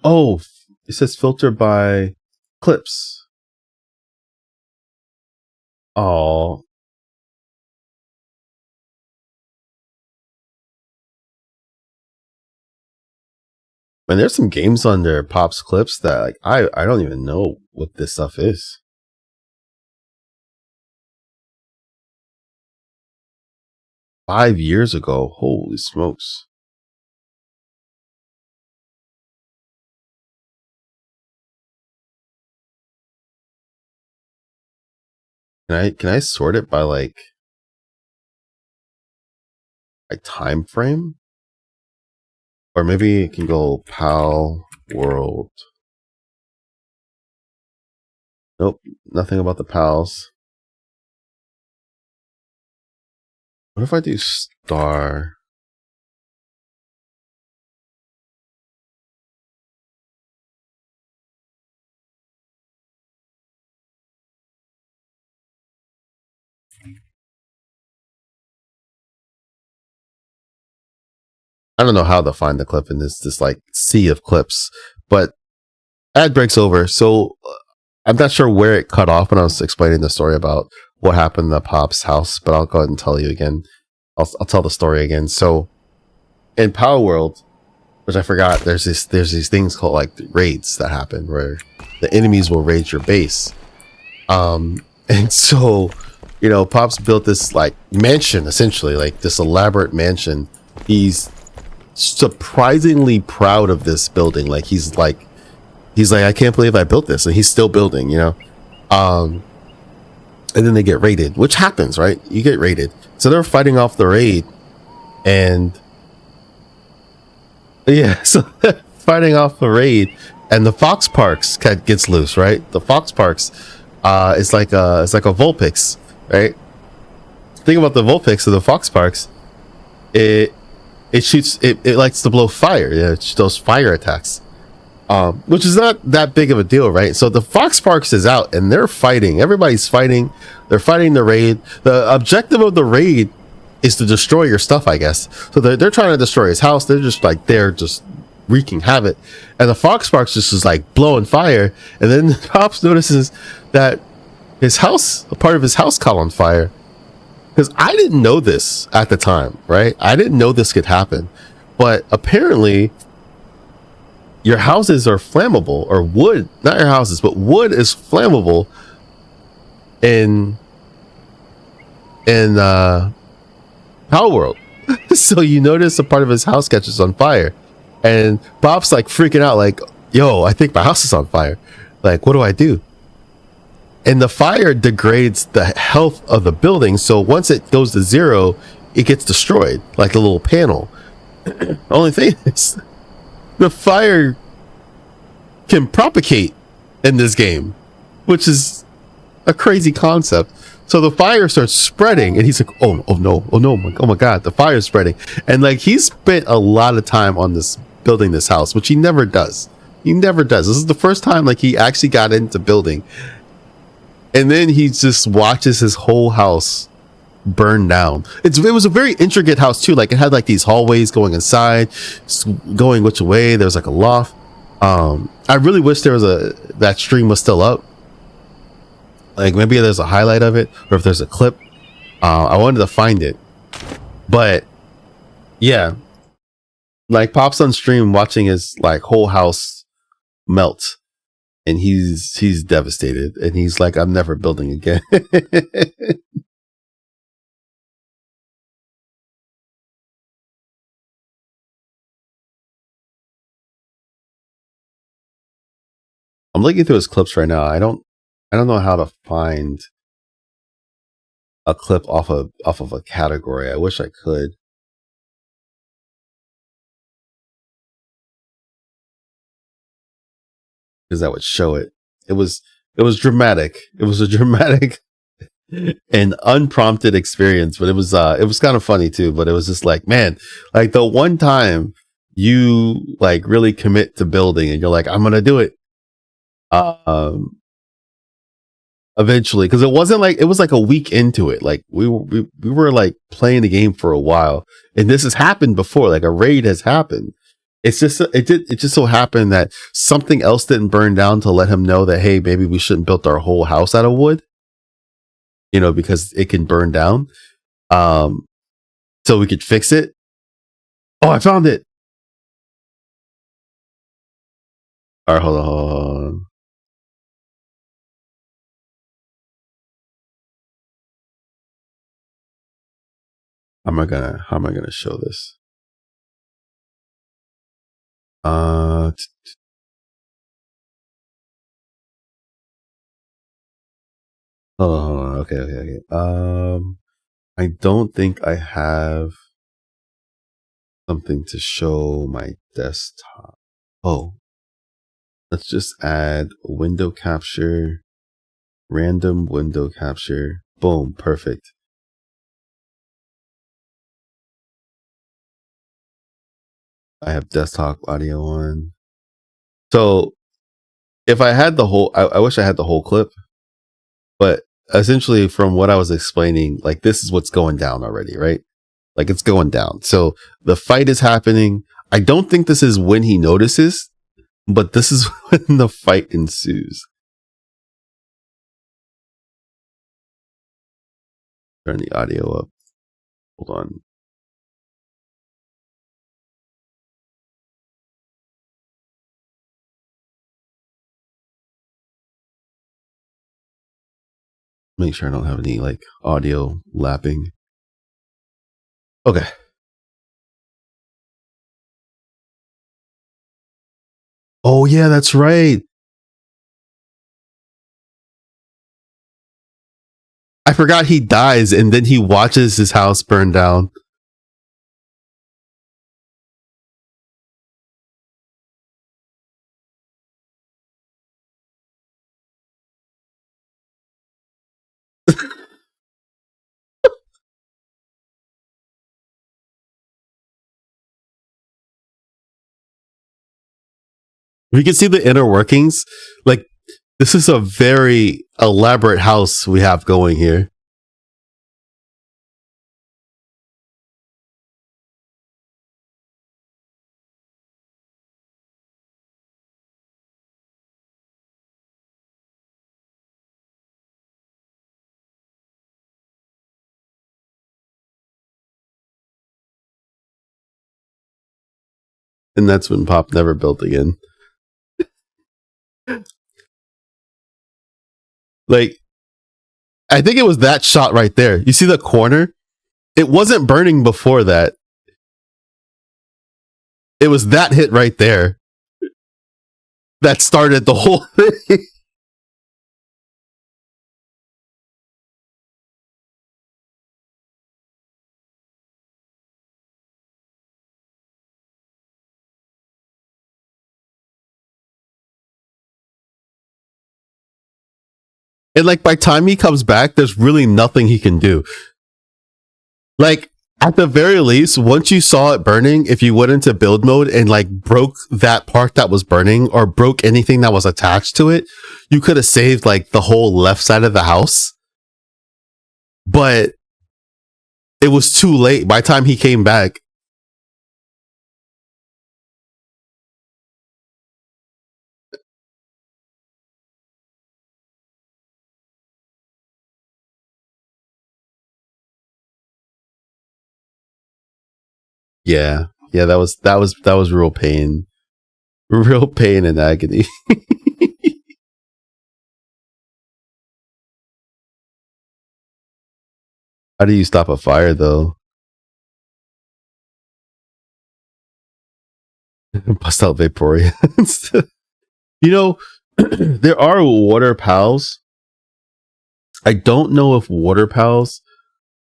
Oh, it says filter by clips. Oh. And there's some games under Pop's clips that like I don't even know what this stuff is. 5 years ago. Holy smokes. Can I sort it by like time frame? Or maybe it can go PAL world. Nope, nothing about the pals. What if I do star? I don't know how to find the clip in this like sea of clips, but ad breaks over. So I'm not sure where it cut off when I was explaining the story about what happened in the Pop's house, but I'll go ahead and tell you again. I'll tell the story again. So in Power World, which I forgot, there's these things called like raids that happen where the enemies will raid your base. And so, you know, Pop's built this like mansion, essentially, like this elaborate mansion. He's surprisingly proud of this building. Like he's like, I can't believe I built this, and he's still building, you know. And then they get raided, which happens, right? You get raided. So they're fighting off the raid, and yeah, so they're fighting off the raid, and the Fox Parks gets loose, right? The Fox Parks, it's like a Vulpix, right? Think about the Vulpix of the Fox Parks. It shoots, it likes to blow fire. Yeah, those fire attacks. Which is not that big of a deal, right? So the Fox Parks is out and they're fighting. Everybody's fighting. They're fighting the raid. The objective of the raid is to destroy your stuff, I guess. So they're trying to destroy his house. They're just wreaking havoc. And the Fox Parks just is like blowing fire. And then Pops notices that his house, a part of his house caught on fire. Because I didn't know this at the time, right? I didn't know this could happen. But apparently your houses are flammable, or wood, not your houses, but wood is flammable in Power World. So you notice a part of his house catches on fire, and Bob's like freaking out, like, yo, I think my house is on fire. Like, what do I do? And the fire degrades the health of the building, so once it goes to 0, it gets destroyed, like a little panel. Only thing is, the fire can propagate in this game, which is a crazy concept. So the fire starts spreading, and he's like, oh no, oh my god, the fire's spreading. And like, he's spent a lot of time on this, building this house, which he never does. This is the first time like he actually got into building. And then he just watches his whole house burn down. It was a very intricate house too. Like, it had like these hallways going inside, going which way. There's like a loft. I really wish there was that stream was still up. Like, maybe there's a highlight of it, or if there's a clip. I wanted to find it, but yeah, like Pop's on stream watching his like whole house melt, and he's devastated, and he's like, I'm never building again. I'm looking through his clips right now. I don't know how to find a clip off of a category. I wish I could. Because that would show it. It was dramatic. It was a dramatic and unprompted experience, but it was kind of funny too. But it was just like, man, like the one time you like really commit to building and you're like, I'm gonna do it. Eventually, because it wasn't like, it was like a week into it. Like we were like playing the game for a while, and this has happened before. Like a raid has happened. It's just it just so happened that something else didn't burn down to let him know that, hey, maybe we shouldn't build our whole house out of wood, you know, because it can burn down. So we could fix it. Oh, I found it. All right, hold on. How am I gonna show this? Hold on. Okay. I don't think I have something to show my desktop. Oh, let's just add window capture, random window capture. Boom, perfect. I have desktop audio on. So if I had the whole, I wish I had the whole clip, but essentially from what I was explaining, like this is what's going down already, right? Like it's going down. So the fight is happening. I don't think this is when he notices, but this is when the fight ensues. Turn the audio up. Hold on. Make sure I don't have any like audio lapping. Okay. Oh yeah, that's right. I forgot he dies and then he watches his house burn down. We can see the inner workings. Like this is a very elaborate house we have going here. And that's when Pop never built again. Like, I think it was that shot right there. You see the corner? It wasn't burning before that. It was that hit right there that started the whole thing. And like by time he comes back, there's really nothing he can do. Like at the very least, once you saw it burning, if you went into build mode and like broke that part that was burning or broke anything that was attached to it, you could have saved like the whole left side of the house. But it was too late by the time he came back. Yeah. Yeah, that was real pain. Real pain and agony. How do you stop a fire though? Bust out Vaporeons. You know, there are water pals. I don't know if water pals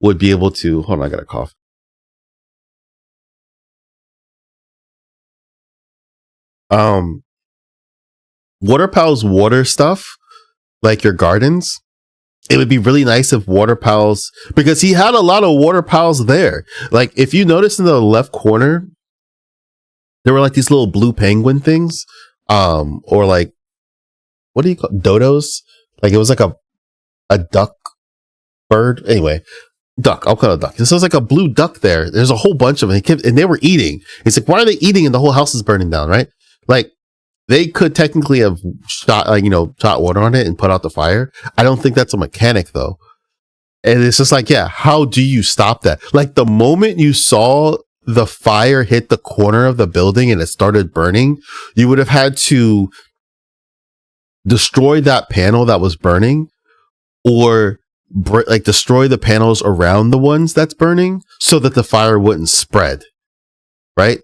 would be able to. Hold on, I got a cough. Water pals water stuff like your gardens. It would be really nice if water pals, because he had a lot of water pals there. Like if you notice in the left corner, there were like these little blue penguin things, or like what do you call dodos? Like it was like a duck bird. Anyway, duck. I'll call it a duck. This was like a blue duck there. There's a whole bunch of them, and they were eating. It's like, why are they eating? And the whole house is burning down, right? Like they could technically have shot, like, shot water on it and put out the fire. I don't think that's a mechanic though. And it's just like, yeah, how do you stop that? Like the moment you saw the fire hit the corner of the building and it started burning, you would have had to destroy that panel that was burning or like destroy the panels around the ones that's burning so that the fire wouldn't spread. Right?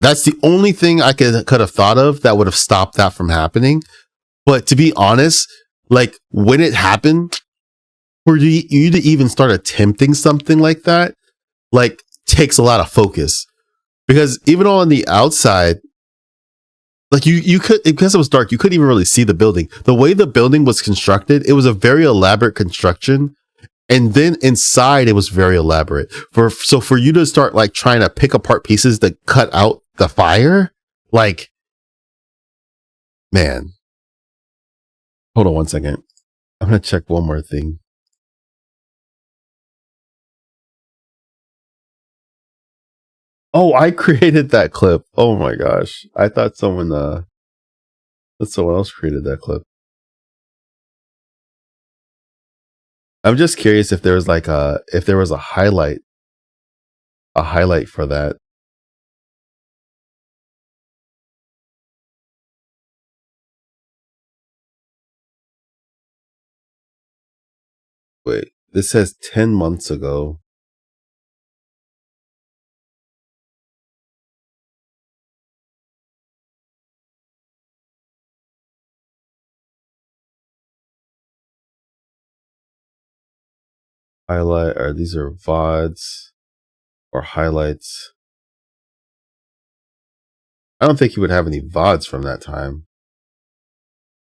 That's the only thing I could have thought of that would have stopped that from happening. But to be honest, like when it happened, for you to even start attempting something like that, like takes a lot of focus. Because even on the outside, like you could, because it was dark, you couldn't even really see the building. The way the building was constructed, it was a very elaborate construction. And then inside it was very elaborate. So for you to start like trying to pick apart pieces that cut out the fire, like, man. Hold on one second. I'm gonna check one more thing. Oh, I created that clip. Oh my gosh. I thought someone else created that clip. I'm just curious if there was like a highlight for that. Wait, this says 10 months ago. Highlight, or these are VODs or highlights. I don't think he would have any VODs from that time.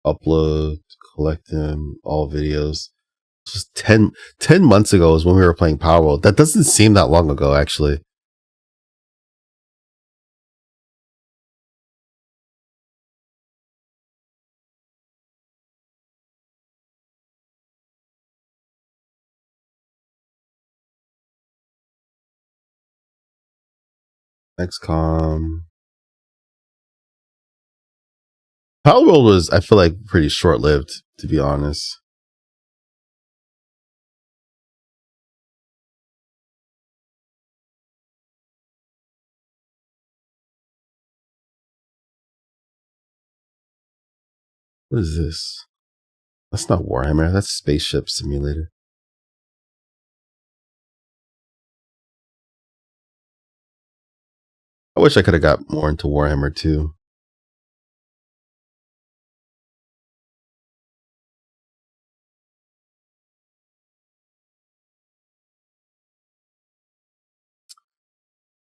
Upload, collect them, all videos. Just 10 months ago is when we were playing Power World. That doesn't seem that long ago, actually. XCOM. Power World was, I feel like, pretty short-lived, to be honest. What is this? That's not Warhammer. That's Spaceship Simulator. I wish I could have got more into Warhammer too.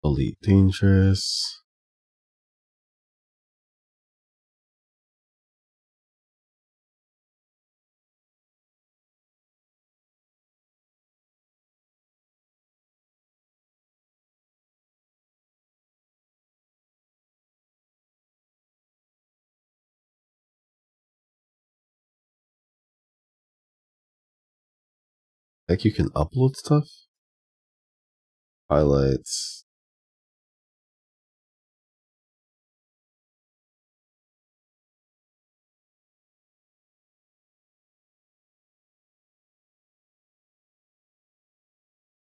Elite Dangerous. Like you can upload stuff? Highlights.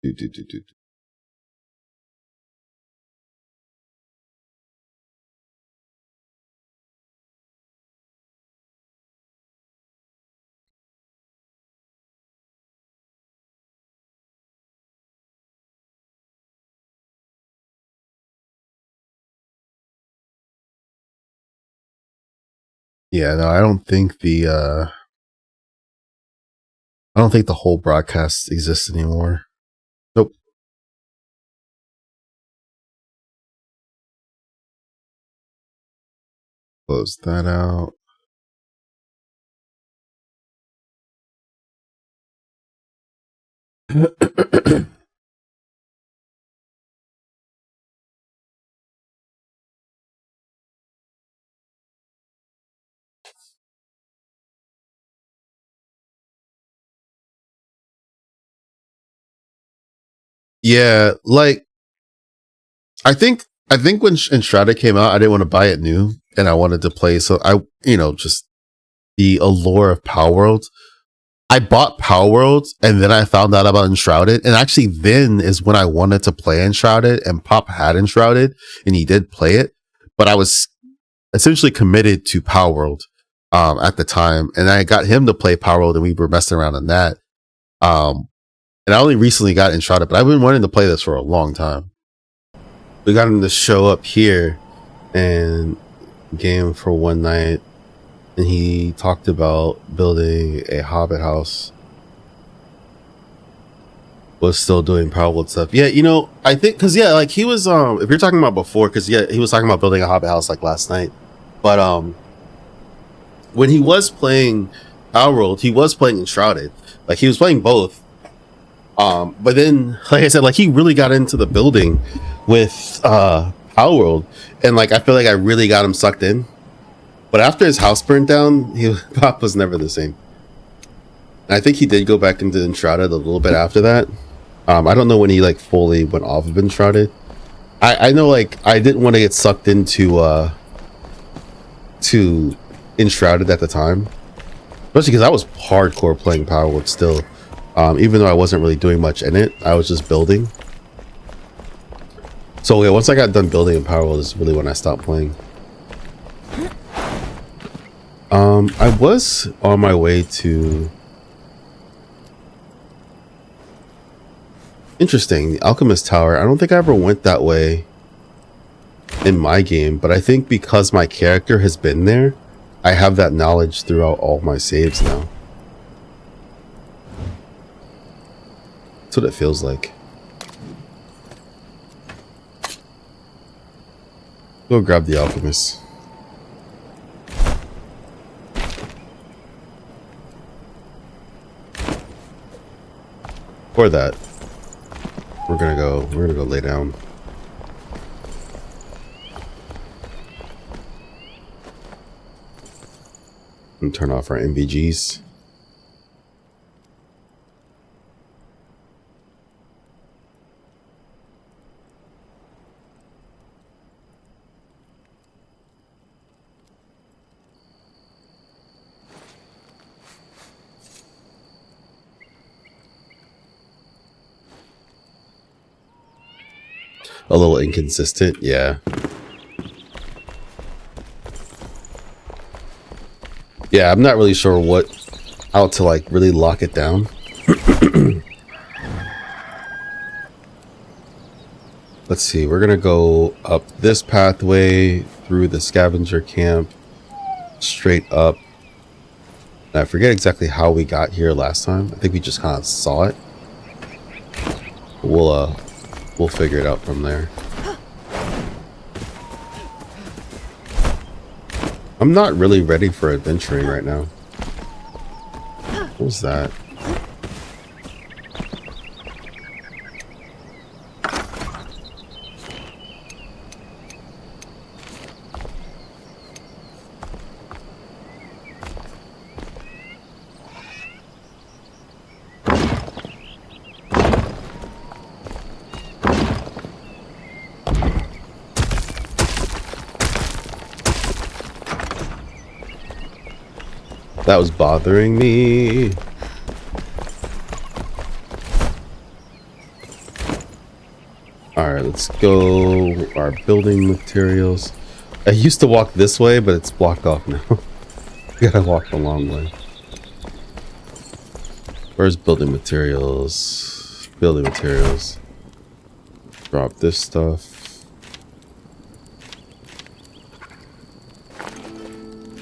Do. Yeah, no, I don't think the whole broadcast exists anymore. Nope. Close that out. Yeah, like I think when Enshrouded came out, I didn't want to buy it new, and I wanted to play. So I, just the allure of Power World. I bought Power World, and then I found out about Enshrouded, and actually then is when I wanted to play Enshrouded, and Pop had Enshrouded, and he did play it, but I was essentially committed to Power World at the time, and I got him to play Power World, and we were messing around on that. And I only recently got Enshrouded, but I've been wanting to play this for a long time. We got him to show up here and game for one night, and he talked about building a hobbit house. Was still doing Powerwood stuff. Yeah, you know, I think because yeah, like he was if you're talking about before, because yeah, he was talking about building a hobbit house like last night. But when he was playing Powerworld, he was playing Enshrouded. Like he was playing both. But then, like I said, like he really got into the building with Powerworld, and like I feel like I really got him sucked in. But after his house burned down, Pop was never the same. And I think he did go back into Enshrouded a little bit after that. I don't know when he like fully went off of Enshrouded. I know like I didn't want to get sucked into Enshrouded at the time, especially because I was hardcore playing Powerwood still. Even though I wasn't really doing much in it, I was just building. So yeah, once I got done building in Powerworld is really when I stopped playing. I was on my way to... Interesting, the Alchemist Tower. I don't think I ever went that way in my game, but I think because my character has been there, I have that knowledge throughout all my saves now. That's what it feels like. Go grab the Alchemist. For that, we're gonna go lay down. And turn off our MVGs. A little inconsistent, yeah. Yeah, I'm not really sure how to like really lock it down. Let's see, we're gonna go up this pathway through the scavenger camp, straight up. And I forget exactly how we got here last time. I think we just kind of saw it. We'll figure it out from there. I'm not really ready for adventuring right now. What was that? That was bothering me. Alright, let's go. Our building materials. I used to walk this way, but it's blocked off now. Gotta walk the long way. Where's building materials? Building materials. Drop this stuff.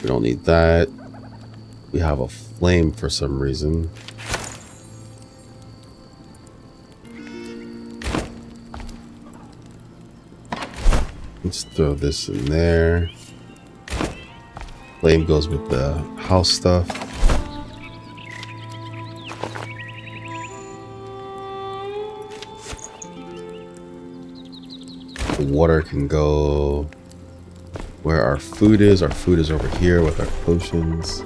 We don't need that. We have a flame for some reason. Let's throw this in there. Flame goes with the house stuff. The water can go where our food is. Our food is over here with our potions.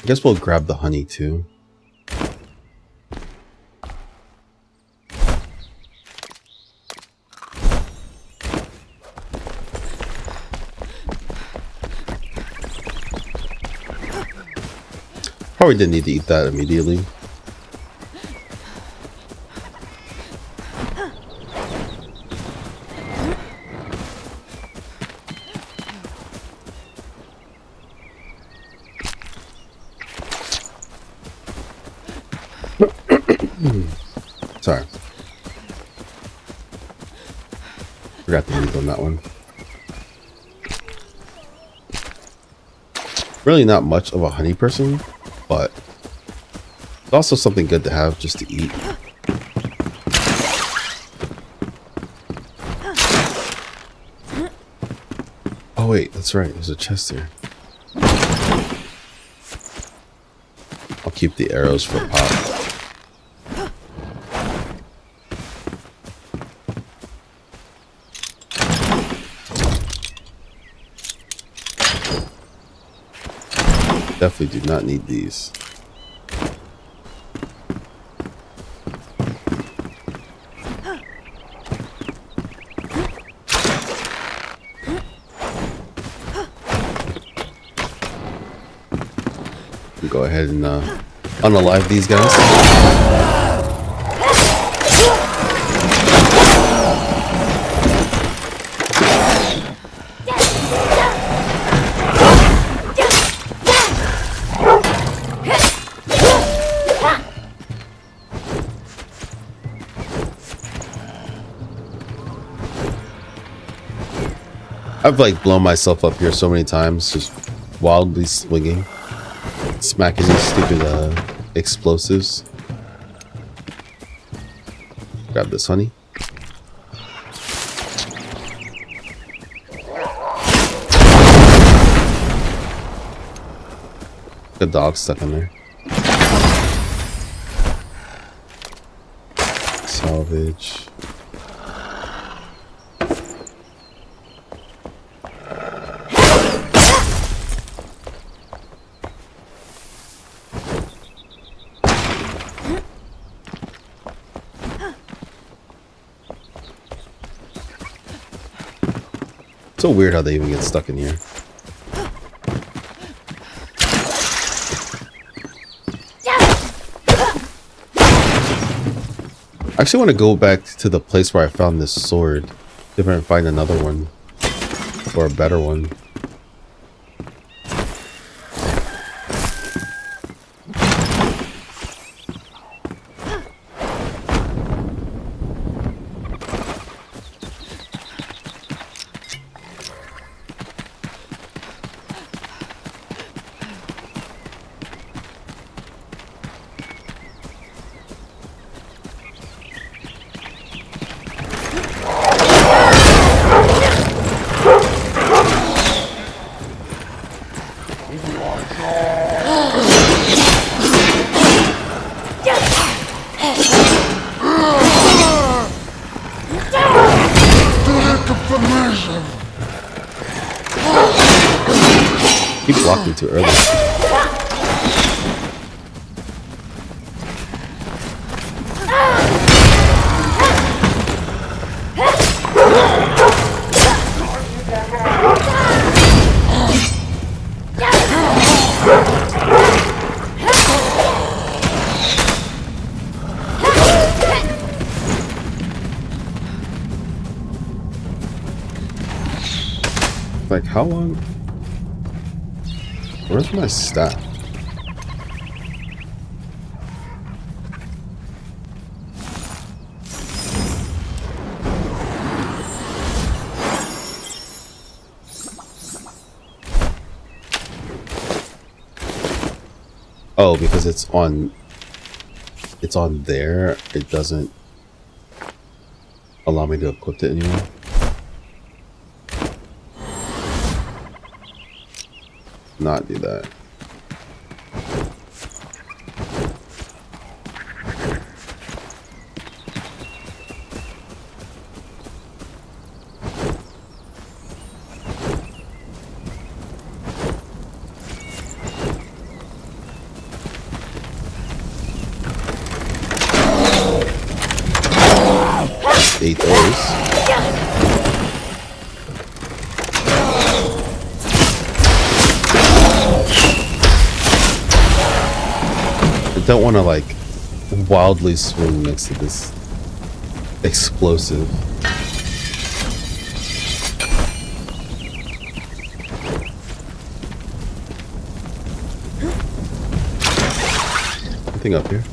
I guess we'll grab the honey too. Probably didn't need to eat that immediately. Sorry. Forgot to leave on that one. Really not much of a honey person, but it's also something good to have just to eat. Oh wait, that's right. There's a chest here. I'll keep the arrows for pop. Definitely do not need these. Go ahead and unalive these guys. I've like blown myself up here so many times, just wildly swinging, smacking these stupid explosives. Grab this honey. The dog stuck in there. Salvage. So weird how they even get stuck in here. I actually want to go back to the place where I found this sword. See if I can find another one. Or a better one. Keep blocking too early. Like, how long? Where's my staff? Oh, because it's on there. It doesn't allow me to equip it anymore. Not do that. Ate those. I don't want to like wildly swing next to this explosive. Anything up here?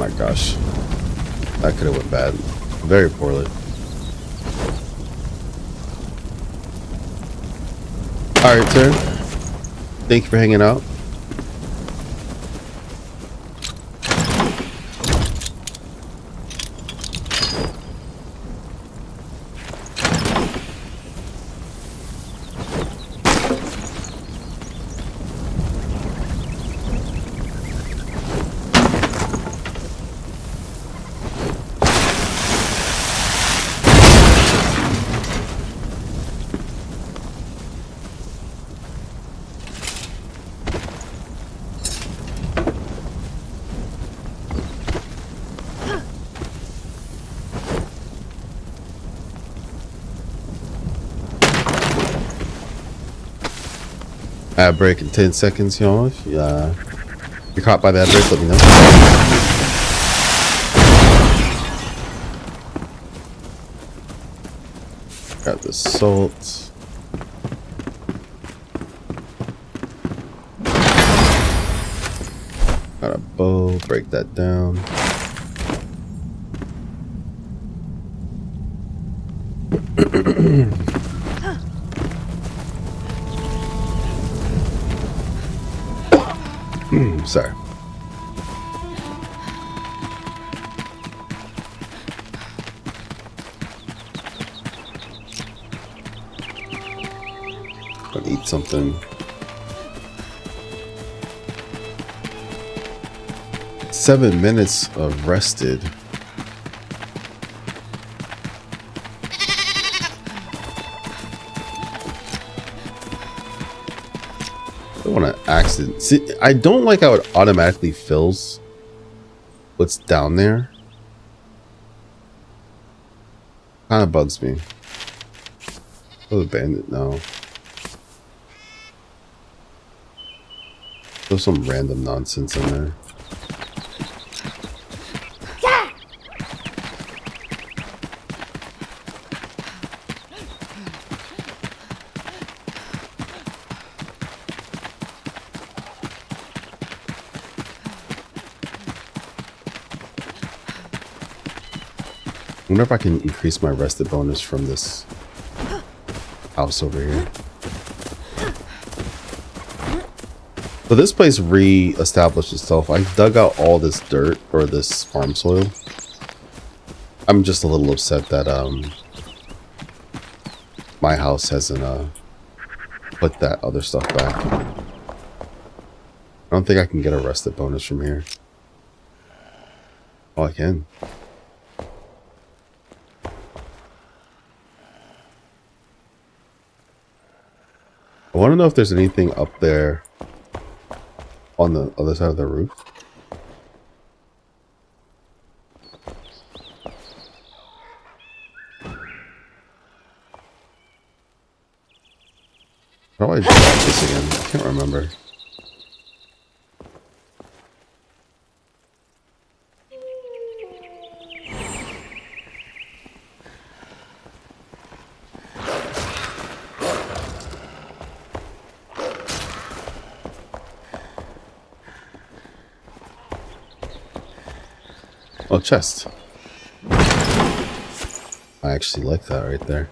my gosh. That could have went bad. Very poorly. Alright, sir. Thank you for hanging out. Ad break in 10 seconds, y'all. If you're caught by the ad break, let me know. Got the salt. Got a bow, break that down. Sorry. Gonna eat something. 7 minutes of rested. I don't want to accident. See, I don't like how it automatically fills what's down there. Kind of bugs me. Oh, the bandit, no. There's some random nonsense in there. I wonder if I can increase my rested bonus from this house over here. So this place re-established itself. I dug out all this dirt, or this farm soil. I'm just a little upset that my house hasn't put that other stuff back. I don't think I can get a rested bonus from here. Oh, I can. I want to know if there's anything up there on the other side of the roof. How do I drop this again? I can't remember. Oh, chest. I actually like that right there.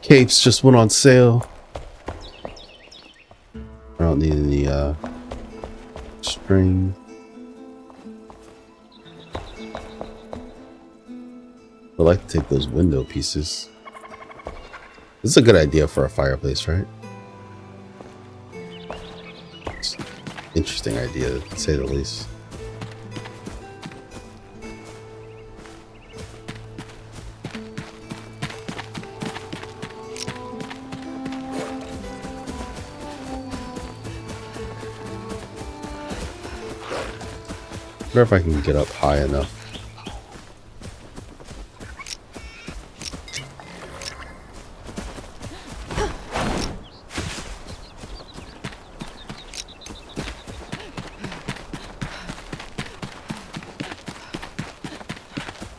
Capes just went on sale. I don't need any string. I'd like to take those window pieces. This is a good idea for a fireplace, right? It's an interesting idea, to say the least. I wonder if I can get up high enough.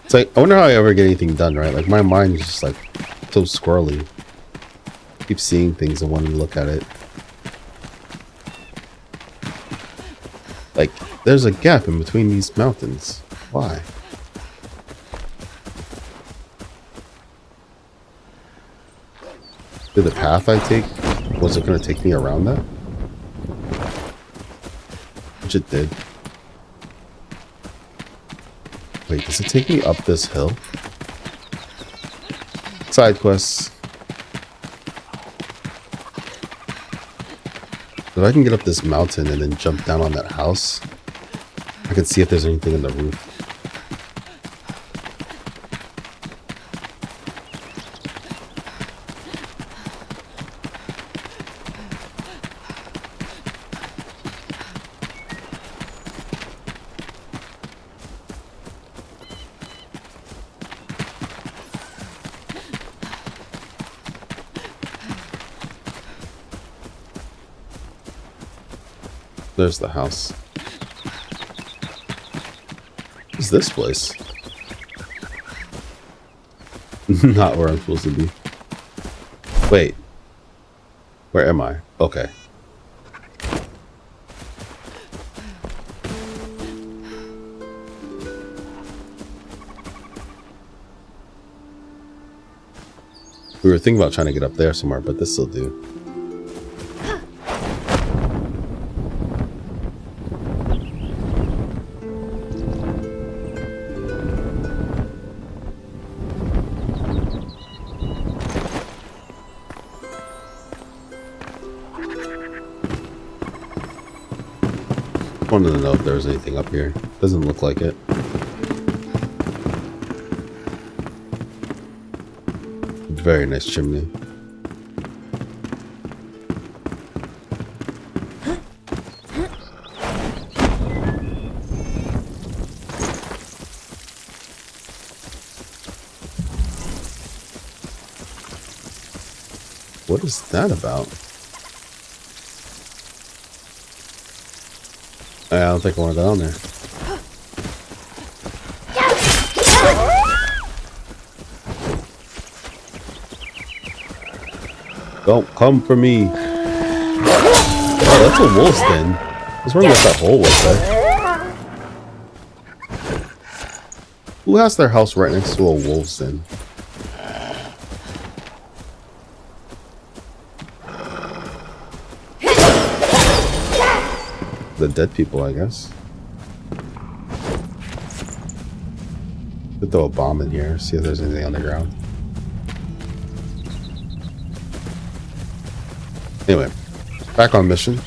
It's like, I wonder how I ever get anything done, right? Like, my mind is just like so squirrely. I keep seeing things and wanting to look at it. Like, there's a gap in between these mountains. Why? Did the path I take, was it going to take me around that? Which it did. Wait, does it take me up this hill? Side quests. If I can get up this mountain and then jump down on that house, I can see if there's anything in the roof. There's the house. What is this place? Not where I'm supposed to be. Wait. Where am I? Okay. We were thinking about trying to get up there somewhere, but this will do. Wanted to know if there was anything up here. Doesn't look like it. Very nice chimney. What is that about? I don't think I want to go down there. Don't come for me. Oh, that's a wolf's den. I was wondering what that hole was there. Who has their house right next to a wolf's den? The dead people, I guess. Could throw a bomb in here, see if there's anything on the ground. Anyway, back on mission.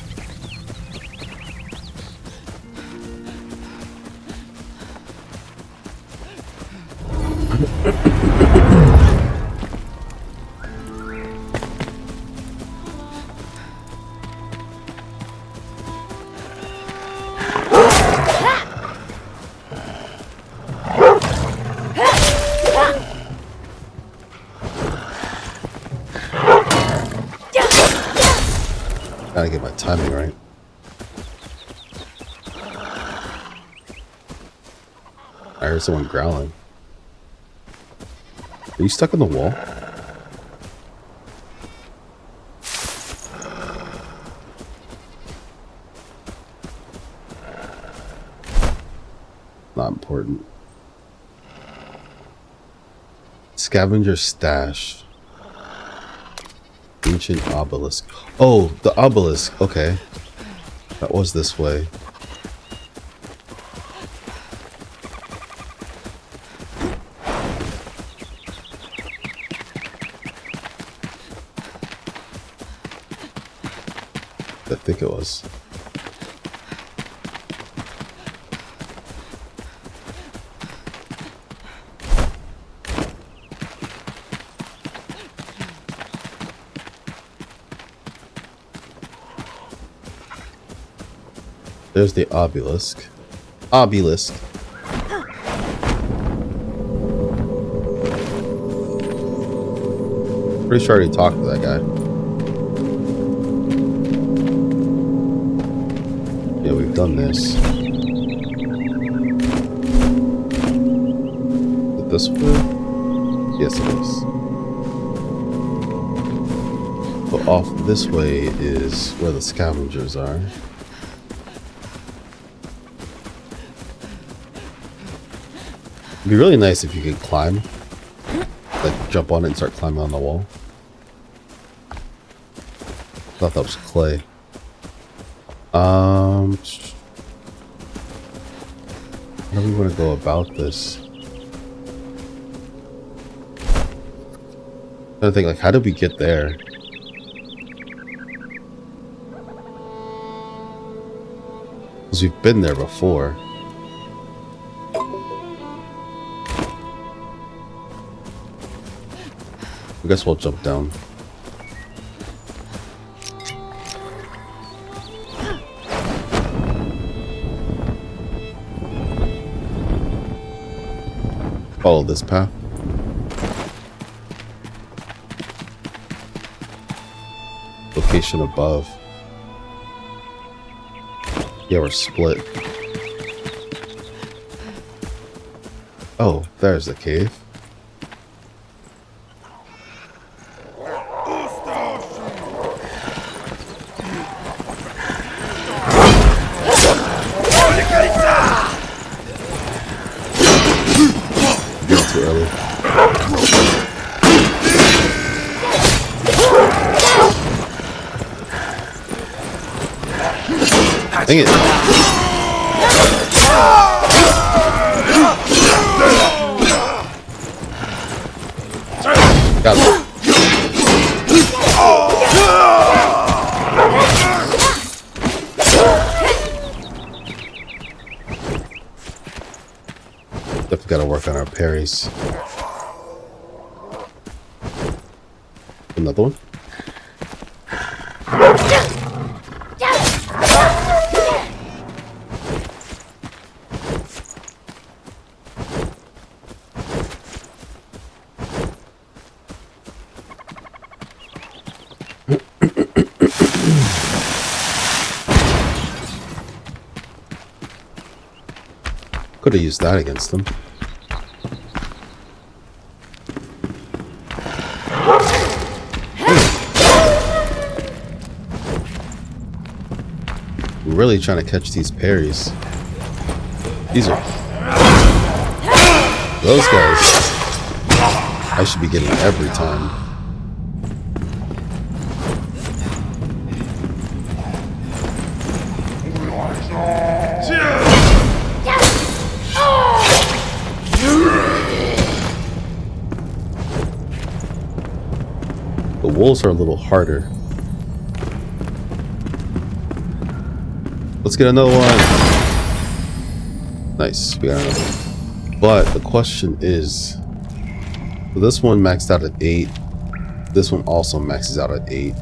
Gotta get my timing right. I heard someone growling. Are you stuck in the wall? Not important. Scavenger stash. Ancient obelisk. Oh, the obelisk. Okay. That was this way. I think it was. There's the obelisk. Obelisk. Pretty sure I already talked to that guy. Yeah, we've done this. Is it this way? Yes, it is. But off this way is where the scavengers are. It'd be really nice if you could climb. Like, jump on it and start climbing on the wall. I thought that was clay. How do we want to go about this? I'm trying to think, like, how did we get there? Because we've been there before. I guess we'll jump down. Follow this path. Location above. Yeah, we're split. Oh, there's the cave. Too early. Dang it. Got it. Definitely gotta work on our parries. Another one. Could have used that against them. I'm really trying to catch these parries. These are those guys. I should be getting every time. The wolves are a little harder. Let's get another one. Nice, we got another one. But the question is, so this one maxed out at 8. This one also maxes out at 8.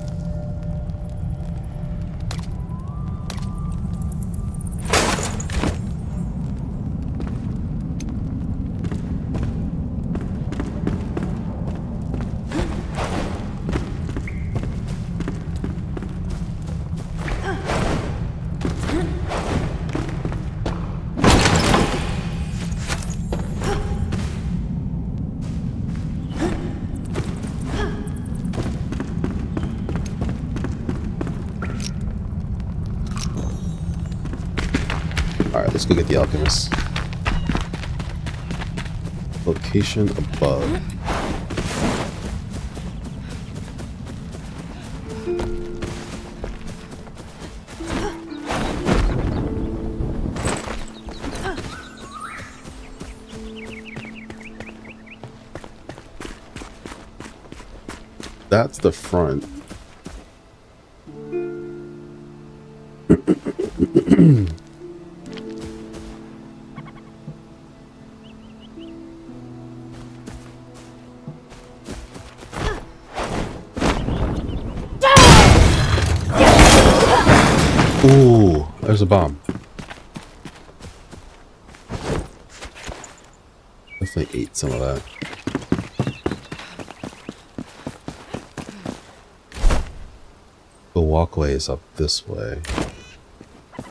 Alright, let's go get the alchemist. Location above. That's the front. Ooh, there's a bomb. Definitely ate some of that. The walkway is up this way. I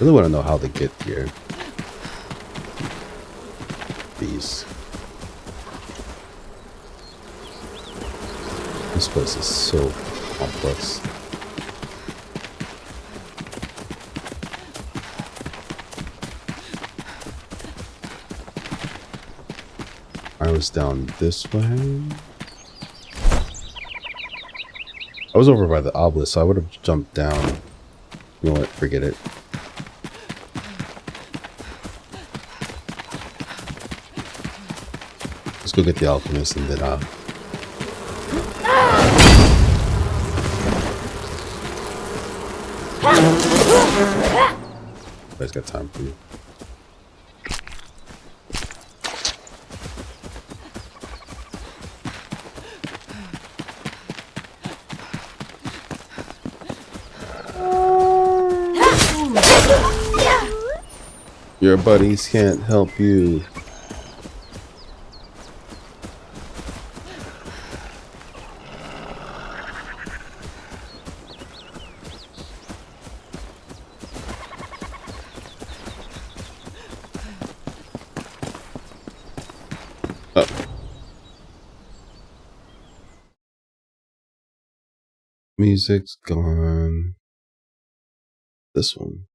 really want to know how they get here. These. This place is so complex. I was down this way. I was over by the obelisk, so I would have jumped down. You know what? Forget it. Let's go get the alchemist and then I've got time for you. Your buddies can't help you. Oh. Music's gone. This one.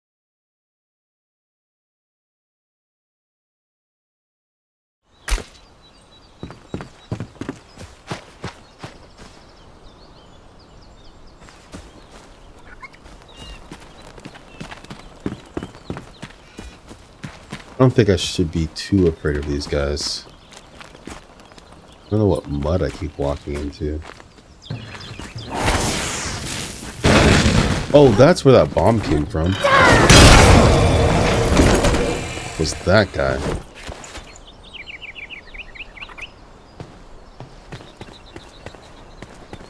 I don't think I should be too afraid of these guys. I don't know what mud I keep walking into. Oh, that's where that bomb came from. Was that guy.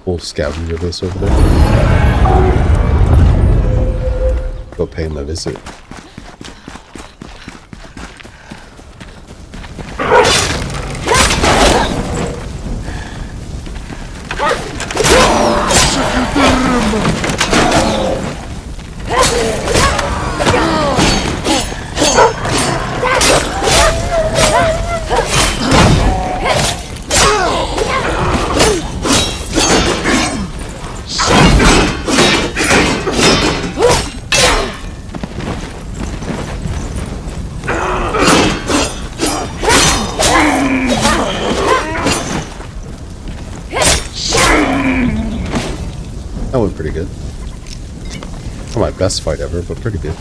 Whole scavenger base over there. Go pay him a visit. That went pretty good. Not my best fight ever, but pretty good.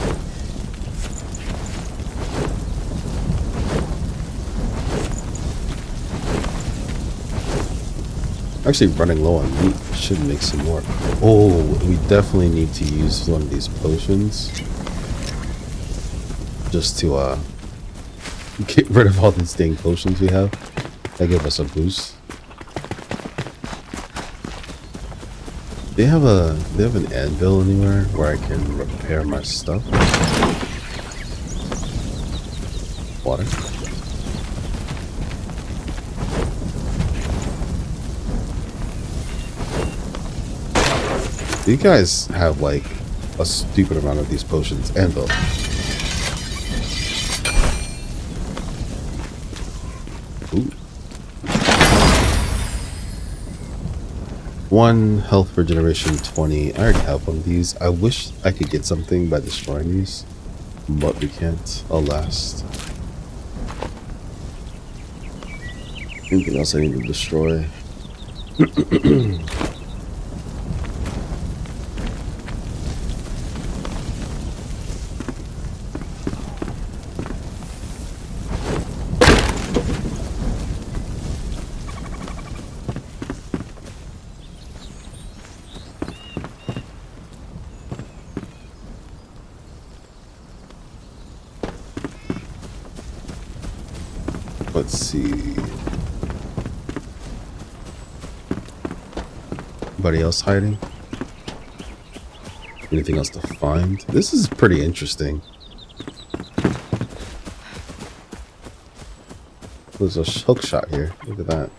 Actually, running low on meat should make some more. Oh, we definitely need to use one of these potions just to get rid of all these dang potions we have. That give us a boost. They have an anvil anywhere where I can repair my stuff. Water. You guys have like a stupid amount of these potions. Anvil. Ooh. 1 health regeneration 20. I already have one of these. I wish I could get something by destroying these, but we can't. Alas. Anything else I need to destroy? Let's see. Anybody else hiding? Anything else to find? This is pretty interesting. There's a hook shot here. Look at that.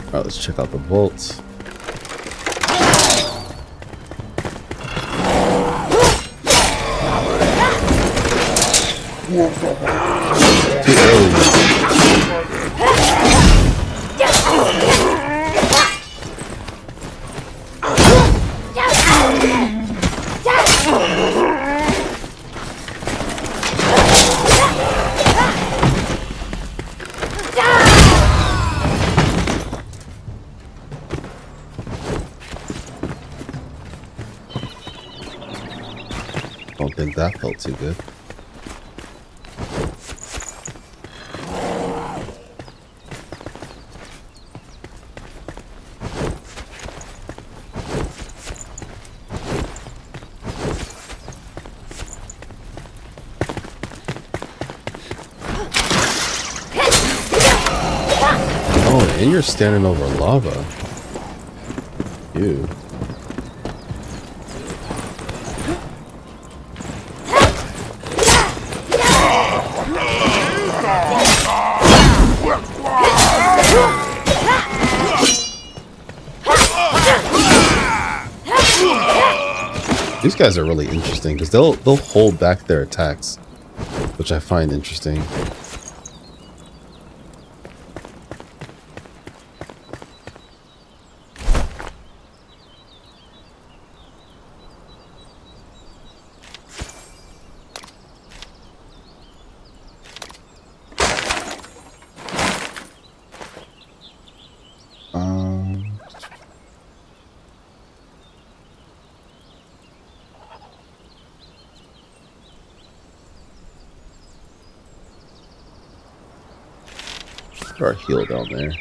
Alright, let's check out the bolts. Too early. think that felt too good. Oh, and you're standing over lava. Ew. These guys are really interesting because they'll hold back their attacks, which I find interesting. Our heal down there.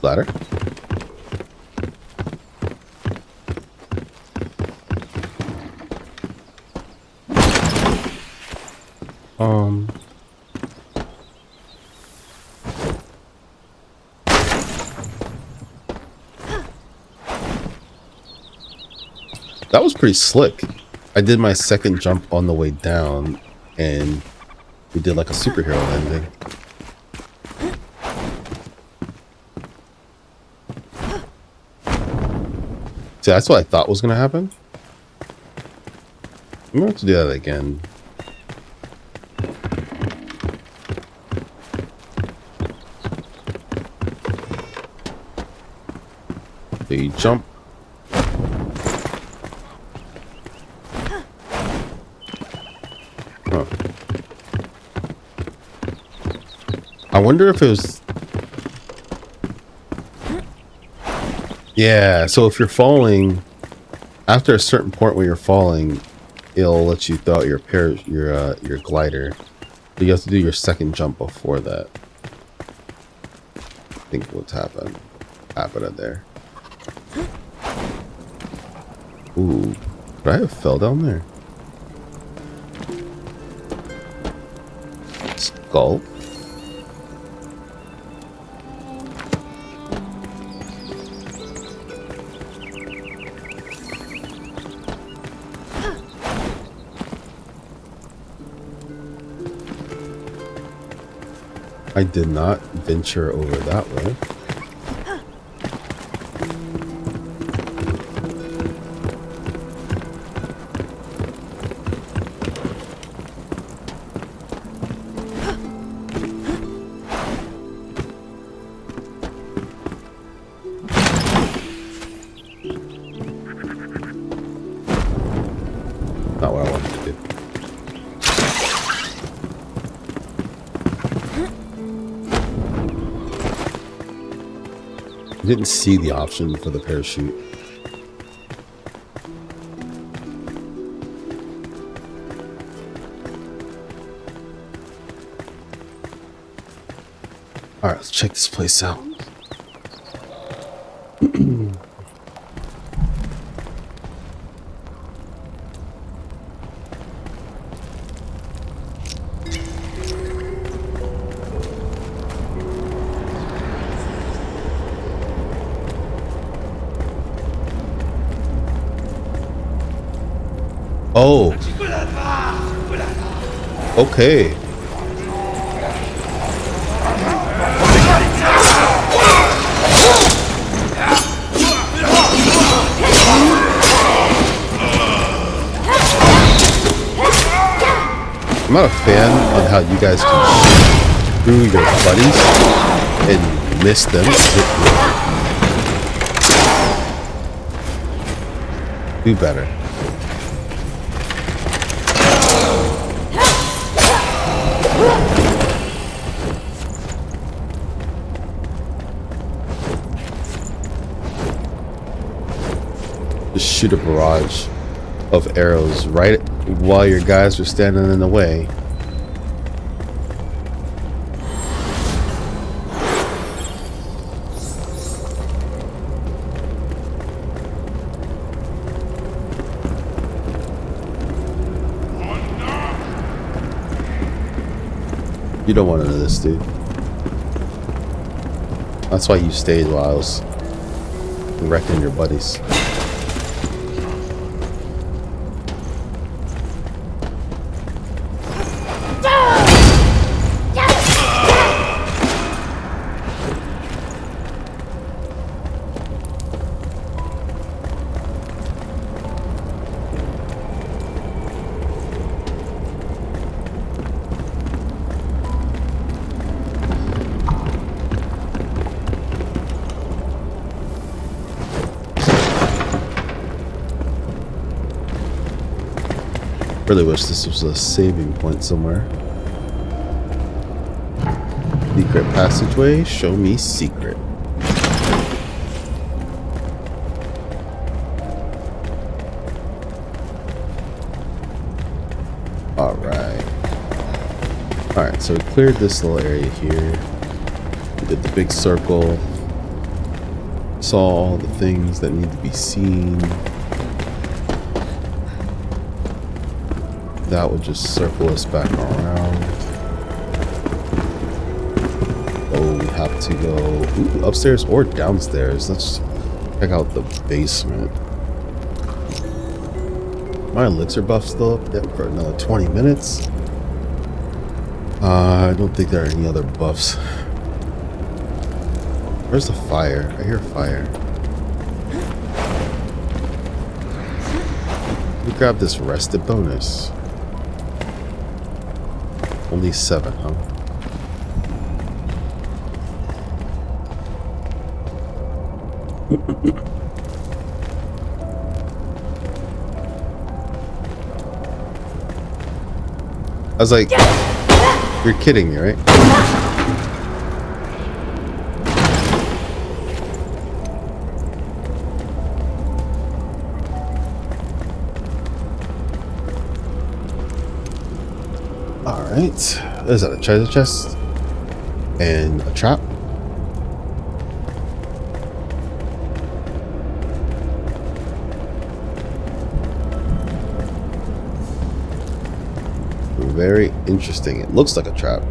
Ladder. That was pretty slick. I did my second jump on the way down, and we did like a superhero landing. See, that's what I thought was going to happen. I'm going to have to do that again. So you jump. Huh. I wonder if it was... Yeah, so if you're falling, after a certain point where you're falling, it'll let you throw out your your glider. But you have to do your second jump before that. I think what's happened there. Ooh, did I have fell down there? Skull. I did not venture over that way. Not what I wanted to do. I didn't see the option for the parachute. Alright, let's check this place out. Oh. Okay. I'm not a fan on how you guys can shoot through your buddies and miss them. Do better. Just shoot a barrage of arrows right while your guys are standing in the way. You don't want none of this, dude. That's why you stayed while I was wrecking your buddies. Really wish this was a saving point somewhere. Secret passageway, show me secret. Alright, so we cleared this little area here. We did the big circle. Saw all the things that need to be seen. That would just circle us back around. Oh, we have to go upstairs or downstairs. Let's check out the basement. My elixir buff's still up there for another 20 minutes. I don't think there are any other buffs. Where's the fire? I hear fire. We grab this rested bonus. Only 7, huh? I was like, you're kidding me, right? Alright, is that a treasure chest? And a trap? Very interesting. It looks like a trap.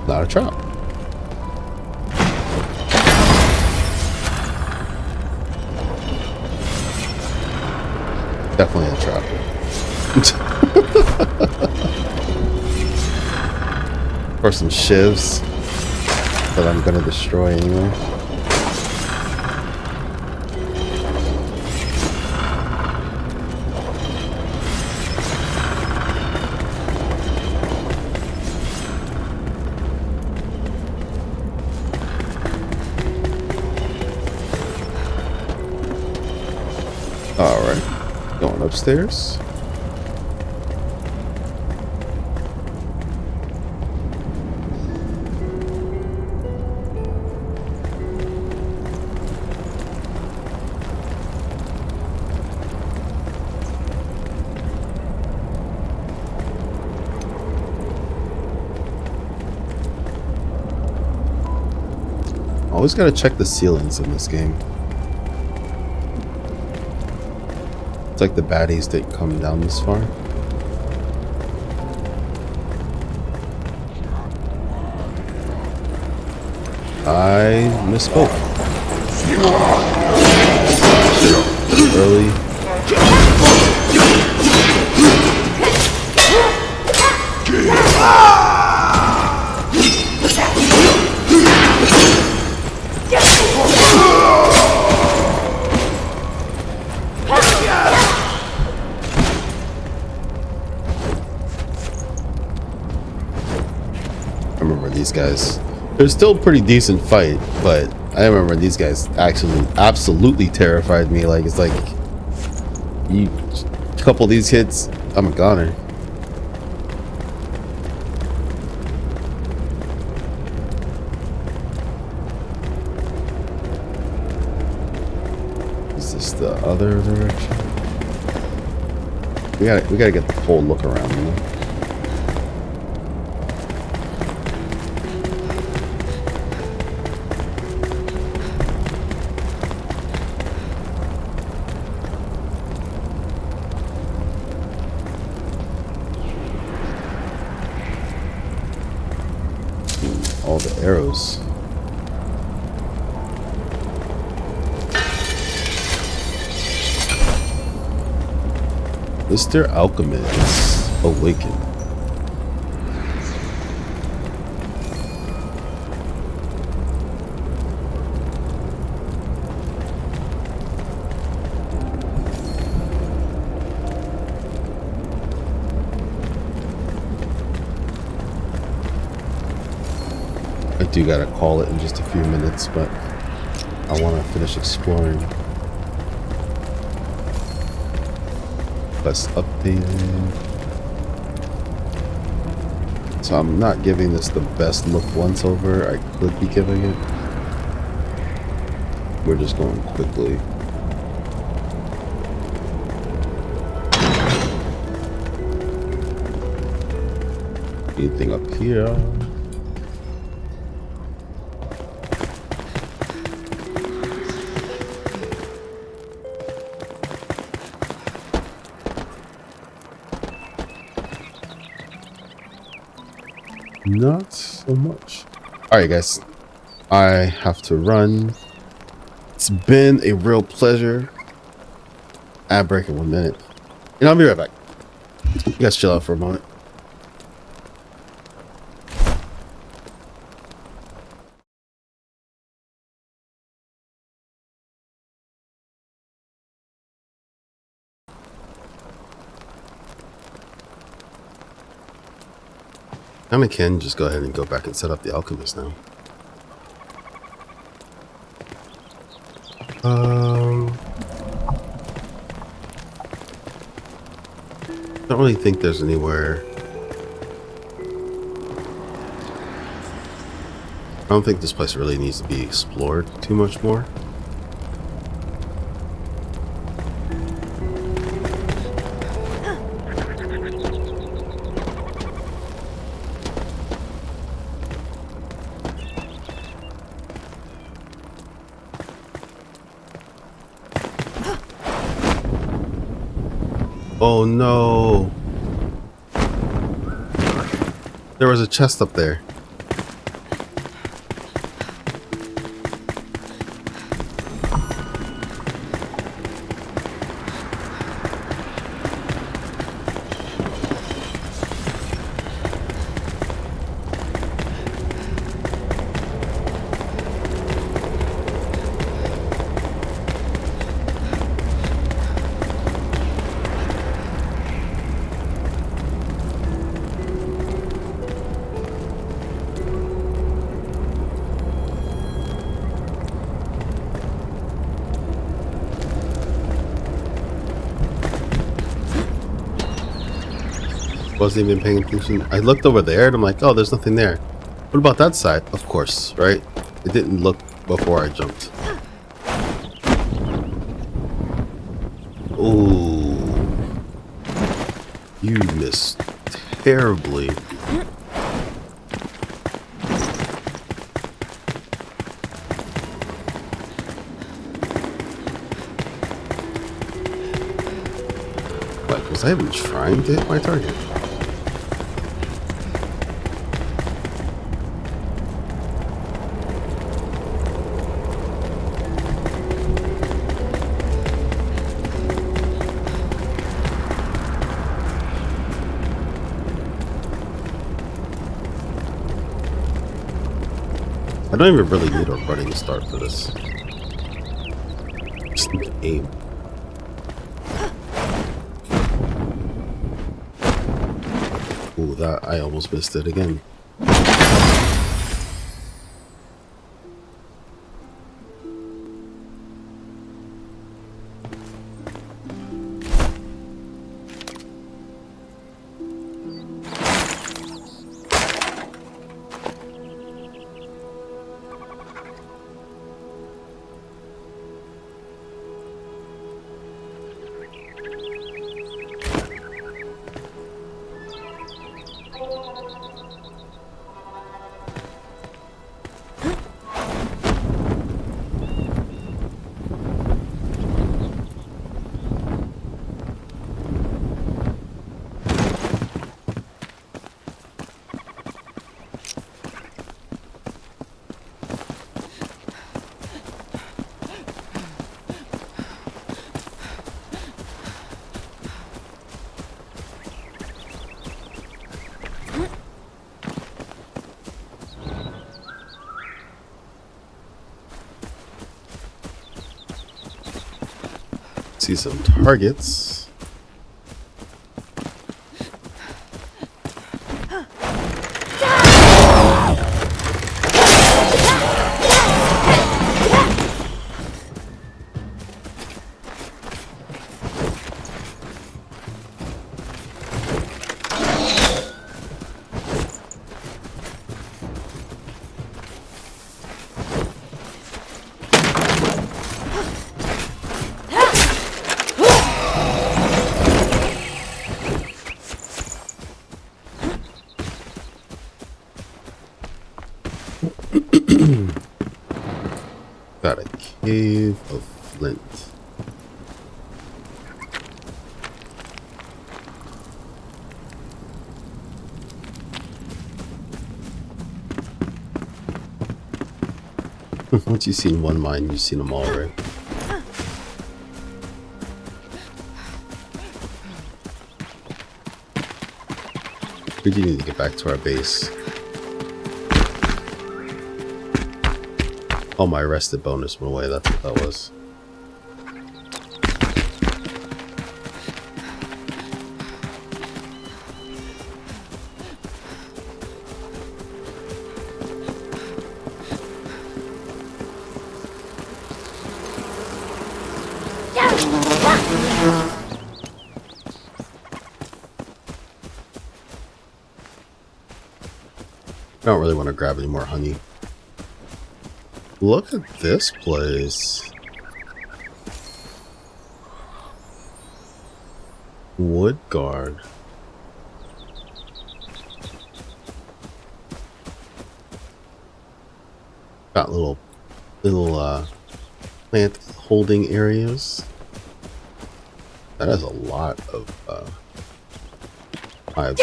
Not a trap. Definitely a trap. Or some shivs that I'm gonna destroy anyway. Alright, going upstairs. Always gotta check the ceilings in this game. It's like the baddies didn't come down this far. I misspoke. Early. I remember these guys. It was still a pretty decent fight, but I remember these guys actually absolutely terrified me. Like, it's like you couple of these hits, I'm a goner. Is this the other direction? We gotta get the full look around, you know? All the arrows. Mr. Alchemist awaken. I do gotta call it in just a few minutes, but I want to finish exploring. Quest updated. So I'm not giving this the best look once over. I could be giving it. We're just going quickly. Anything up here? Not so much. Alright guys, I have to run. It's been a real pleasure. Ad break in 1 minute. And I'll be right back. You guys chill out for a moment. I can just go ahead and go back and set up the alchemist now. Don't really think there's anywhere. I don't think this place really needs to be explored too much more. Oh no! There was a chest up there. Wasn't even paying attention. I looked over there and I'm like, oh, there's nothing there. What about that side? Of course, right? It didn't look before I jumped. Ooh. You missed terribly. Like, was I even trying to hit my target? I don't even really need a running start for this. Just need to aim. Ooh, that I almost missed it again. See some targets. Got a cave of flint. Once you've seen one mine, you've seen them all, right? We do need to get back to our base. Oh, my arrested bonus went away. That's what that was. I don't really want to grab any more honey. Look at this place. Wood guard. Got little plant holding areas. That has a lot of hives.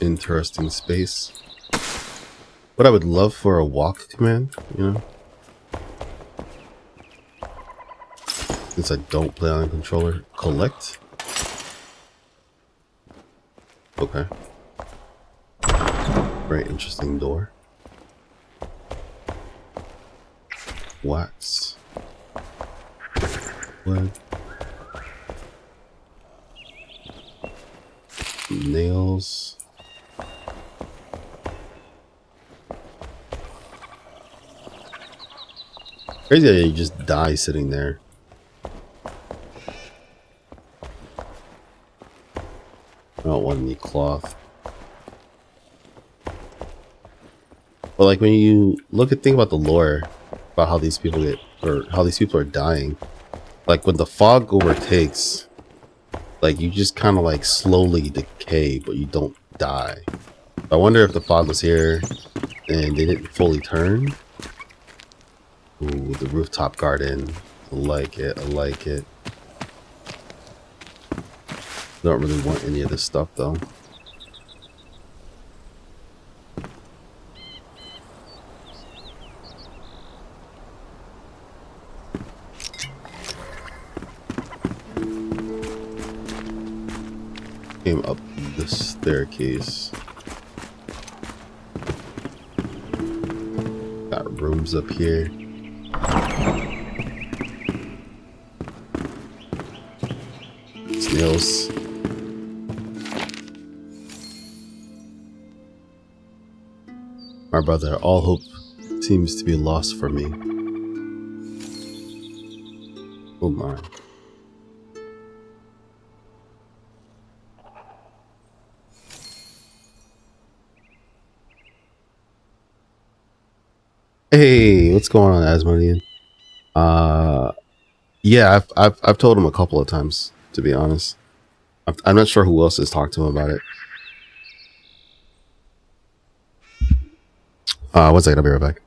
Interesting space. But I would love for a walk command, you know? Since I don't play on a controller. Collect? Okay. Very interesting door. Wax. Wood. Nails. Crazy that you just die sitting there. I don't want any cloth. But like when you think about the lore about how these people are dying, like when the fog overtakes, like you just kind of like slowly decay, but you don't die. I wonder if the fog was here and they didn't fully turn. Ooh, the rooftop garden. I like it. I like it. Don't really want any of this stuff though. Came up the staircase. Got rooms up here. Snails. My brother, all hope seems to be lost for me. Oh my. Hey, what's going on, Asmodean? Yeah, I've told him a couple of times, to be honest. I'm not sure who else has talked to him about it. One second, I'll be right back.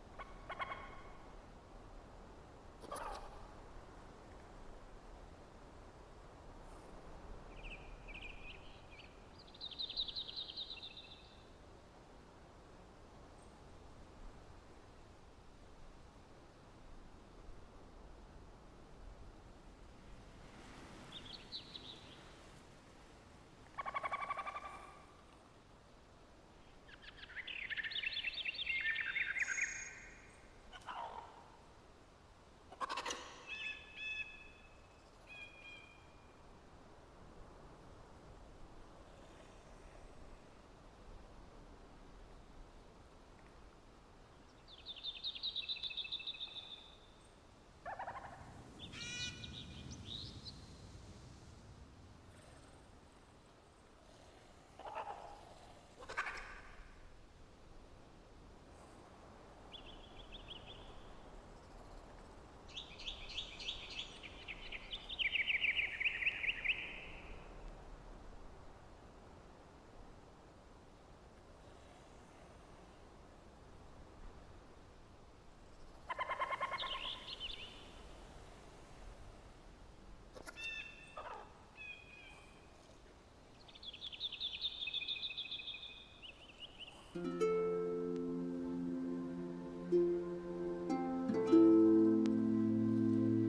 All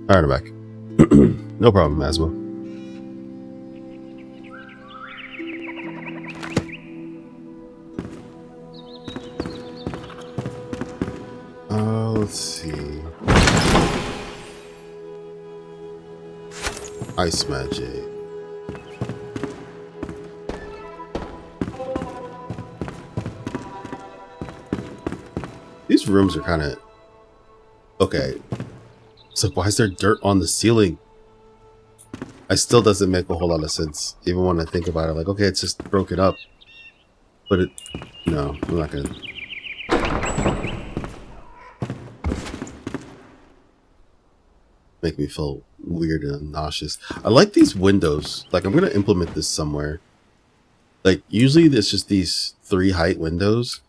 right, I'm back. No problem, Asma. Let's see. Ice magic. These rooms are kind of okay. So why is there dirt on the ceiling? It still doesn't make a whole lot of sense, even when I think about it. Like, okay, it's just broken up, but it. No, I'm not gonna. Make me feel weird and nauseous. I like these windows. Like, I'm gonna implement this somewhere. Like, usually it's just these 3 height windows,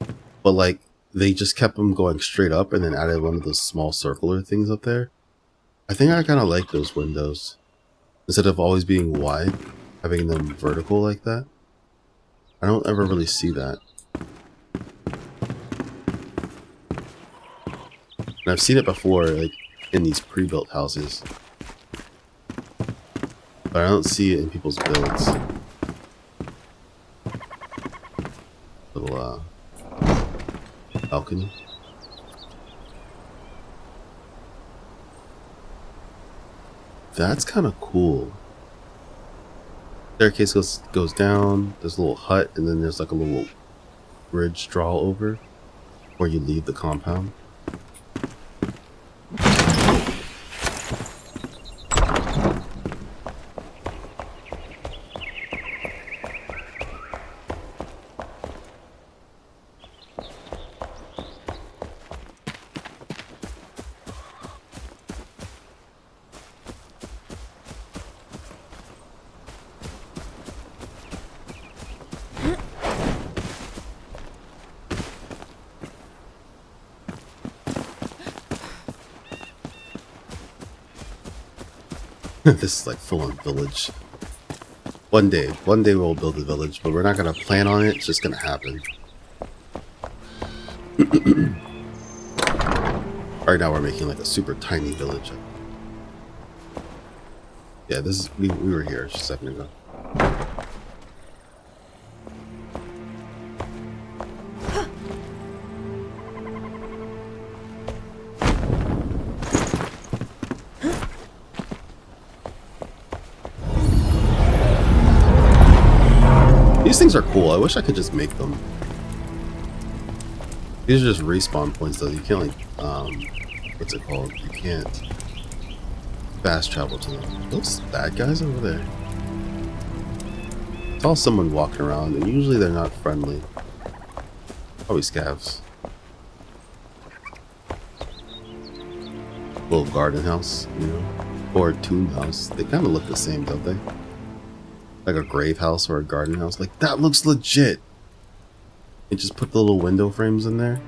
but like they just kept them going straight up and then added one of those small circular things up there. I think I kind of like those windows instead of always being wide, having them vertical like that. I don't ever really see that. And I've seen it before, like in these pre-built houses, but I don't see it in people's builds. Little balcony. That's kind of cool. Staircase goes down. There's a little hut, and then there's like a little bridge draw over where you leave the compound. This is like full-on village. One day we'll build a village, but we're not gonna plan on it. It's just gonna happen. Right now we're making like a super tiny village. Yeah, this is we were here just a second ago. These things are cool. I wish I could just make them. These are just respawn points though. You can't like, what's it called? You can't fast travel to them. Those bad guys over there. I saw someone walking around and usually they're not friendly. Probably scavs. Little garden house, you know? Or a tomb house. They kind of look the same, don't they? Like a grave house or a garden house. Like, that looks legit. And just put the little window frames in there.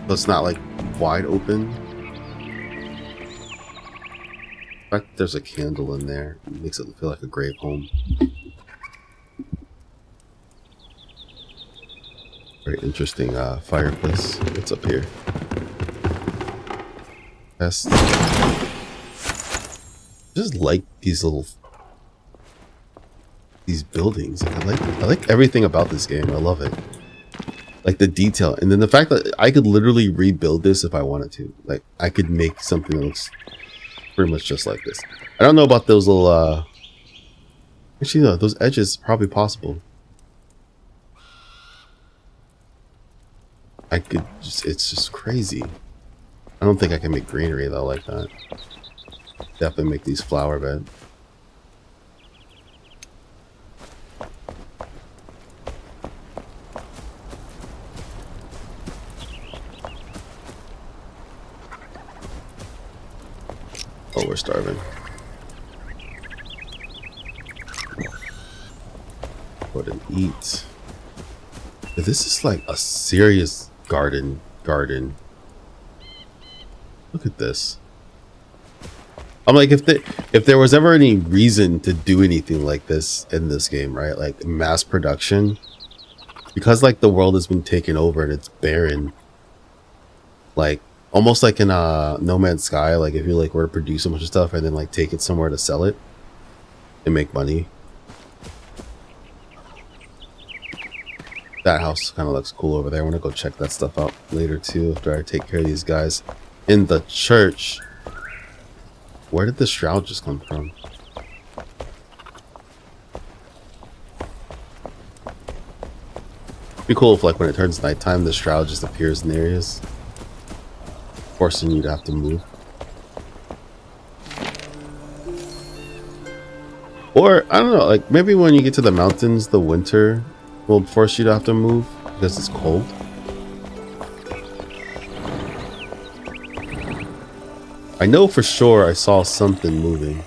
So it's not like wide open. In fact, there's a candle in there. It makes it feel like a grave home. Very interesting fireplace. What's up here? Best. Just like these buildings. Like, I like everything about this game. I love it. Like the detail, and then the fact that I could literally rebuild this if I wanted to. Like, I could make something that looks pretty much just like this. I don't know about those little actually no, those edges probably possible. I could just, it's just crazy. I don't think I can make greenery though like that. Definitely make these flower bed. Oh, we're starving. Go ahead and eat. This is like a serious garden. Look at this. I'm like, if there was ever any reason to do anything like this in this game, right? Like mass production, because like the world has been taken over and it's barren. Like almost like in No Man's Sky, like if you like were to produce a bunch of stuff and then like take it somewhere to sell it and make money. That house kind of looks cool over there. I want to go check that stuff out later too after I take care of these guys. In the church, where did the shroud just come from? It'd be cool if like when it turns nighttime the shroud just appears in areas, forcing you to have to move. Or I don't know, like maybe when you get to the mountains the winter will force you to have to move because it's cold. I know for sure I saw something moving.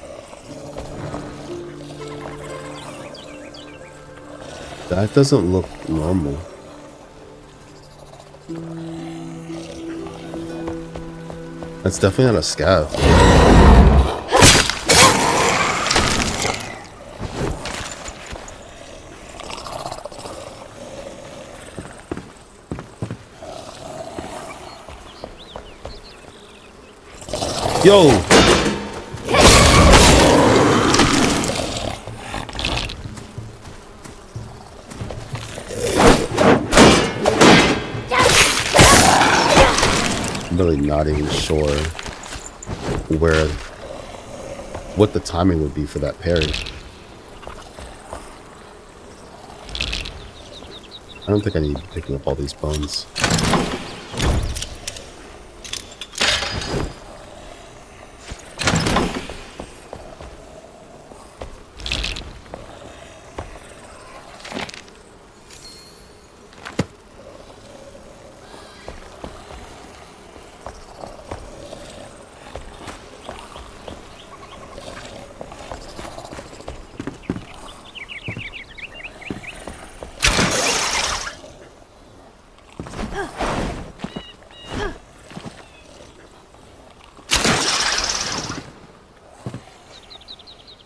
That doesn't look normal. That's definitely not a scav. Yo! I'm really not even sure what the timing would be for that parry. I don't think I need to be picking up all these bones.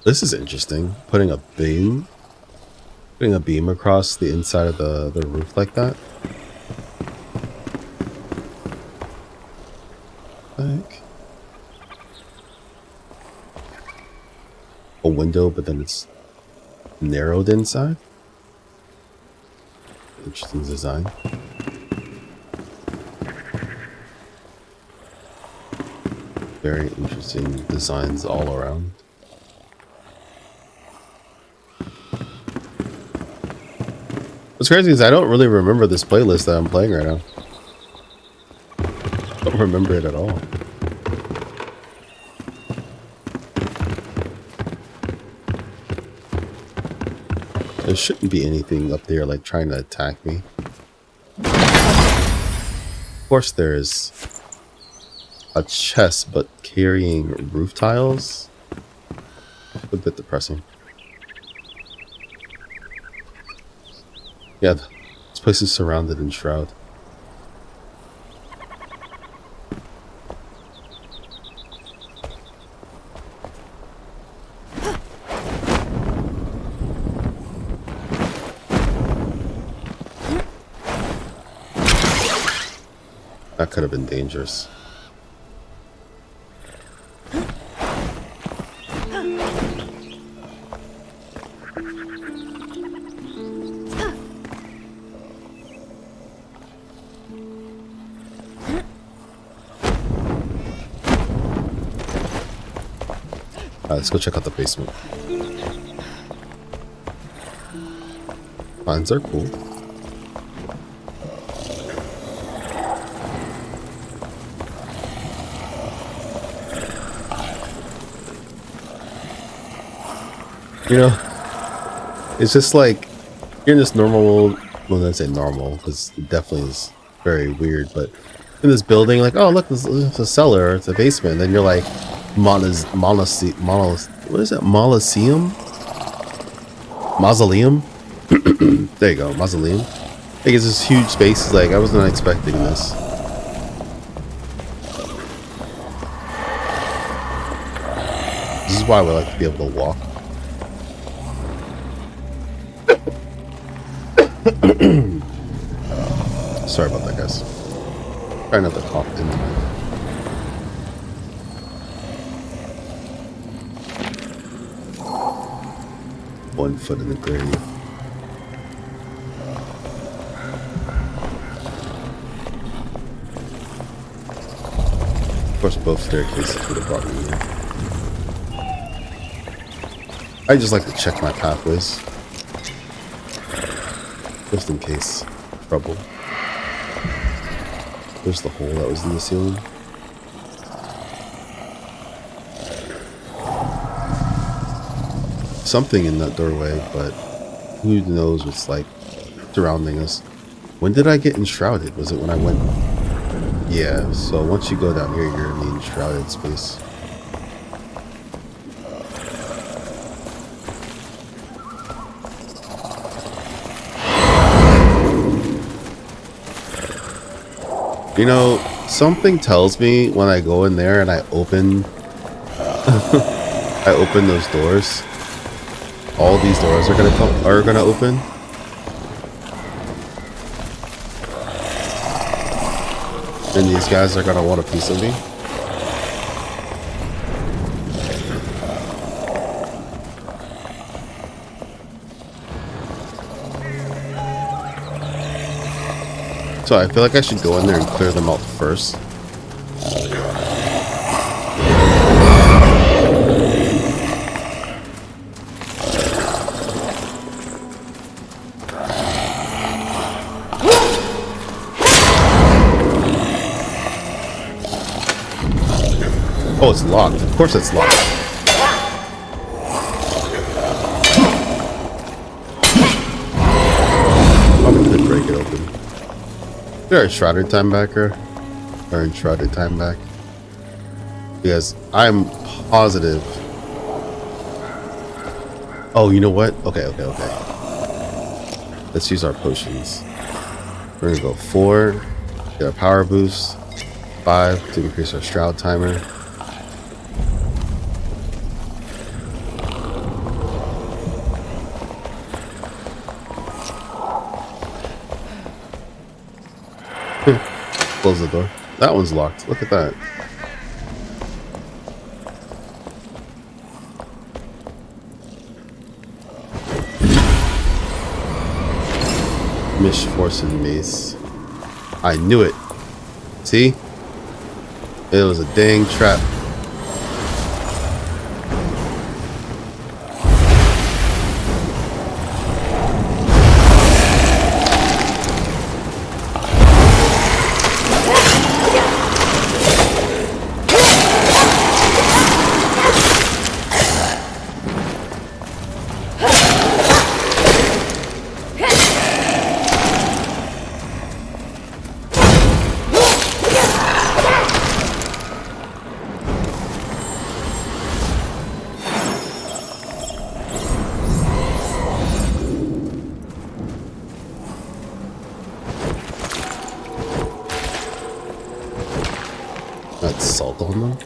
This is interesting. Putting a beam across the inside of the roof like that. Like a window, but then it's narrowed inside. Interesting design. Very interesting designs all around. What's crazy is I don't really remember this playlist that I'm playing right now. I don't remember it at all. There shouldn't be anything up there like trying to attack me. Of course there's a chest, but carrying roof tiles? A bit depressing. Yeah, this place is surrounded in shroud. That could have been dangerous. Let's go check out the basement. Mines are cool. You know, it's just like you're in this normal, well, let's say normal, because it definitely is very weird, but in this building, like, oh look, there's a cellar, it's a basement, and then you're like, what is it? Mausoleum? There you go, mausoleum. Like it's this huge space. It's like I was not expecting this. is why we like to be able to walk. Sorry about that, guys. Try not to cough into my... One foot in the grave. Of course, both staircases would have brought me here. I just like to check my pathways. Just in case. Trouble. There's the hole that was in the ceiling. Something in that doorway, but who knows what's like surrounding us. When did I get enshrouded? Was it when I went? Yeah, so once you go down here, you're in the enshrouded space. You know, something tells me when I go in there and I open I open those doors, all these doors are gonna open. And these guys are gonna want a piece of me. So I feel like I should go in there and clear them out first. Oh, it's locked. Of course it's locked. Probably could break it open. Is there a Enshrouded time back or Enshrouded time back? Because I'm positive. Oh, you know what? Okay. Let's use our potions. We're gonna go 4, get a power boost, 5 to increase our shroud timer. Close the door. That one's locked. Look at that. Mishfortune mace. I knew it. See? It was a dang trap. That's salt on them.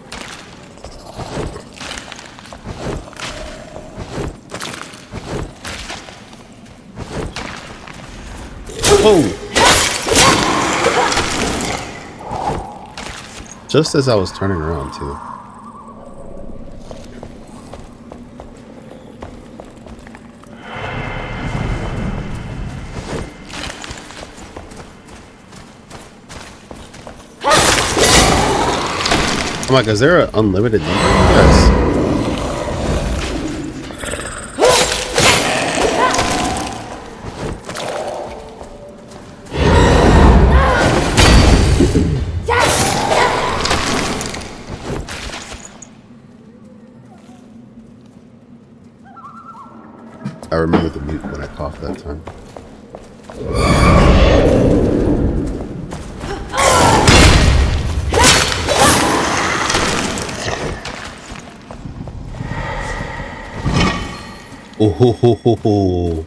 Oh! Just as I was turning around too. I'm like, is there an unlimited number? Yes. I remember the mute when I coughed that time. Oh ho ho ho ho.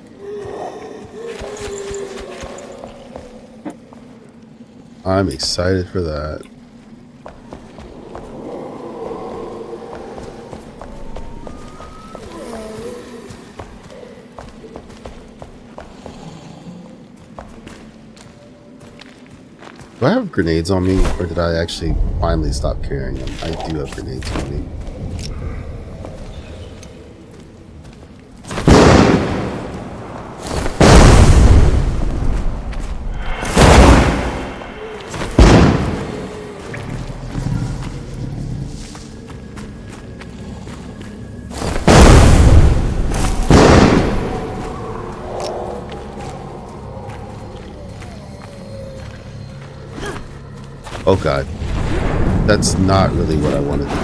I'm excited for that. Do I have grenades on me, or did I actually finally stop carrying them? I do have grenades on me. Oh god, that's not really what I wanted to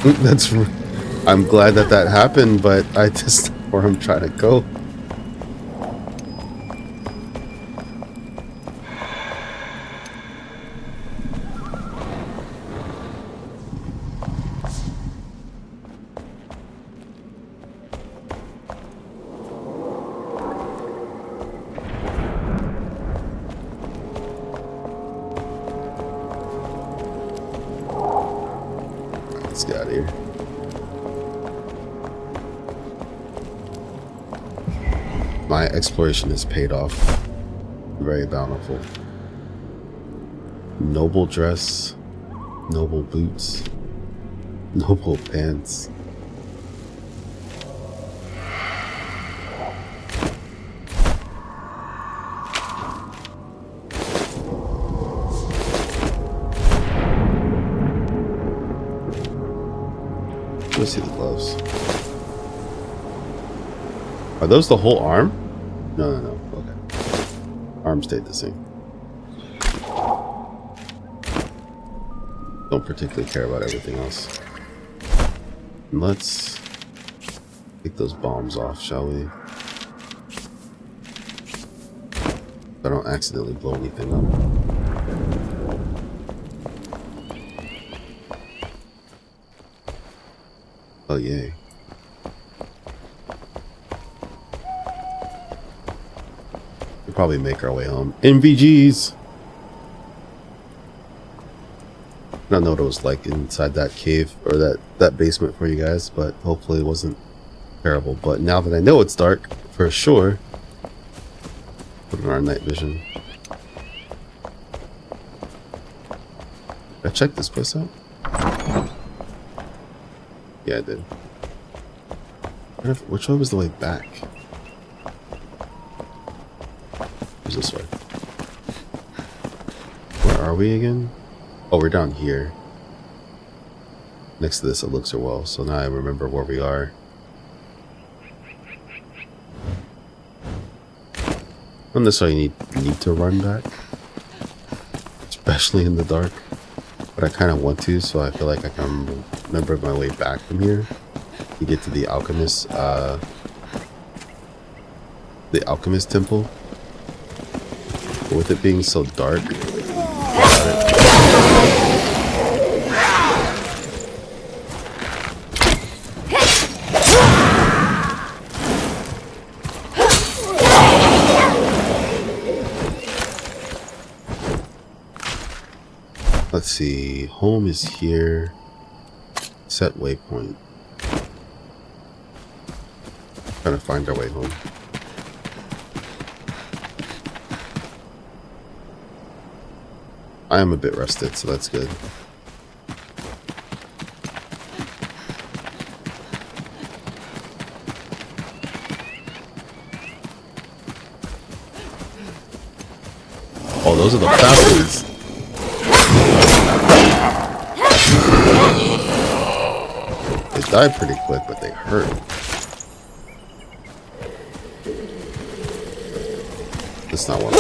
do. That's. I'm glad that that happened, but I just where I'm trying to go. Let's get out of here. My exploration has paid off. Very bountiful. Noble dress, noble boots, noble pants. Let's see the gloves. Are those the whole arm? No. Okay. Arm stayed the same. Don't particularly care about everything else. Let's take those bombs off, shall we? So I don't accidentally blow anything up. Oh, yay. We'll probably make our way home. MVGs! I don't know what it was like inside that cave, or that basement for you guys, but hopefully it wasn't terrible. But now that I know it's dark, for sure, put on our night vision. Did I check this place out? Yeah, I did. Which way was the way back? Where's this way? Where are we again? Oh, we're down here. Next to this elixir well, so now I remember where we are. I don't necessarily need to run back, especially in the dark, but I kind of want to, so I feel like I can remember my way back from here to get to the alchemist temple. But with it being so dark, let's see, home is here. Set waypoint. Trying to find our way home. I am a bit rested, so that's good. Oh, those are the falcons. They died pretty quick, but they hurt. That's not one.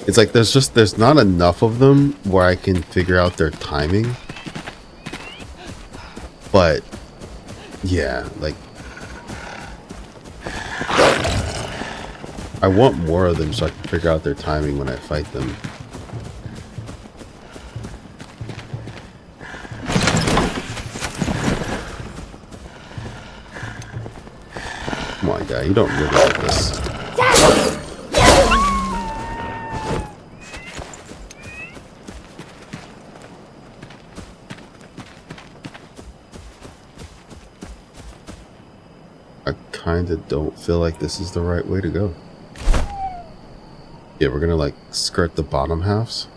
It's like there's not enough of them where I can figure out their timing. But yeah, like I want more of them so I can figure out their timing when I fight them. Come on, guy, you don't really like this. kind of don't feel like this is the right way to go. Yeah, we're gonna like skirt the bottom halves.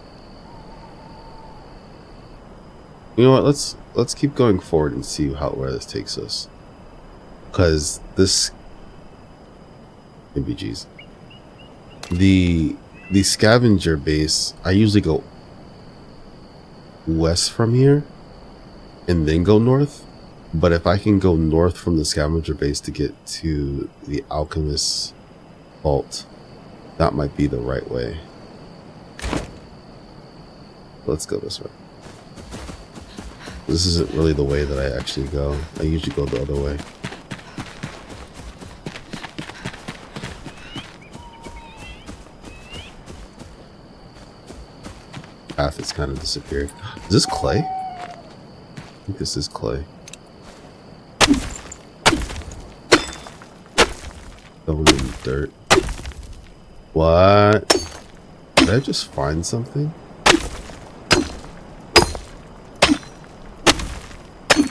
You know what? Let's keep going forward and see where this takes us. Because this MBGs. The scavenger base, I usually go west from here and then go north. But if I can go north from the scavenger base to get to the alchemist's vault, that might be the right way. Let's go this way. This isn't really the way that I actually go. I usually go the other way. Path has kind of disappeared. Is this clay? I think this is clay. Stone and dirt. What? Did I just find something?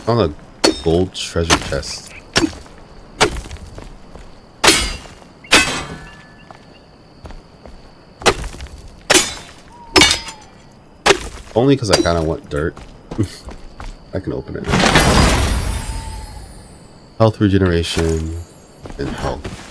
Found a gold treasure chest. Only because I kind of want dirt. I can open it. Health regeneration and health.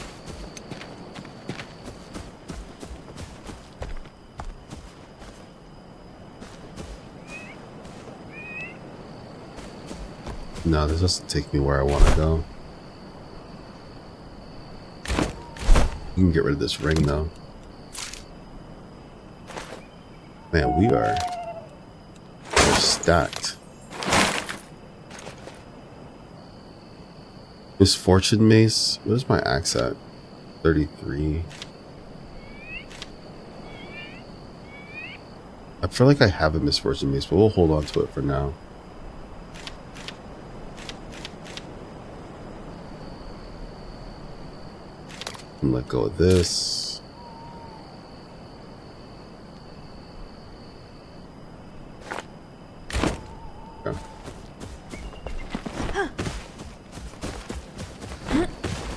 No, this doesn't take me where I want to go. You can get rid of this ring though. Man, we're stacked. Misfortune mace. Where's my axe at? 33. I feel like I have a misfortune mace, but we'll hold on to it for now. And let go of this. Okay.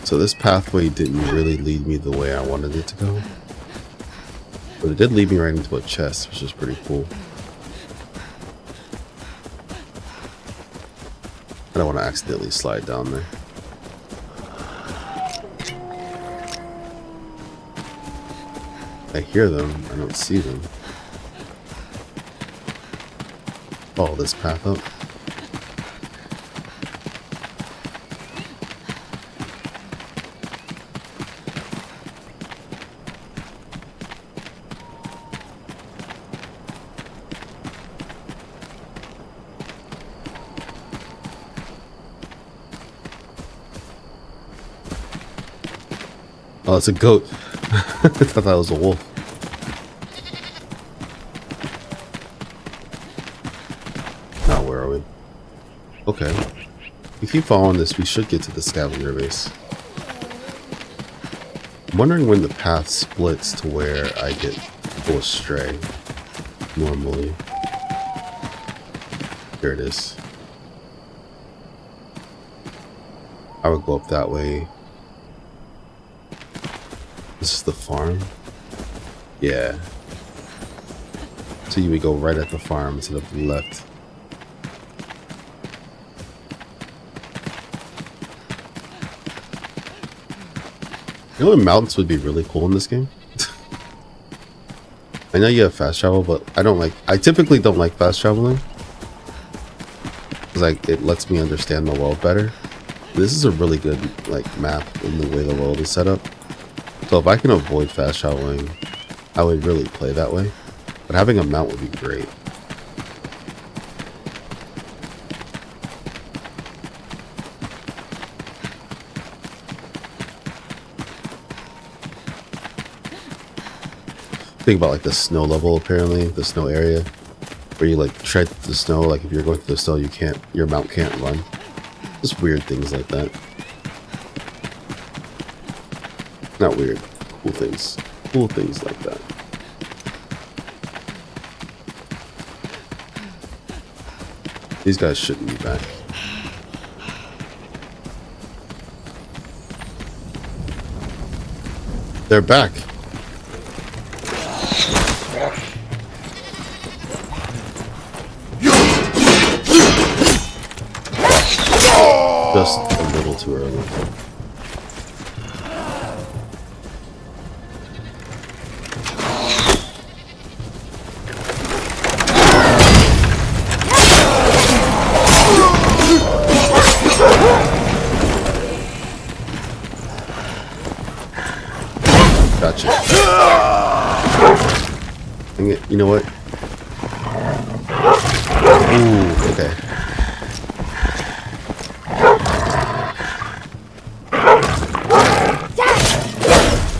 So this pathway didn't really lead me the way I wanted it to go. But it did lead me right into a chest, which is pretty cool. I don't want to accidentally slide down there. I hear them, I don't see them. Follow this path up. Oh, it's a goat. I thought that was a wolf. Now, where are we? Okay. If we keep following this, we should get to the scavenger base. I'm wondering when the path splits to where I go astray. Normally. Here it is. I would go up that way. This is the farm? Yeah. So you would go right at the farm instead of the left. You know what mountains would be really cool in this game? I know you have fast travel, but I typically don't like fast traveling. Because it lets me understand the world better. This is a really good map in the way the world is set up. So if I can avoid fast traveling, I would really play that way. But having a mount would be great. Think about the snow level, apparently, the snow area. Where you tread the snow, if you're going through the snow, your mount can't run. Just weird things like that. Not weird. Cool things. Cool things like that. These guys shouldn't be back. They're back. Just a little too early. Gotcha. You know what? Ooh, okay.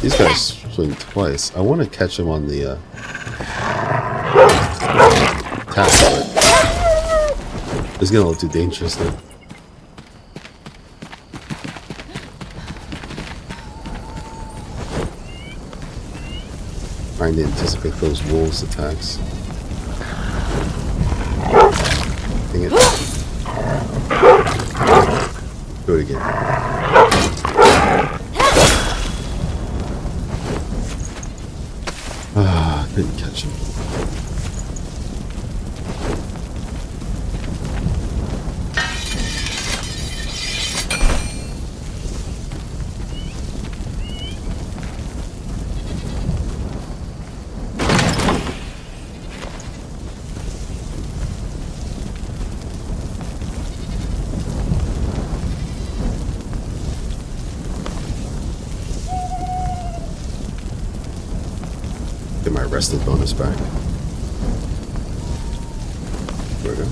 These guys swing twice. I want to catch him on the attack, but it's gonna look too dangerous now. Trying to anticipate those wolves' attacks. Dang it. Do it again. Ah, couldn't catch him. Get my rested bonus back. There we go.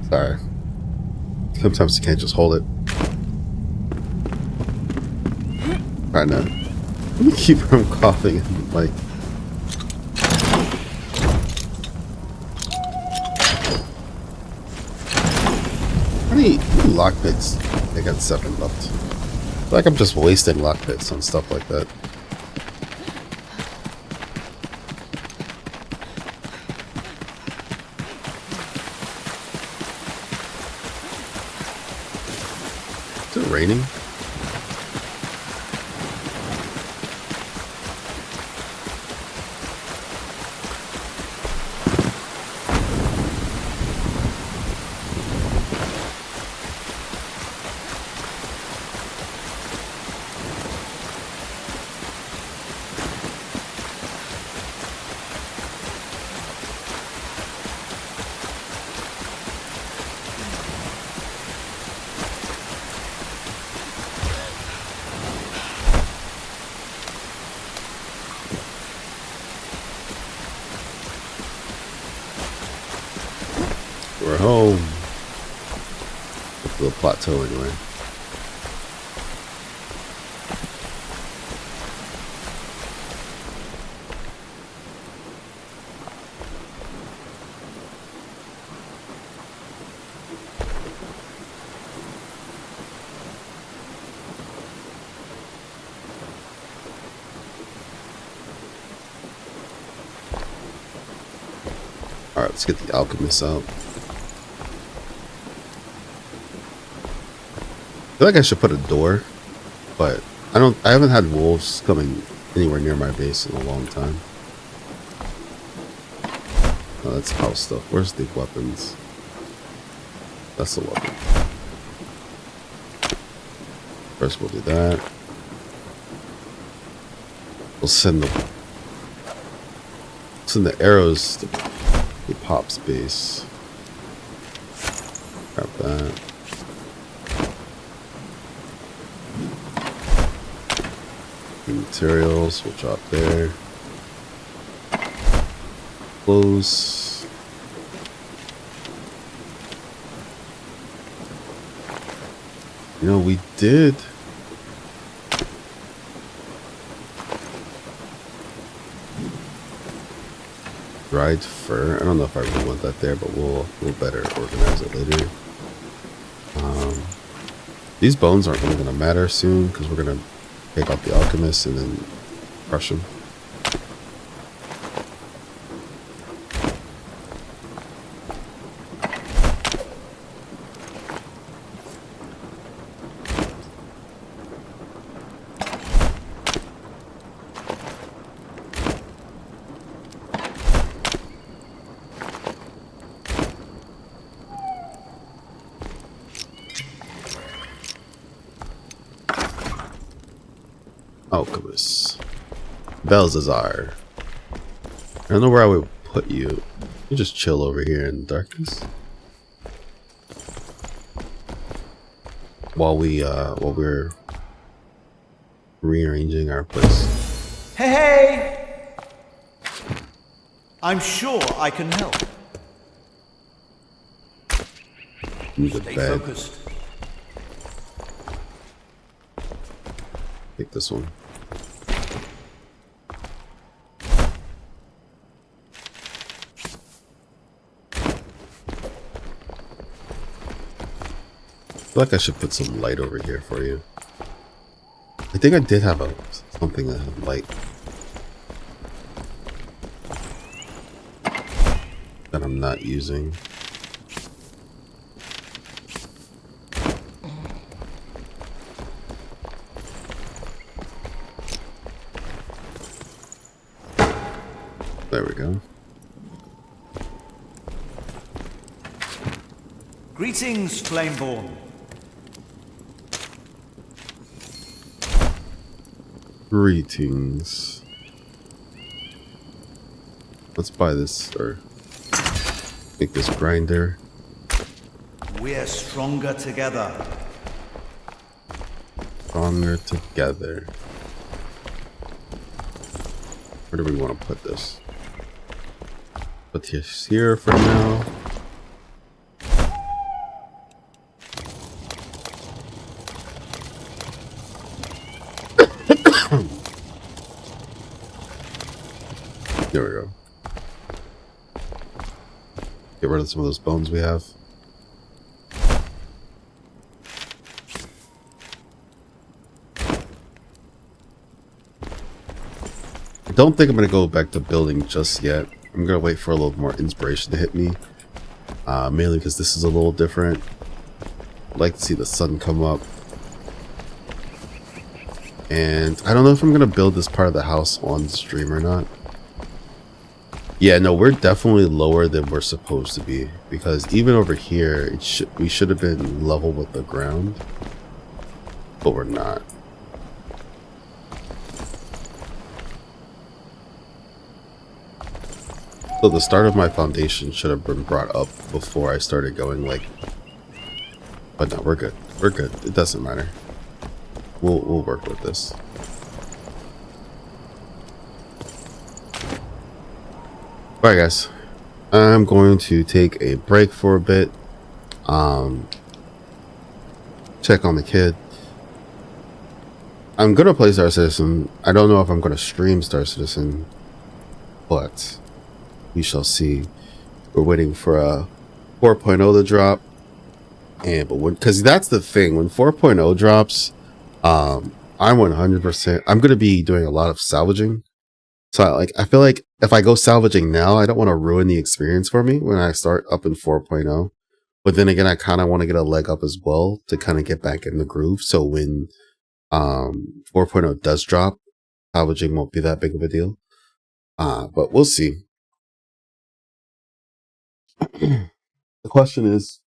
Sorry. Sometimes you can't just hold it. Right now. Let me keep from coughing and like. How many lockpicks? I got 7 left. I feel like I'm just wasting lockpicks on stuff like that. Is it raining? We're home. The plateau anyway. Alright, let's get the alchemist out. I feel like I should put a door, but I haven't had wolves coming anywhere near my base in a long time. Oh, that's house stuff. Where's the weapons? That's the weapon. First we'll do that. We'll send the arrows to the pop's base. Grab that. Materials will drop there. Close. You know, we did dried fur. I don't know if I really want that there, but we'll better organize it later. These bones aren't really going to matter soon because we're going to take out the alchemist and then crush him. Alchemist. Belzazar. I don't know where I would put you. You just chill over here in the darkness. While we're rearranging our place. Hey! I'm sure I can help. Stay Focused. Take this one. I feel like I should put some light over here for you. I think I did have something that had light that I'm not using. There we go. Greetings, Flameborn. Greetings. Let's buy this or make this grinder. We're stronger together. Stronger together. Where do we want to put this? Put this here for now. There we go. Get rid of some of those bones we have. I don't think I'm going to go back to building just yet. I'm going to wait for a little more inspiration to hit me. Mainly because this is a little different. I'd like to see the sun come up. And I don't know if I'm going to build this part of the house on stream or not. Yeah, no, we're definitely lower than we're supposed to be. Because even over here, we should have been level with the ground. But we're not. So the start of my foundation should have been brought up before I started going like... But no, we're good. We're good. It doesn't matter. We'll work with this. Alright guys, I'm going to take a break for a bit, check on the kid. I'm gonna play Star Citizen. I don't know if I'm gonna stream Star Citizen, but we shall see. We're waiting for a 4.0 to drop, and because that's the thing, when 4.0 drops, I'm 100%. I'm gonna be doing a lot of salvaging. So I feel like if I go salvaging now, I don't want to ruin the experience for me when I start up in 4.0. But then again, I kind of want to get a leg up as well to kind of get back in the groove. So when 4.0 does drop, salvaging won't be that big of a deal. But we'll see. The question is,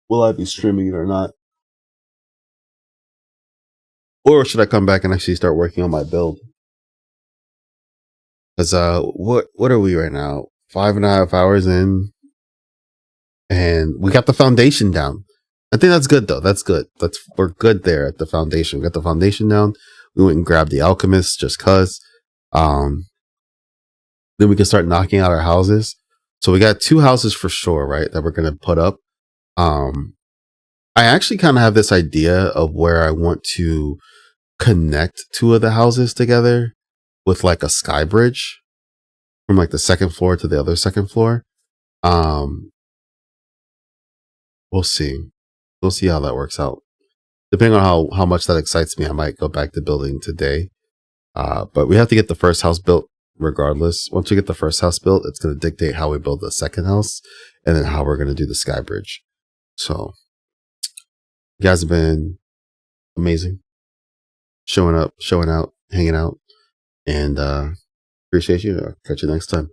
will I be streaming it or not? Or should I come back and actually start working on my build? Because what are we right now? 5.5 hours in, and we got the foundation down. I think that's good though. That's good. We're good there at the foundation. We got the foundation down. We went and grabbed the alchemist just cause. Then we can start knocking out our houses. So we got 2 houses for sure, right? That we're gonna put up. I actually kind of have this idea of where I want to connect 2 of the houses together with like a sky bridge. from like the second floor to the other second floor. We'll see. We'll see how that works out. Depending on how much that excites me, I might go back to building today. But we have to get the first house built regardless. Once we get the first house built, it's going to dictate how we build the second house and then how we're going to do the sky bridge. So you guys have been amazing. Showing up, showing out, hanging out, and appreciate you. Catch you next time.